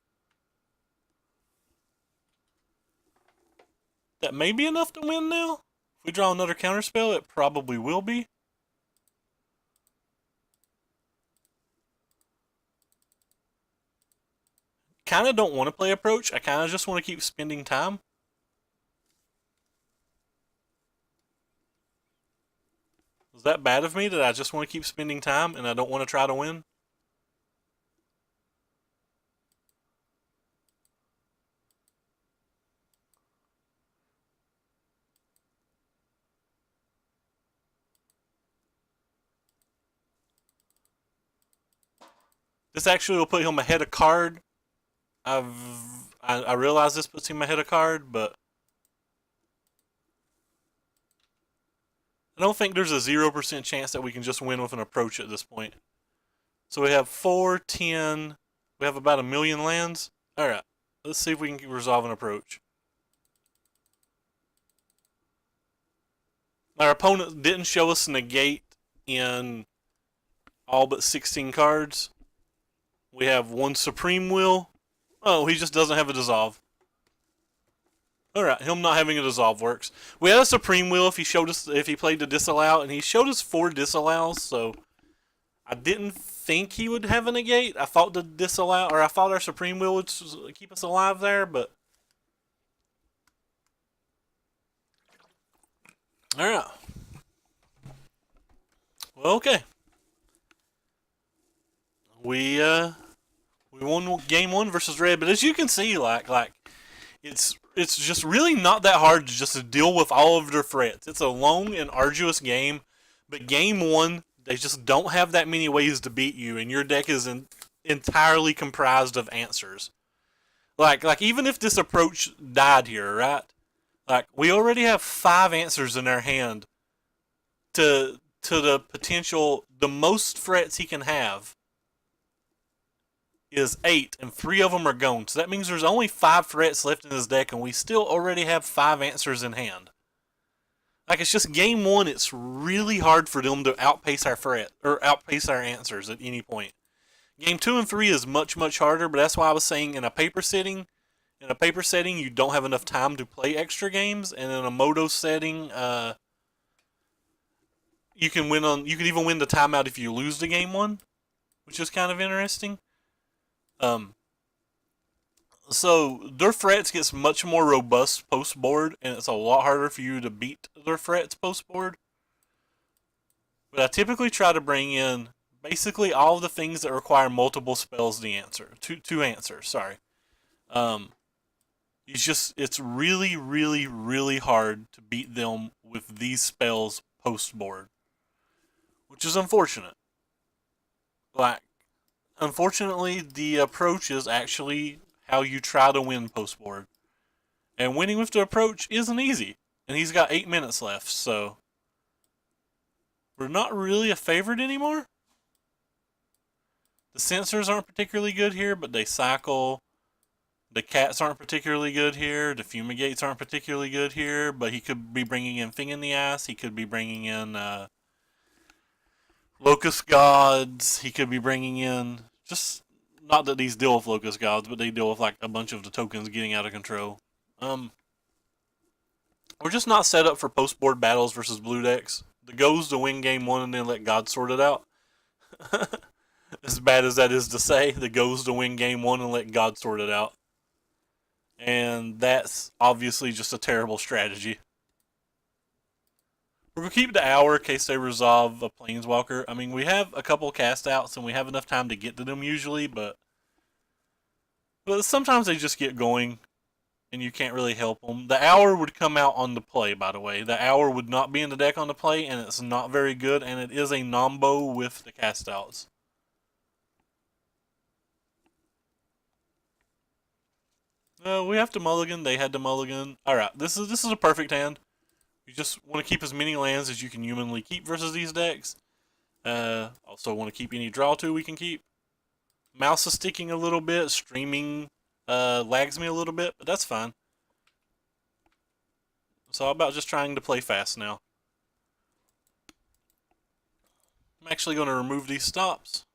That may be enough to win now. If we draw another counterspell, it probably will be. Kind of don't want to play Approach. I kind of just want to keep spending time. Is that bad of me that I just want to keep spending time and I don't want to try to win? This actually will put him ahead of card. I realize this puts him ahead of card, but I don't think there's a 0% chance that we can just win with an Approach at this point. So we have 4, 10. We have about 1,000,000 lands. Alright, let's see if we can resolve an Approach. Our opponent didn't show us negate in all but 16 cards. We have 1 Supreme Will. Oh, he just doesn't have a Dissolve. Alright, him not having a Dissolve works. We had a Supreme Will if he played the Disallow, and he showed us 4 Disallows, so I didn't think he would have a negate. I thought the Disallow, or I thought our Supreme Will would keep us alive there, but alright. Well, okay. We won game 1 versus Red, but as you can see, like it's just really not that hard to just deal with all of their threats. It's a long and arduous game, but game 1 they just don't have that many ways to beat you, and your deck is entirely comprised of answers. Like even if this Approach died here, right? Like we already have 5 answers in our hand to the potential. The most threats he can have is 8, and 3 of them are gone. So that means there's only 5 threats left in his deck, and we still already have 5 answers in hand. Like, it's just game 1, it's really hard for them to outpace our threat, or outpace our answers at any point. Game 2 and 3 is much, much harder, but that's why I was saying in a paper setting, you don't have enough time to play extra games, and in a Moto setting, you can even win the timeout if you lose the game 1, which is kind of interesting. So their threats gets much more robust post board, and it's a lot harder for you to beat their threats post board. But I typically try to bring in basically all of the things that require multiple spells to answer. Two answers, sorry. It's really, really, really hard to beat them with these spells post board, which is unfortunate. Like, unfortunately, the Approach is actually how you try to win post board. And winning with the Approach isn't easy. And he's got 8 minutes left, so we're not really a favorite anymore. The Censors aren't particularly good here, but they cycle. The Cats aren't particularly good here. The Fumigates aren't particularly good here, but he could be bringing in Thing in the Ass. He could be bringing in Locust Gods. He could be bringing in just, not that these deal with Locust Gods, but they deal with like a bunch of the tokens getting out of control. We're just not set up for post-board battles versus blue decks. The goes to win game 1 and then let God sort it out. As bad as that is to say, the goes to win game 1 and let God sort it out. And that's obviously just a terrible strategy. We're going to keep the hour in case they resolve a Planeswalker. I mean, we have a couple cast outs and we have enough time to get to them usually, but sometimes they just get going and you can't really help them. The hour would come out on the play, by the way. The hour would not be in the deck on the play, and it's not very good, and it is a nombo with the cast outs. We have to mulligan. They had to mulligan. Alright, this is a perfect hand. You just want to keep as many lands as you can humanly keep versus these decks. Also want to keep any draw to we can keep. Mouse is sticking a little bit. Streaming lags me a little bit, but that's fine. It's all about just trying to play fast now. I'm actually going to remove these stops.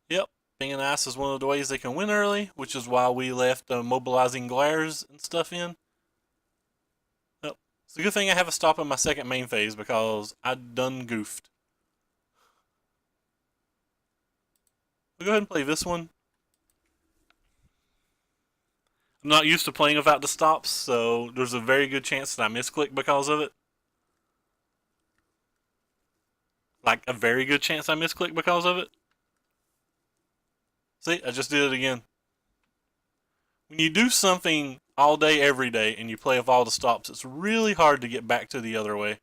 Yep, Fing and Ice is one of the ways they can win early, which is why we left mobilizing glares and stuff in. Yep. It's a good thing I have a stop in my second main phase because I done goofed. We'll go ahead and play this one. I'm not used to playing without the stops, so there's a very good chance that I misclick because of it. Like, a very good chance I misclick because of it. See, I just did it again. When you do something all day, every day, and you play with all the stops, it's really hard to get back to the other way.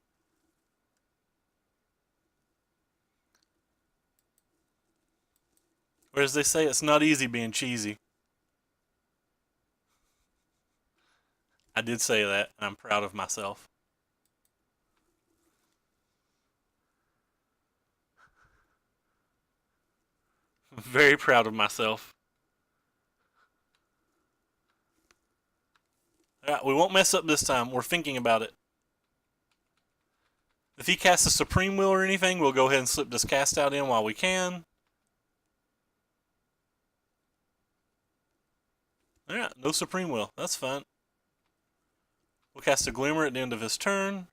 Whereas they say it's not easy being cheesy. I did say that, and I'm proud of myself. I'm very proud of myself. Alright, we won't mess up this time. We're thinking about it. If he casts a Supreme Will or anything, we'll go ahead and slip this cast out in while we can. Alright, no Supreme Will. That's fine. We'll cast a Glimmer at the end of his turn.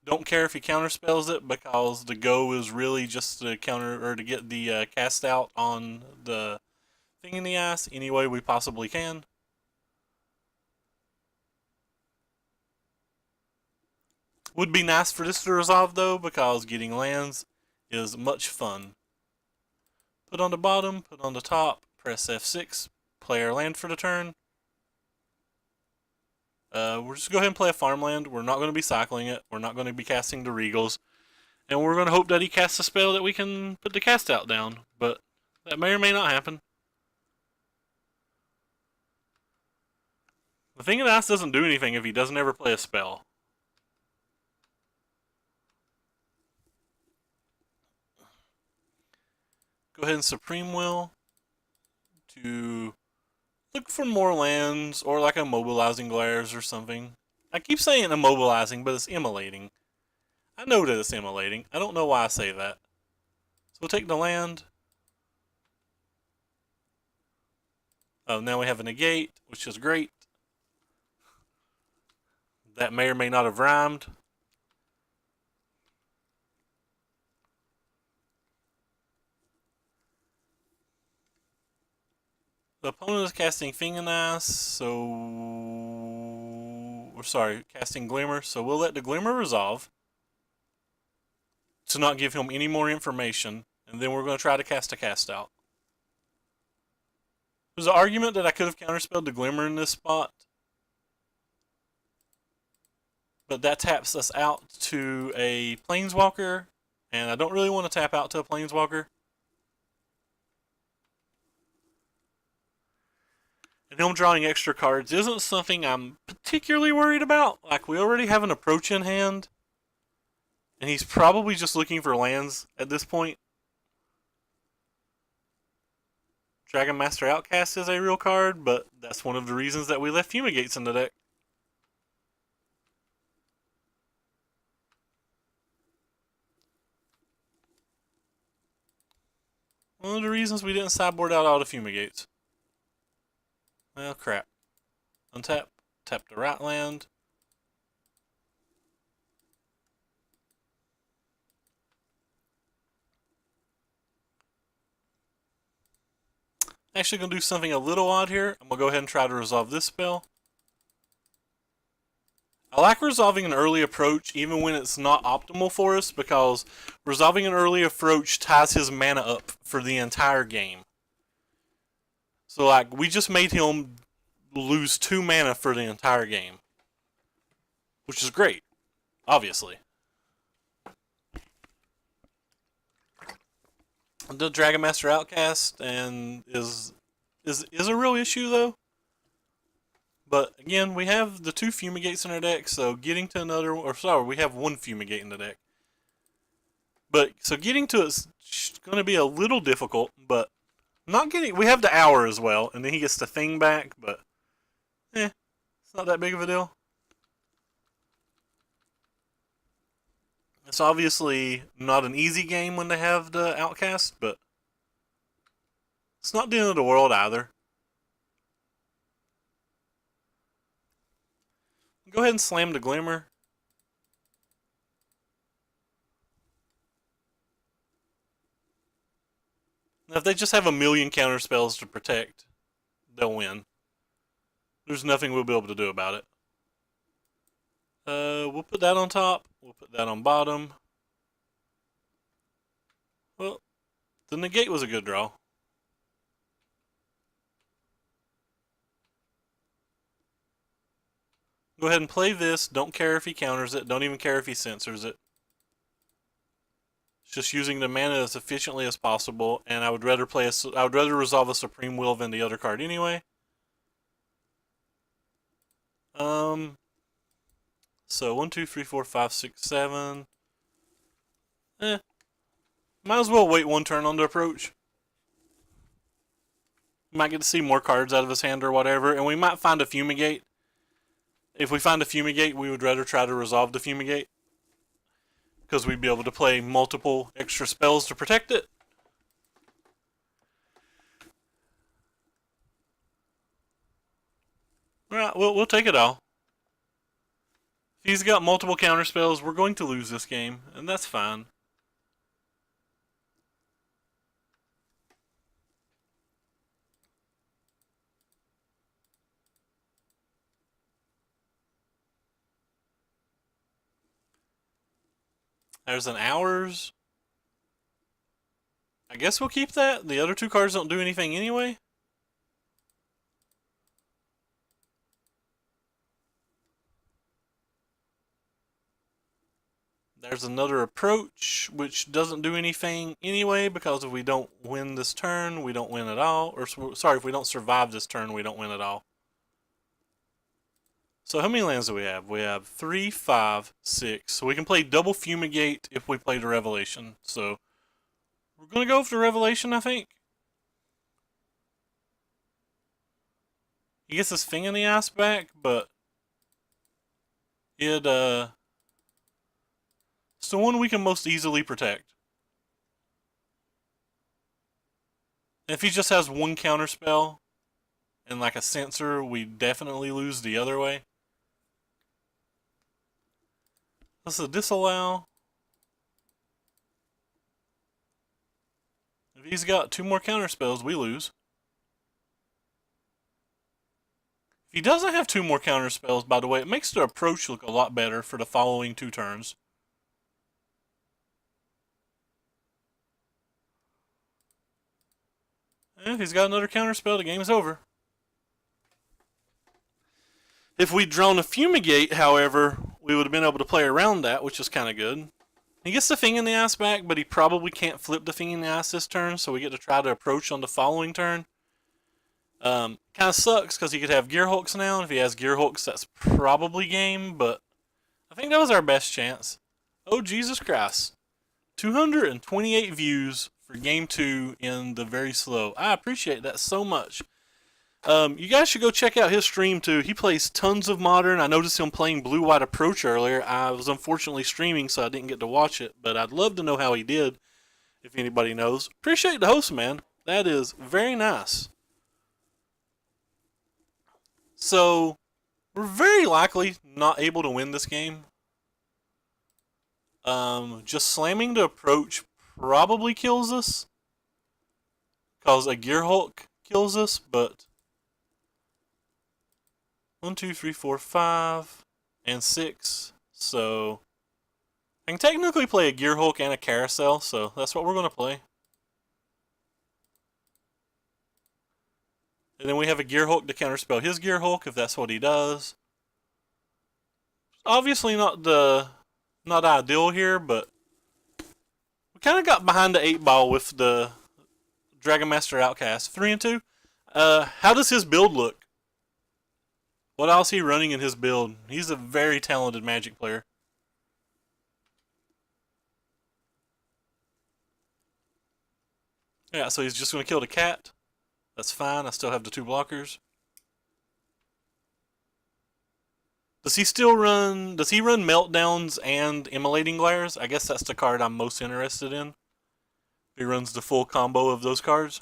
Don't care if he counterspells it because the go is really just to counter or to get the cast out on the thing in the ice any way we possibly can. Would be nice for this to resolve though because getting lands is much fun. Put on the bottom, put on the top, press F6, play our land for the turn. We're just go ahead and play a farmland. We're not going to be cycling it. We're not going to be casting the Regals. And we're going to hope that he casts a spell that we can put the cast out down. But that may or may not happen. The Thing of Ice doesn't do anything if he doesn't ever play a spell. Go ahead and Supreme Will to look for more lands or like immobilizing glares or something. I keep saying immobilizing, but it's immolating. I know that it's immolating. I don't know why I say that. So we'll take the land. Oh, now we have a negate, which is great. That may or may not have rhymed. The opponent is casting Fing and Ice, so... Or sorry, casting Glimmer, so we'll let the Glimmer resolve to not give him any more information, and then we're going to try to cast a cast out. There's an argument that I could have counterspelled the Glimmer in this spot, but that taps us out to a Planeswalker, and I don't really want to tap out to a Planeswalker. And him drawing extra cards isn't something I'm particularly worried about. Like, we already have an approach in hand, and he's probably just looking for lands at this point. Dragon Master Outcast is a real card, but that's one of the reasons that we left Fumigates in the deck. One of the reasons we didn't sideboard out all the Fumigates. Well, crap. Untap. Tap the right land. Actually going to do something a little odd here. I'm going to go ahead and try to resolve this spell. I like resolving an early approach even when it's not optimal for us because resolving an early approach ties his mana up for the entire game. So, like, we just made him lose 2 mana for the entire game. Which is great, obviously. The Dragon Master Outcast and is a real issue, though. But, again, we have the 2 Fumigates in our deck, so getting to another... Or, sorry, we have 1 Fumigate in the deck. But, so getting to it's going to be a little difficult, but... Not getting... We have the Hour as well, and then he gets the Thing back, but... it's not that big of a deal. It's obviously not an easy game when they have the Outcast, but it's not the end of the world either. Go ahead and slam the Glimmer. Now, if they just have a million counter spells to protect, they'll win. There's nothing we'll be able to do about it. We'll put that on top. We'll put that on bottom. Well, the negate was a good draw. Go ahead and play this. Don't care if he counters it. Don't even care if he censors it. It's just using the mana as efficiently as possible, and I would rather resolve a Supreme Will than the other card anyway. So 1, 2, 3, 4, 5, 6, 7. Might as well wait one turn on the approach. Might get to see more cards out of his hand or whatever, and we might find a Fumigate. If we find a Fumigate, we would rather try to resolve the Fumigate, because we'd be able to play multiple extra spells to protect it. Alright, we'll take it all. If he's got multiple counter spells, we're going to lose this game, and that's fine. There's an Hours. I guess we'll keep that. The other two cards don't do anything anyway. There's another Approach, which doesn't do anything anyway, because if we don't win this turn, we don't win at all. Or, sorry, if we don't survive this turn, we don't win at all. So how many lands do we have? We have 3, 5, 6. So we can play double Fumigate if we play the Revelation. So we're going to go for the Revelation, I think. He gets his thing in the ass back, but it's the one we can most easily protect. If he just has one counter spell and like a censor, we definitely lose the other way. This is a Disallow. If he's got 2 more counter spells, we lose. If he doesn't have 2 more counter spells, by the way, it makes the approach look a lot better for the following 2 turns. And if he's got another counter spell, the game is over. If we'd drawn a Fumigate, however, we would have been able to play around that, which is kind of good. He gets the Thing in the Ass back, but he probably can't flip the Thing in the Ass this turn, so we get to try to approach on the following turn. Kind of sucks, because he could have Gear Hulks now, and if he has Gear Hulks, that's probably game, but I think that was our best chance. Oh, Jesus Christ. 228 views for Game 2 in the Very Slow. I appreciate that so much. You guys should go check out his stream too. He plays tons of Modern. I noticed him playing Blue White Approach earlier. I was unfortunately streaming, so I didn't get to watch it, but I'd love to know how he did, if anybody knows. Appreciate the host, man. That is very nice. So, we're very likely not able to win this game. Just slamming the Approach probably kills us, because a Gear Hulk kills us, but 1, 2, 3, 4, 5, and 6. So I can technically play a Gear Hulk and a Carousel, so that's what we're going to play. And then we have a Gear Hulk to counterspell his Gear Hulk if that's what he does. Obviously not ideal here, but we kind of got behind the 8 ball with the Dragon Master Outcast. 3 and 2. How does his build look? What else is he running in his build? He's a very talented Magic player. Yeah, so he's just going to kill the cat. That's fine. I still have the 2 blockers. Does he still run? Does he run Meltdowns and Immolating Glares? I guess that's the card I'm most interested in. He runs the full combo of those cards.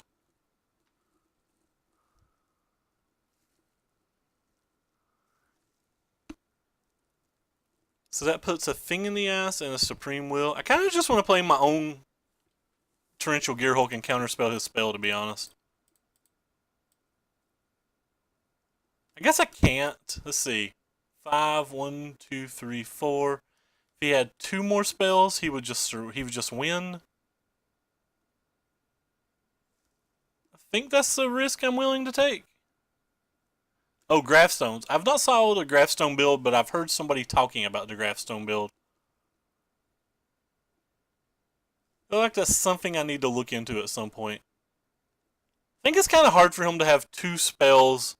So that puts a Thing in the Ass and a Supreme Will. I kind of just want to play my own Torrential Gearhulk and counterspell his spell, to be honest. I guess I can't. Let's see. 5, 1, 2, 3, 4. If he had 2 more spells, he would just win. I think that's the risk I'm willing to take. Oh, Graphstones. I've not saw the Graphstone build, but I've heard somebody talking about the Graphstone build. I feel like that's something I need to look into at some point. I think it's kind of hard for him to have 2 spells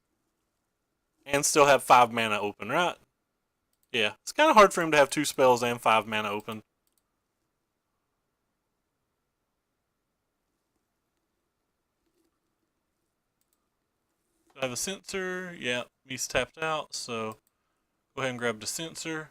and still have 5 mana open, right? Yeah, it's kind of hard for him to have 2 spells and 5 mana open. I have a Sensor. Yeah, he's tapped out, so go ahead and grab the Sensor.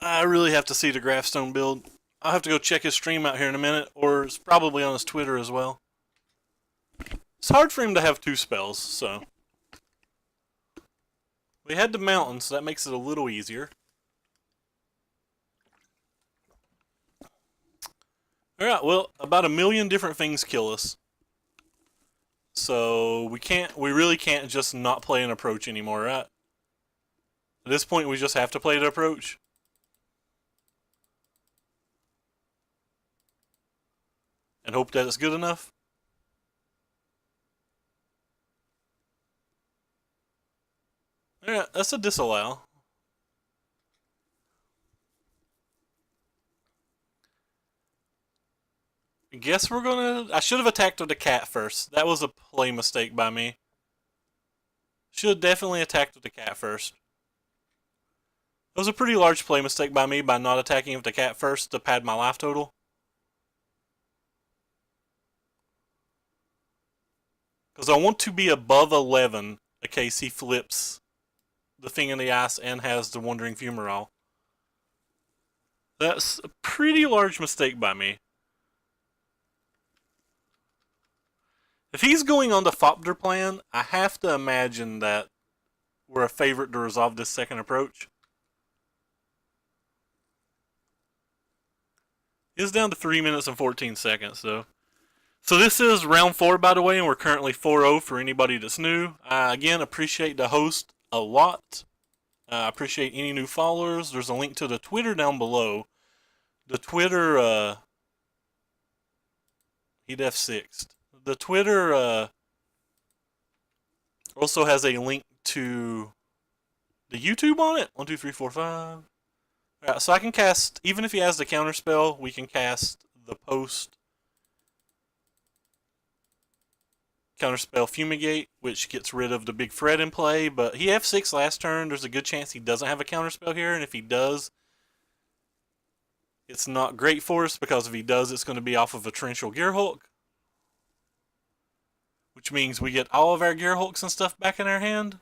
I really have to see the Graphstone build. I'll have to go check his stream out here in a minute, or it's probably on his Twitter as well. It's hard for him to have 2 spells, so. We had the Mountain, so that makes it a little easier. Alright, well, about 1 million different things kill us. So we really can't just not play an approach anymore, right? At this point, we just have to play the approach. And hope that it's good enough. Alright, that's a disallow. I guess we're gonna... I should have attacked with the cat first. That was a play mistake by me. Should have definitely attacked with the cat first. It was a pretty large play mistake by me by not attacking with the cat first to pad my life total. Because I want to be above 11 in case he flips the Thing in the Ass and has the Wandering Fumarole. That's a pretty large mistake by me. If he's going on the Thopter plan, I have to imagine that we're a favorite to resolve this second approach. It's down to 3 minutes and 14 seconds, though. So this is round 4, by the way, and we're currently 4-0 for anybody that's new. Again, appreciate the host a lot. Appreciate any new followers. There's a link to the Twitter down below. The Twitter, he'd F6'd. The Twitter also has a link to the YouTube on it. 1, 2, 3, 4, 5. Alright, so I can cast, even if he has the counter spell, we can cast the post counterspell Fumigate, which gets rid of the big threat in play, but he F6 last turn. There's a good chance he doesn't have a counterspell here, and if he does, it's not great for us, because if he does, it's going to be off of a Torrential Gearhulk, which means we get all of our Gearhulks and stuff back in our hand.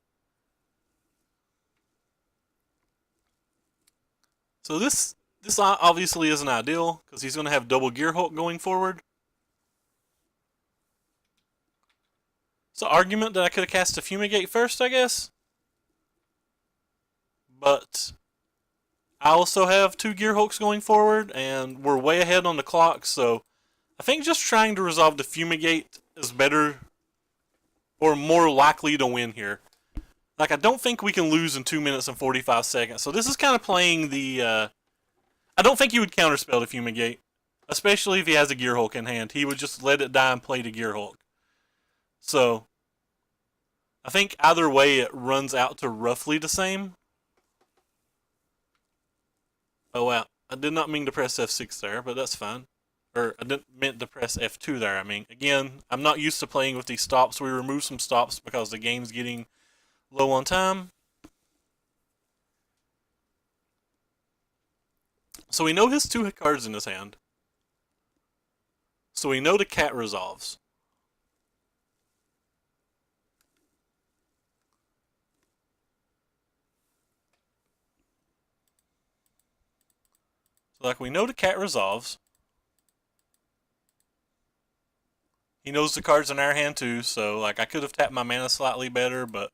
So this obviously isn't ideal, because he's going to have double Gearhulk going forward. It's an argument that I could have cast a Fumigate first, I guess. But I also have 2 Gearhulks going forward, and we're way ahead on the clock, so I think just trying to resolve the Fumigate is better, or more likely to win here. Like, I don't think we can lose in 2 minutes and 45 seconds, so this is kind of playing the... I don't think he would counterspell the Fumigate, especially if he has a Gearhulk in hand. He would just let it die and play the Gearhulk. So, I think either way it runs out to roughly the same. Oh wow, I did not mean to press F6 there, but that's fine. Or I didn't meant to press F2 there, I mean. Again, I'm not used to playing with these stops. We removed some stops because the game's getting low on time. So we know his 2 cards in his hand. So we know the cat resolves. So like we know the cat resolves. He knows the cards in our hand too, so like I could have tapped my mana slightly better, but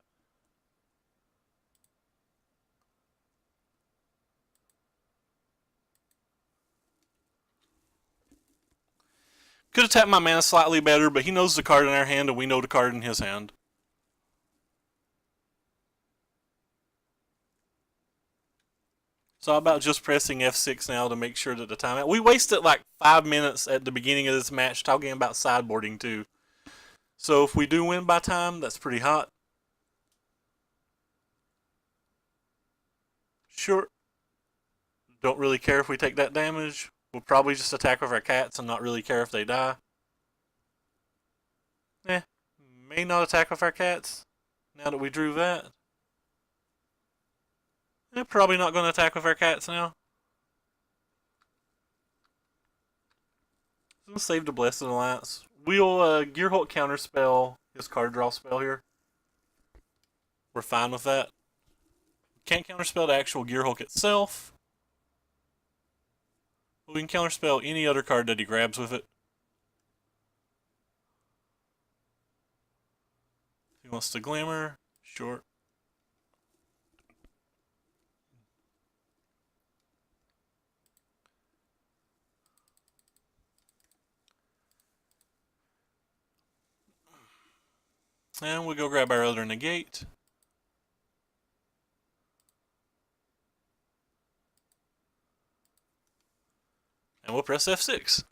could have tapped my mana slightly better, but he knows the card in our hand and we know the card in his hand. So how about just pressing F6 now to make sure that the timeout. We wasted like 5 minutes at the beginning of this match talking about sideboarding too. So if we do win by time, that's pretty hot. Sure. Don't really care if we take that damage. We'll probably just attack with our cats and not really care if they die. May not attack with our cats now that we drew that. Probably not going to attack with our cats now. I'm going to save the Blessed Alliance. We'll Gearhulk counterspell his card draw spell here. We're fine with that. Can't counterspell the actual Gearhulk itself. But we can counterspell any other card that he grabs with it. If he wants to Glamour, sure. And we'll go grab our other negate. And we'll press F6.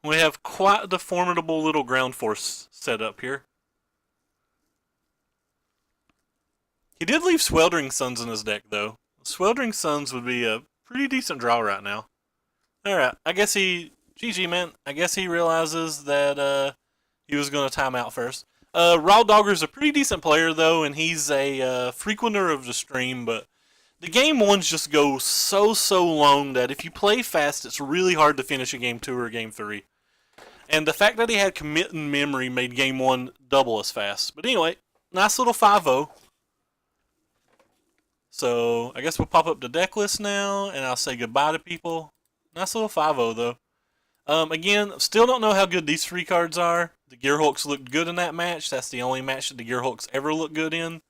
We have quite the formidable little ground force set up here. He did leave Sweltering Suns in his deck, though. Sweltering Suns would be a pretty decent draw right now. Alright, I guess GG, man. I guess he realizes that he was going to time out first. Raw Dogger's a pretty decent player, though, and he's a frequenter of the stream, but the game ones just go so long that if you play fast, it's really hard to finish a game 2 or a game 3. And the fact that he had commit and memory made game 1 double as fast. But anyway, nice little 5-0. So I guess we'll pop up the deck list now, and I'll say goodbye to people. Nice little 5-0, though. Again, still don't know how good these 3 cards are. The Gearhulks looked good in that match. That's the only match that the Gearhulks ever looked good in.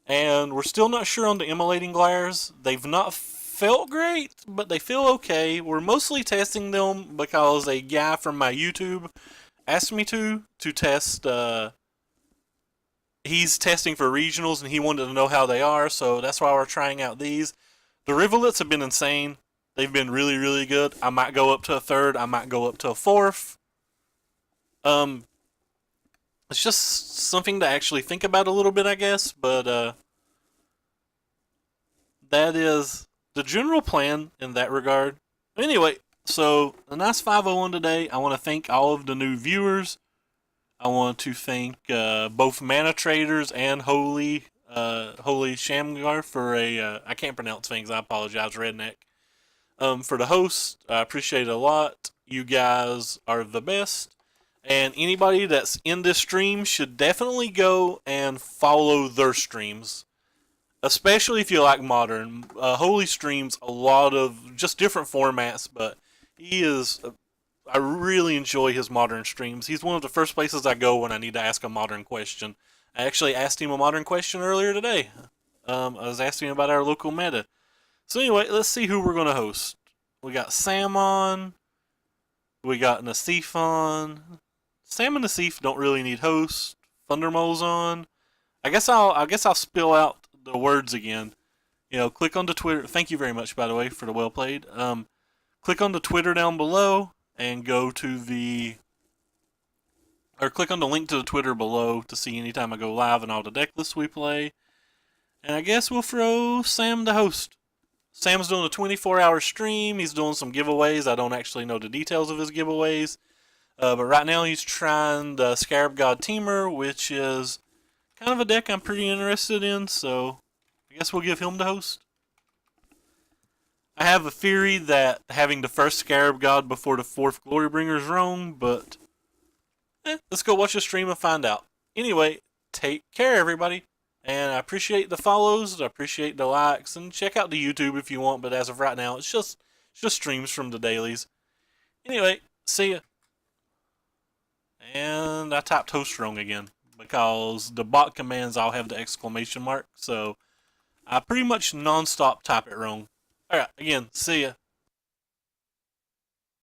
And we're still not sure on the Immolating Glares. They've not felt great, but they feel okay. We're mostly testing them because a guy from my YouTube asked me to test. He's testing for regionals, and he wanted to know how they are, so that's why we're trying out these. The Rivulets have been insane. They've been really good. I might go up to a 3rd. I might go up to a 4th. It's just something to actually think about a little bit, I guess, but that is the general plan in that regard. Anyway, so a nice 501 today. I want to thank all of the new viewers. I want to thank both Mana Traders and Holy Shamgar for I can't pronounce things. I apologize, Redneck. For the host, I appreciate it a lot. You guys are the best. And anybody that's in this stream should definitely go and follow their streams. Especially if you like Modern. Holy streams a lot of just different formats, but he is... I really enjoy his Modern streams. He's one of the first places I go when I need to ask a Modern question. I actually asked him a Modern question earlier today. I was asking him about our local meta. So anyway, let's see who we're going to host. We got Sam on. We got Nassif on. Sam and Nassif don't really need hosts. Thundermole's on. I guess I'll spill out the words again. You know, click on the Twitter. Thank you very much, by the way, for the well played. Click on the Twitter down below and go to click on the link to the Twitter below to see anytime I go live and all the deck lists we play. And I guess we'll throw Sam the host. Sam's doing a 24-hour stream. He's doing some giveaways. I don't actually know the details of his giveaways. But right now he's trying the Scarab God Teamer, which is kind of a deck I'm pretty interested in. So I guess we'll give him the host. I have a theory that having the first Scarab God before the fourth Glorybringer is wrong, but let's go watch the stream and find out. Anyway, take care, everybody. And I appreciate the follows, I appreciate the likes, and check out the YouTube if you want, but as of right now, it's just streams from the dailies. Anyway, see ya. And I typed host wrong again, because the bot commands all have the exclamation mark, so I pretty much non-stop type it wrong. Alright, again, see ya.